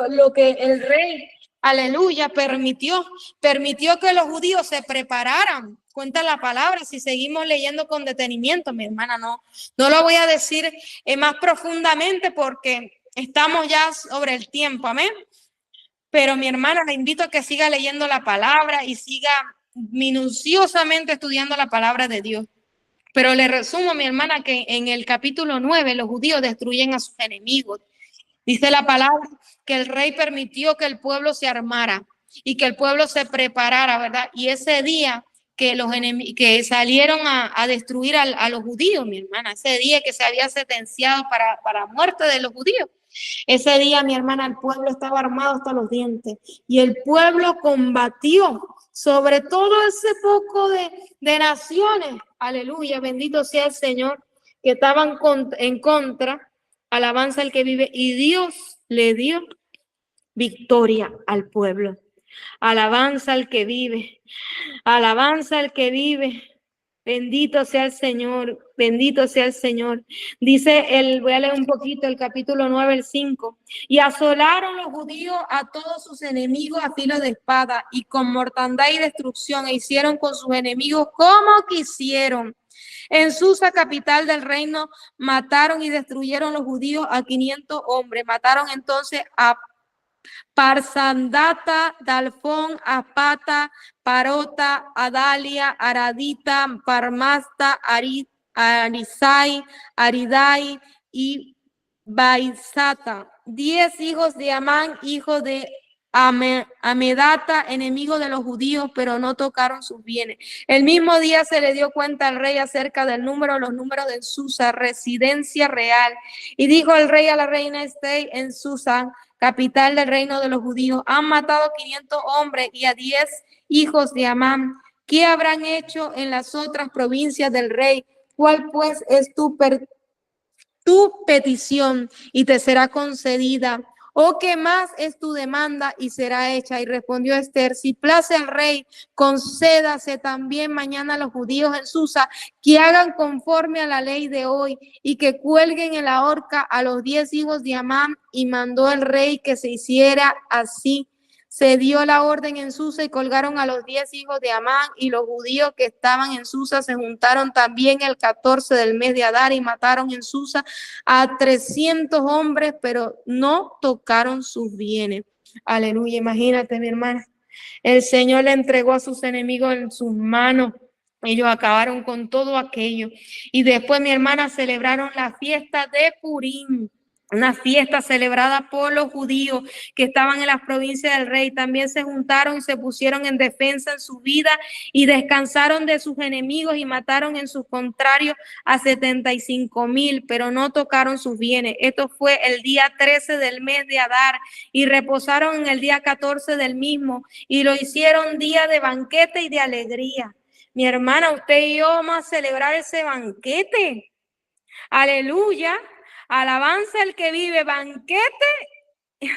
A: lo que el rey, aleluya, permitió que los judíos se prepararan. Cuenta la palabra, si seguimos leyendo con detenimiento, mi hermana, no lo voy a decir más profundamente porque estamos ya sobre el tiempo, amén. Pero mi hermana, la invito a que siga leyendo la palabra y siga minuciosamente estudiando la palabra de Dios. Pero le resumo, mi hermana, que en el capítulo 9 los judíos destruyen a sus enemigos. Dice la palabra que el rey permitió que el pueblo se armara y que el pueblo se preparara, ¿verdad? Y ese día que los que salieron a destruir a los judíos, mi hermana, ese día que se había sentenciado para muerte de los judíos, ese día, mi hermana, el pueblo estaba armado hasta los dientes y el pueblo combatió sobre todo ese poco de naciones, aleluya, bendito sea el Señor, que estaban en contra, alabanza al que vive, y Dios le dio victoria al pueblo. Alabanza al que vive, alabanza al que vive. Bendito sea el Señor, bendito sea el Señor. Dice, voy a leer un poquito el capítulo 9, el 5. Y asolaron los judíos a todos sus enemigos a filo de espada y con mortandad y destrucción, e hicieron con sus enemigos como quisieron. En Susa, capital del reino, mataron y destruyeron los judíos a 500 hombres. Mataron entonces a Parsandata, Dalfón, Apata, Parota, Adalia, Aradita, Parmasta, Arisai, Aridai y Baisata. 10 hijos de Amán, hijo de Amedata, enemigo de los judíos, pero no tocaron sus bienes. El mismo día se le dio cuenta al rey acerca del los números de Susa, residencia real. Y dijo el rey a la reina Esther en Susa, capital del reino de los judíos, han matado 500 hombres y a 10 hijos de Amán. ¿Qué habrán hecho en las otras provincias del rey? ¿Cuál pues es tu petición y te será concedida? ¿O qué más es tu demanda y será hecha? Y respondió Esther, si place al rey, concédase también mañana a los judíos en Susa que hagan conforme a la ley de hoy y que cuelguen en la horca a los 10 hijos de Amán. Y mandó el rey que se hiciera así. Se dio la orden en Susa y colgaron a los 10 hijos de Amán, y los judíos que estaban en Susa se juntaron también el 14 del mes de Adar y mataron en Susa a 300 hombres, pero no tocaron sus bienes. Aleluya, imagínate, mi hermana. El Señor le entregó a sus enemigos en sus manos. Ellos acabaron con todo aquello. Y después, mi hermana, celebraron la fiesta de Purim. una fiesta celebrada por los judíos que estaban en las provincias del rey. También se juntaron y se pusieron en defensa en su vida y descansaron de sus enemigos y mataron en sus contrarios a 75,000, pero no tocaron sus bienes. Esto fue el día 13 del mes de Adar y reposaron en el día 14 del mismo y lo hicieron día de banquete y de alegría. Mi hermana, usted y yo vamos a celebrar ese banquete. Aleluya. Alabanza el que vive, banquete,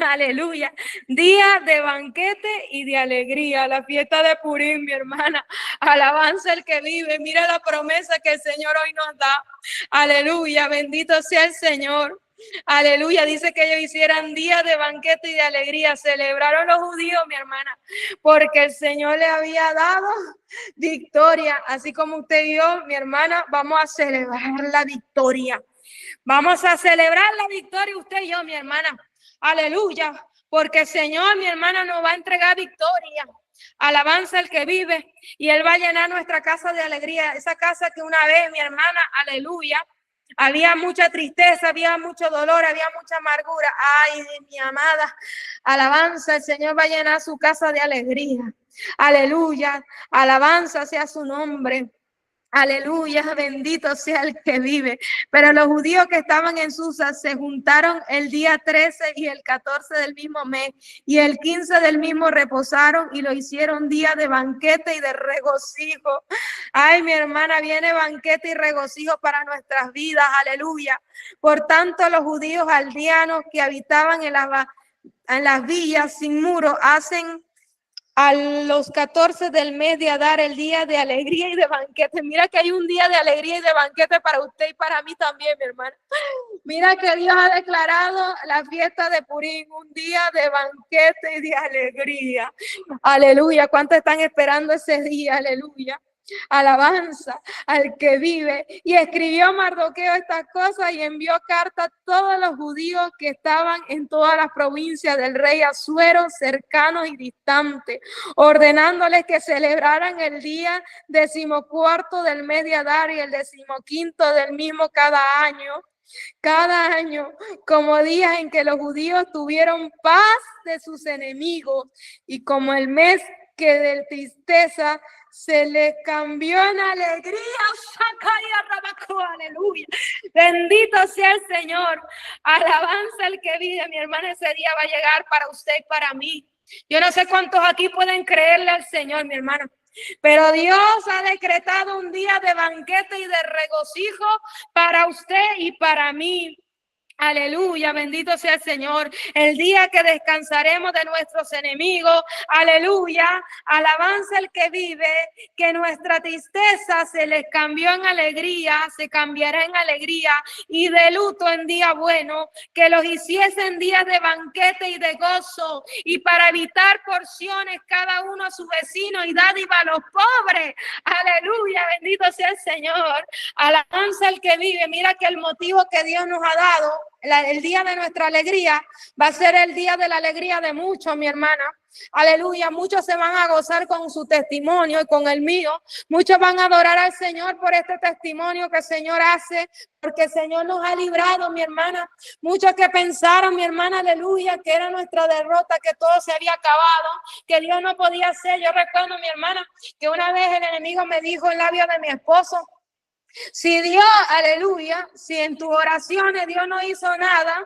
A: aleluya, día de banquete y de alegría, la fiesta de Purim, mi hermana, alabanza el que vive, mira la promesa que el Señor hoy nos da, aleluya, bendito sea el Señor. Aleluya, dice que ellos hicieran día de banquete y de alegría, celebraron los judíos, mi hermana, porque el Señor le había dado victoria, así como usted y yo, mi hermana, vamos a celebrar la victoria. Vamos a celebrar la victoria usted y yo, mi hermana. Aleluya. Porque el Señor, mi hermana, nos va a entregar victoria. Alabanza el que vive y Él va a llenar nuestra casa de alegría. Esa casa que una vez, mi hermana, aleluya, había mucha tristeza, había mucho dolor, había mucha amargura. Ay, mi amada, alabanza, el Señor va a llenar su casa de alegría. Aleluya, alabanza sea su nombre. Aleluya, bendito sea el que vive. Pero los judíos que estaban en Susa se juntaron el día 13 y el 14 del mismo mes y el 15 del mismo reposaron y lo hicieron día de banquete y de regocijo. Ay, mi hermana, viene banquete y regocijo para nuestras vidas. Aleluya. Por tanto, los judíos aldeanos que habitaban en las villas sin muro hacen a los 14 del mes de Adar, el día de alegría y de banquete. Mira que hay un día de alegría y de banquete para usted y para mí también, mi hermana. Mira que Dios ha declarado la fiesta de Purim, un día de banquete y de alegría. Aleluya. ¿Cuántos están esperando ese día? Aleluya. Alabanza al que vive. Y escribió Mardoqueo estas cosas y envió carta a todos los judíos que estaban en todas las provincias del rey Asuero, cercanos y distantes, ordenándoles que celebraran el día 14 del mes de Adar y el 15 del mismo cada año, como días en que los judíos tuvieron paz de sus enemigos y como el mes que de tristeza se les cambió en alegría. Aleluya. Bendito sea el Señor. Alabanza el que vive. Mi hermana, ese día va a llegar para usted y para mí. Yo no sé cuántos aquí pueden creerle al Señor, mi hermana. Pero Dios ha decretado un día de banquete y de regocijo para usted y para mí. Aleluya, bendito sea el Señor. El día que descansaremos de nuestros enemigos. Aleluya, alabanza el que vive, que nuestra tristeza se les cambió en alegría, se cambiará en alegría y de luto en día bueno, que los hiciesen días de banquete y de gozo y para evitar porciones cada uno a su vecino y dádiva a los pobres. Aleluya, bendito sea el Señor. Alabanza el que vive. Mira que el motivo que Dios nos ha dado, el día de nuestra alegría va a ser el día de la alegría de muchos, mi hermana. Aleluya, muchos se van a gozar con su testimonio y con el mío. Muchos van a adorar al Señor por este testimonio que el Señor hace, porque el Señor nos ha librado, mi hermana. Muchos que pensaron, mi hermana, aleluya, que era nuestra derrota, que todo se había acabado, que Dios no podía hacer. Yo recuerdo, mi hermana, que una vez el enemigo me dijo en labio de mi esposo: si Dios, aleluya, si en tus oraciones Dios no hizo nada,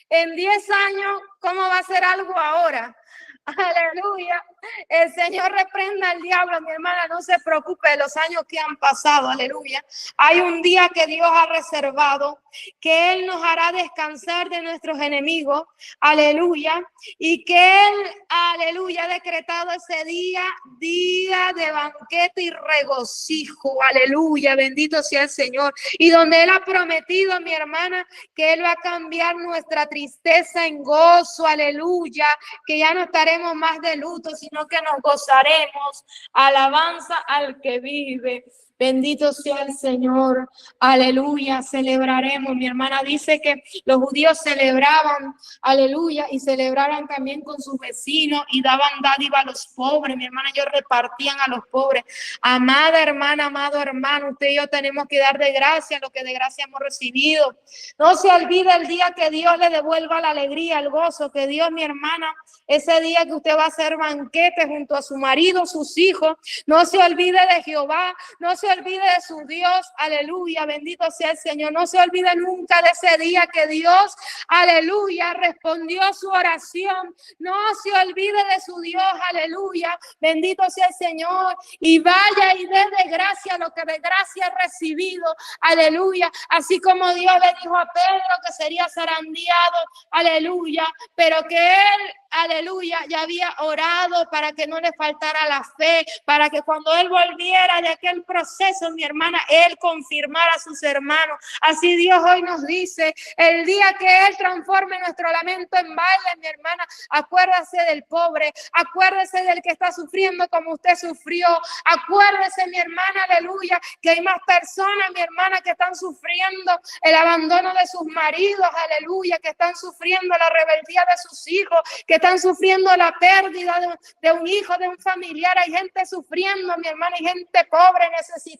A: en 10 años, ¿cómo va a hacer algo ahora? Aleluya. El Señor reprenda al diablo, mi hermana, no se preocupe de los años que han pasado, aleluya. Hay un día que Dios ha reservado, que Él nos hará descansar de nuestros enemigos, aleluya, y que Él, aleluya, ha decretado ese día, día de banquete y regocijo, aleluya, bendito sea el Señor. Y donde Él ha prometido, mi hermana, que Él va a cambiar nuestra tristeza en gozo, aleluya, que ya no estaremos más de luto, sino sino que nos gozaremos. Alabanza al que vive. Bendito sea el Señor. Aleluya. Celebraremos. Mi hermana dice que los judíos celebraban, aleluya, y celebraban también con sus vecinos y daban dádiva a los pobres. Mi hermana, ellos repartían a los pobres. Amada hermana, amado hermano, usted y yo tenemos que dar de gracia lo que de gracia hemos recibido. No se olvide el día que Dios le devuelva la alegría, el gozo, que Dios, mi hermana, ese día que usted va a hacer banquete junto a su marido, sus hijos, no se olvide de Jehová, no se olvide de su Dios, aleluya, bendito sea el Señor, no se olvide nunca de ese día que Dios, aleluya, respondió a su oración, no se olvide de su Dios, aleluya, bendito sea el Señor, y vaya y dé de gracia lo que de gracia ha recibido, aleluya, así como Dios le dijo a Pedro que sería zarandeado, aleluya, pero que él, aleluya, ya había orado para que no le faltara la fe, para que cuando él volviera de aquel proceso, mi hermana, él confirmara a sus hermanos. Así Dios hoy nos dice, el día que él transforme nuestro lamento en baile, mi hermana, acuérdese del pobre, acuérdese del que está sufriendo como usted sufrió, acuérdese, mi hermana, aleluya, que hay más personas, mi hermana, que están sufriendo el abandono de sus maridos, aleluya, que están sufriendo la rebeldía de sus hijos, que están sufriendo la pérdida de un hijo, de un familiar. Hay gente sufriendo, mi hermana, hay gente pobre, necesitada.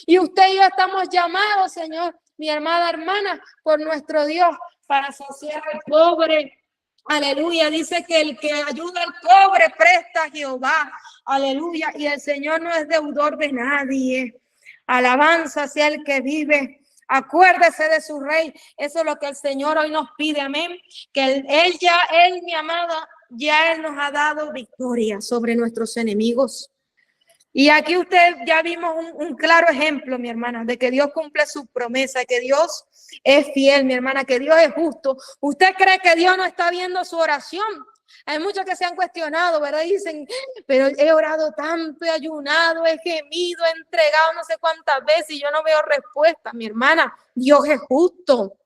A: Y usted y yo estamos llamados, Señor, mi amada hermana, por nuestro Dios, para saciar al pobre. Aleluya, dice que el que ayuda al pobre presta a Jehová. Aleluya, y el Señor no es deudor de nadie. Alabanza sea el que vive. Acuérdese de su rey. Eso es lo que el Señor hoy nos pide, amén. Que él, mi amada, ya Él nos ha dado victoria sobre nuestros enemigos. Y aquí usted ya vimos un claro ejemplo, mi hermana, de que Dios cumple su promesa, que Dios es fiel, mi hermana, que Dios es justo. ¿Usted cree que Dios no está viendo su oración? Hay muchos que se han cuestionado, ¿verdad? Dicen, pero he orado tanto, he ayunado, he gemido, he entregado no sé cuántas veces y yo no veo respuesta. Mi hermana, Dios es justo.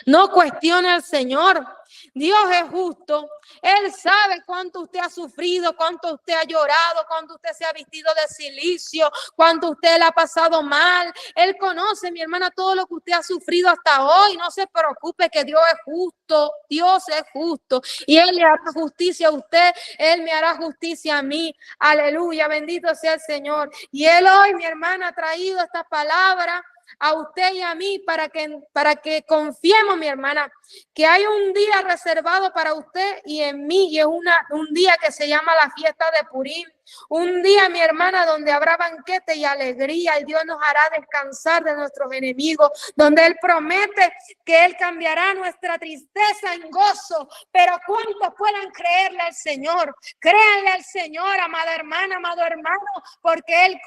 A: No cuestione al Señor. Dios es justo. Él sabe cuánto usted ha sufrido, cuánto usted ha llorado, cuánto usted se ha vestido de cilicio, cuánto usted le ha pasado mal. Él conoce, mi hermana, todo lo que usted ha sufrido hasta hoy. No se preocupe, que Dios es justo. Dios es justo. Y Él le hará justicia a usted. Él me hará justicia a mí. Aleluya. Bendito sea el Señor. Y Él hoy, mi hermana, ha traído esta palabra a usted y a mí para que confiemos, mi hermana, que hay un día reservado para usted y en mí, y es un día que se llama la fiesta de Purim. Un día, mi hermana, donde habrá banquete y alegría, y Dios nos hará descansar de nuestros enemigos, donde Él promete que Él cambiará nuestra tristeza en gozo. Pero ¿cuántos puedan creerle al Señor? Créanle al Señor, amada hermana, amado hermano, porque Él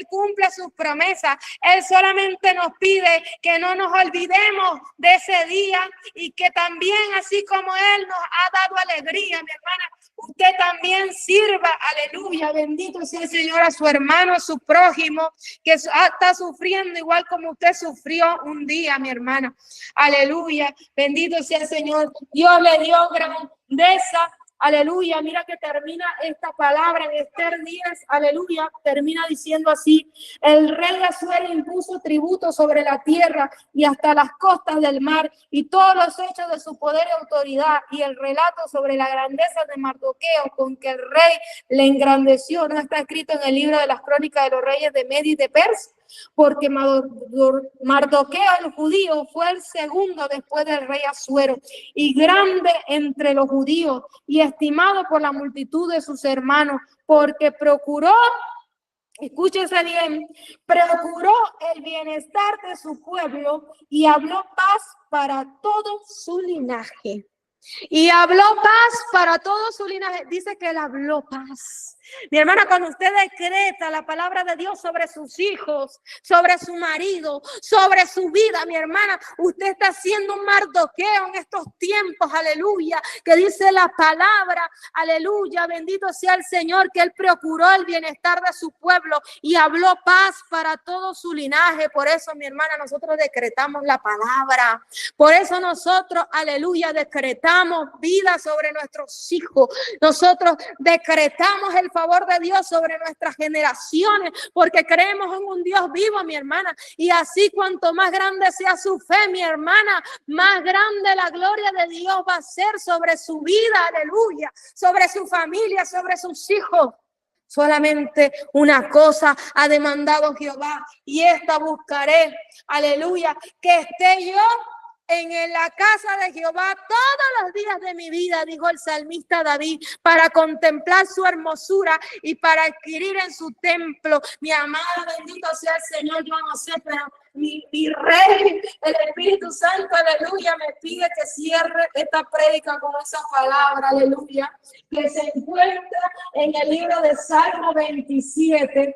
A: cumple sus promesas. Él solamente nos pide que no nos olvidemos de ese día y que también, así como Él nos ha dado alegría, mi hermana, usted también sirva, aleluya, bendito sea el Señor, a su hermano, a su prójimo, que está sufriendo igual como usted sufrió un día, mi hermana. Aleluya, bendito sea el Señor. Dios le dio grandeza. Aleluya, mira que termina esta palabra en Esther 10, aleluya, termina diciendo así: el rey Asuero impuso tributo sobre la tierra y hasta las costas del mar, y todos los hechos de su poder y autoridad, y el relato sobre la grandeza de Mardoqueo con que el rey le engrandeció, no está escrito en el libro de las crónicas de los reyes de Media y de Persia, porque Mardoqueo el judío fue el segundo después del rey Asuero, y grande entre los judíos, y estimado por la multitud de sus hermanos, porque procuró, escúchese bien, procuró el bienestar de su pueblo y habló paz para todo su linaje. Y habló paz para todo su linaje. Dice que él habló paz. Mi hermana, cuando usted decreta la palabra de Dios sobre sus hijos, sobre su marido, sobre su vida, mi hermana, usted está haciendo un Mardoqueo en estos tiempos, aleluya, que dice la palabra, aleluya, bendito sea el Señor, que Él procuró el bienestar de su pueblo y habló paz para todo su linaje. Por eso, mi hermana, nosotros decretamos la palabra. Por eso nosotros, aleluya, decretamos vida sobre nuestros hijos. Nosotros decretamos el favor de Dios sobre nuestras generaciones, porque creemos en un Dios vivo, mi hermana, y así cuanto más grande sea su fe, mi hermana, más grande la gloria de Dios va a ser sobre su vida, aleluya, sobre su familia, sobre sus hijos. Solamente una cosa ha demandado Jehová, y esta buscaré, aleluya, que esté yo en la casa de Jehová todos los días de mi vida, dijo el salmista David, para contemplar su hermosura y para adquirir en su templo. Mi amada, bendito sea el Señor, yo no sé, pero mi Rey, el Espíritu Santo, aleluya, me pide que cierre esta prédica con esa palabra, aleluya, que se encuentra en el libro de Salmo 27,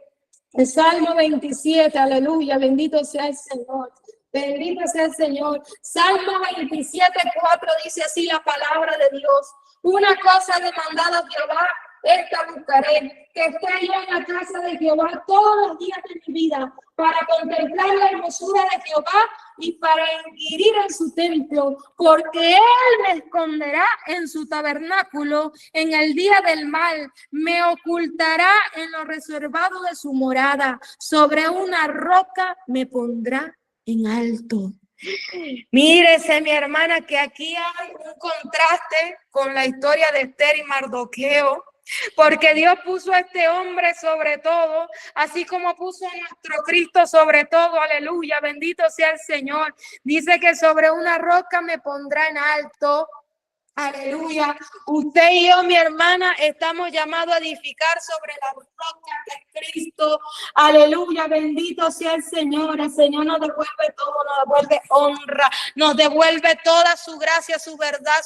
A: el Salmo 27, aleluya, bendito sea el Señor. Bendito sea el Señor. Salmo 27:4 dice así la palabra de Dios. Una cosa demandada a Jehová, esta buscaré, que esté yo en la casa de Jehová todos los días de mi vida, para contemplar la hermosura de Jehová y para inquirir en su templo, porque Él me esconderá en su tabernáculo en el día del mal, me ocultará en lo reservado de su morada, sobre una roca me pondrá en alto. Mírese, mi hermana, que aquí hay un contraste con la historia de Esther y Mardoqueo, porque Dios puso a este hombre sobre todo, así como puso a nuestro Cristo sobre todo, aleluya, bendito sea el Señor. Dice que sobre una roca me pondrá en alto. Aleluya. Usted y yo, mi hermana, estamos llamados a edificar sobre la roca que es Cristo. Aleluya. Bendito sea el Señor. El Señor nos devuelve todo, nos devuelve honra, nos devuelve toda su gracia, su verdad,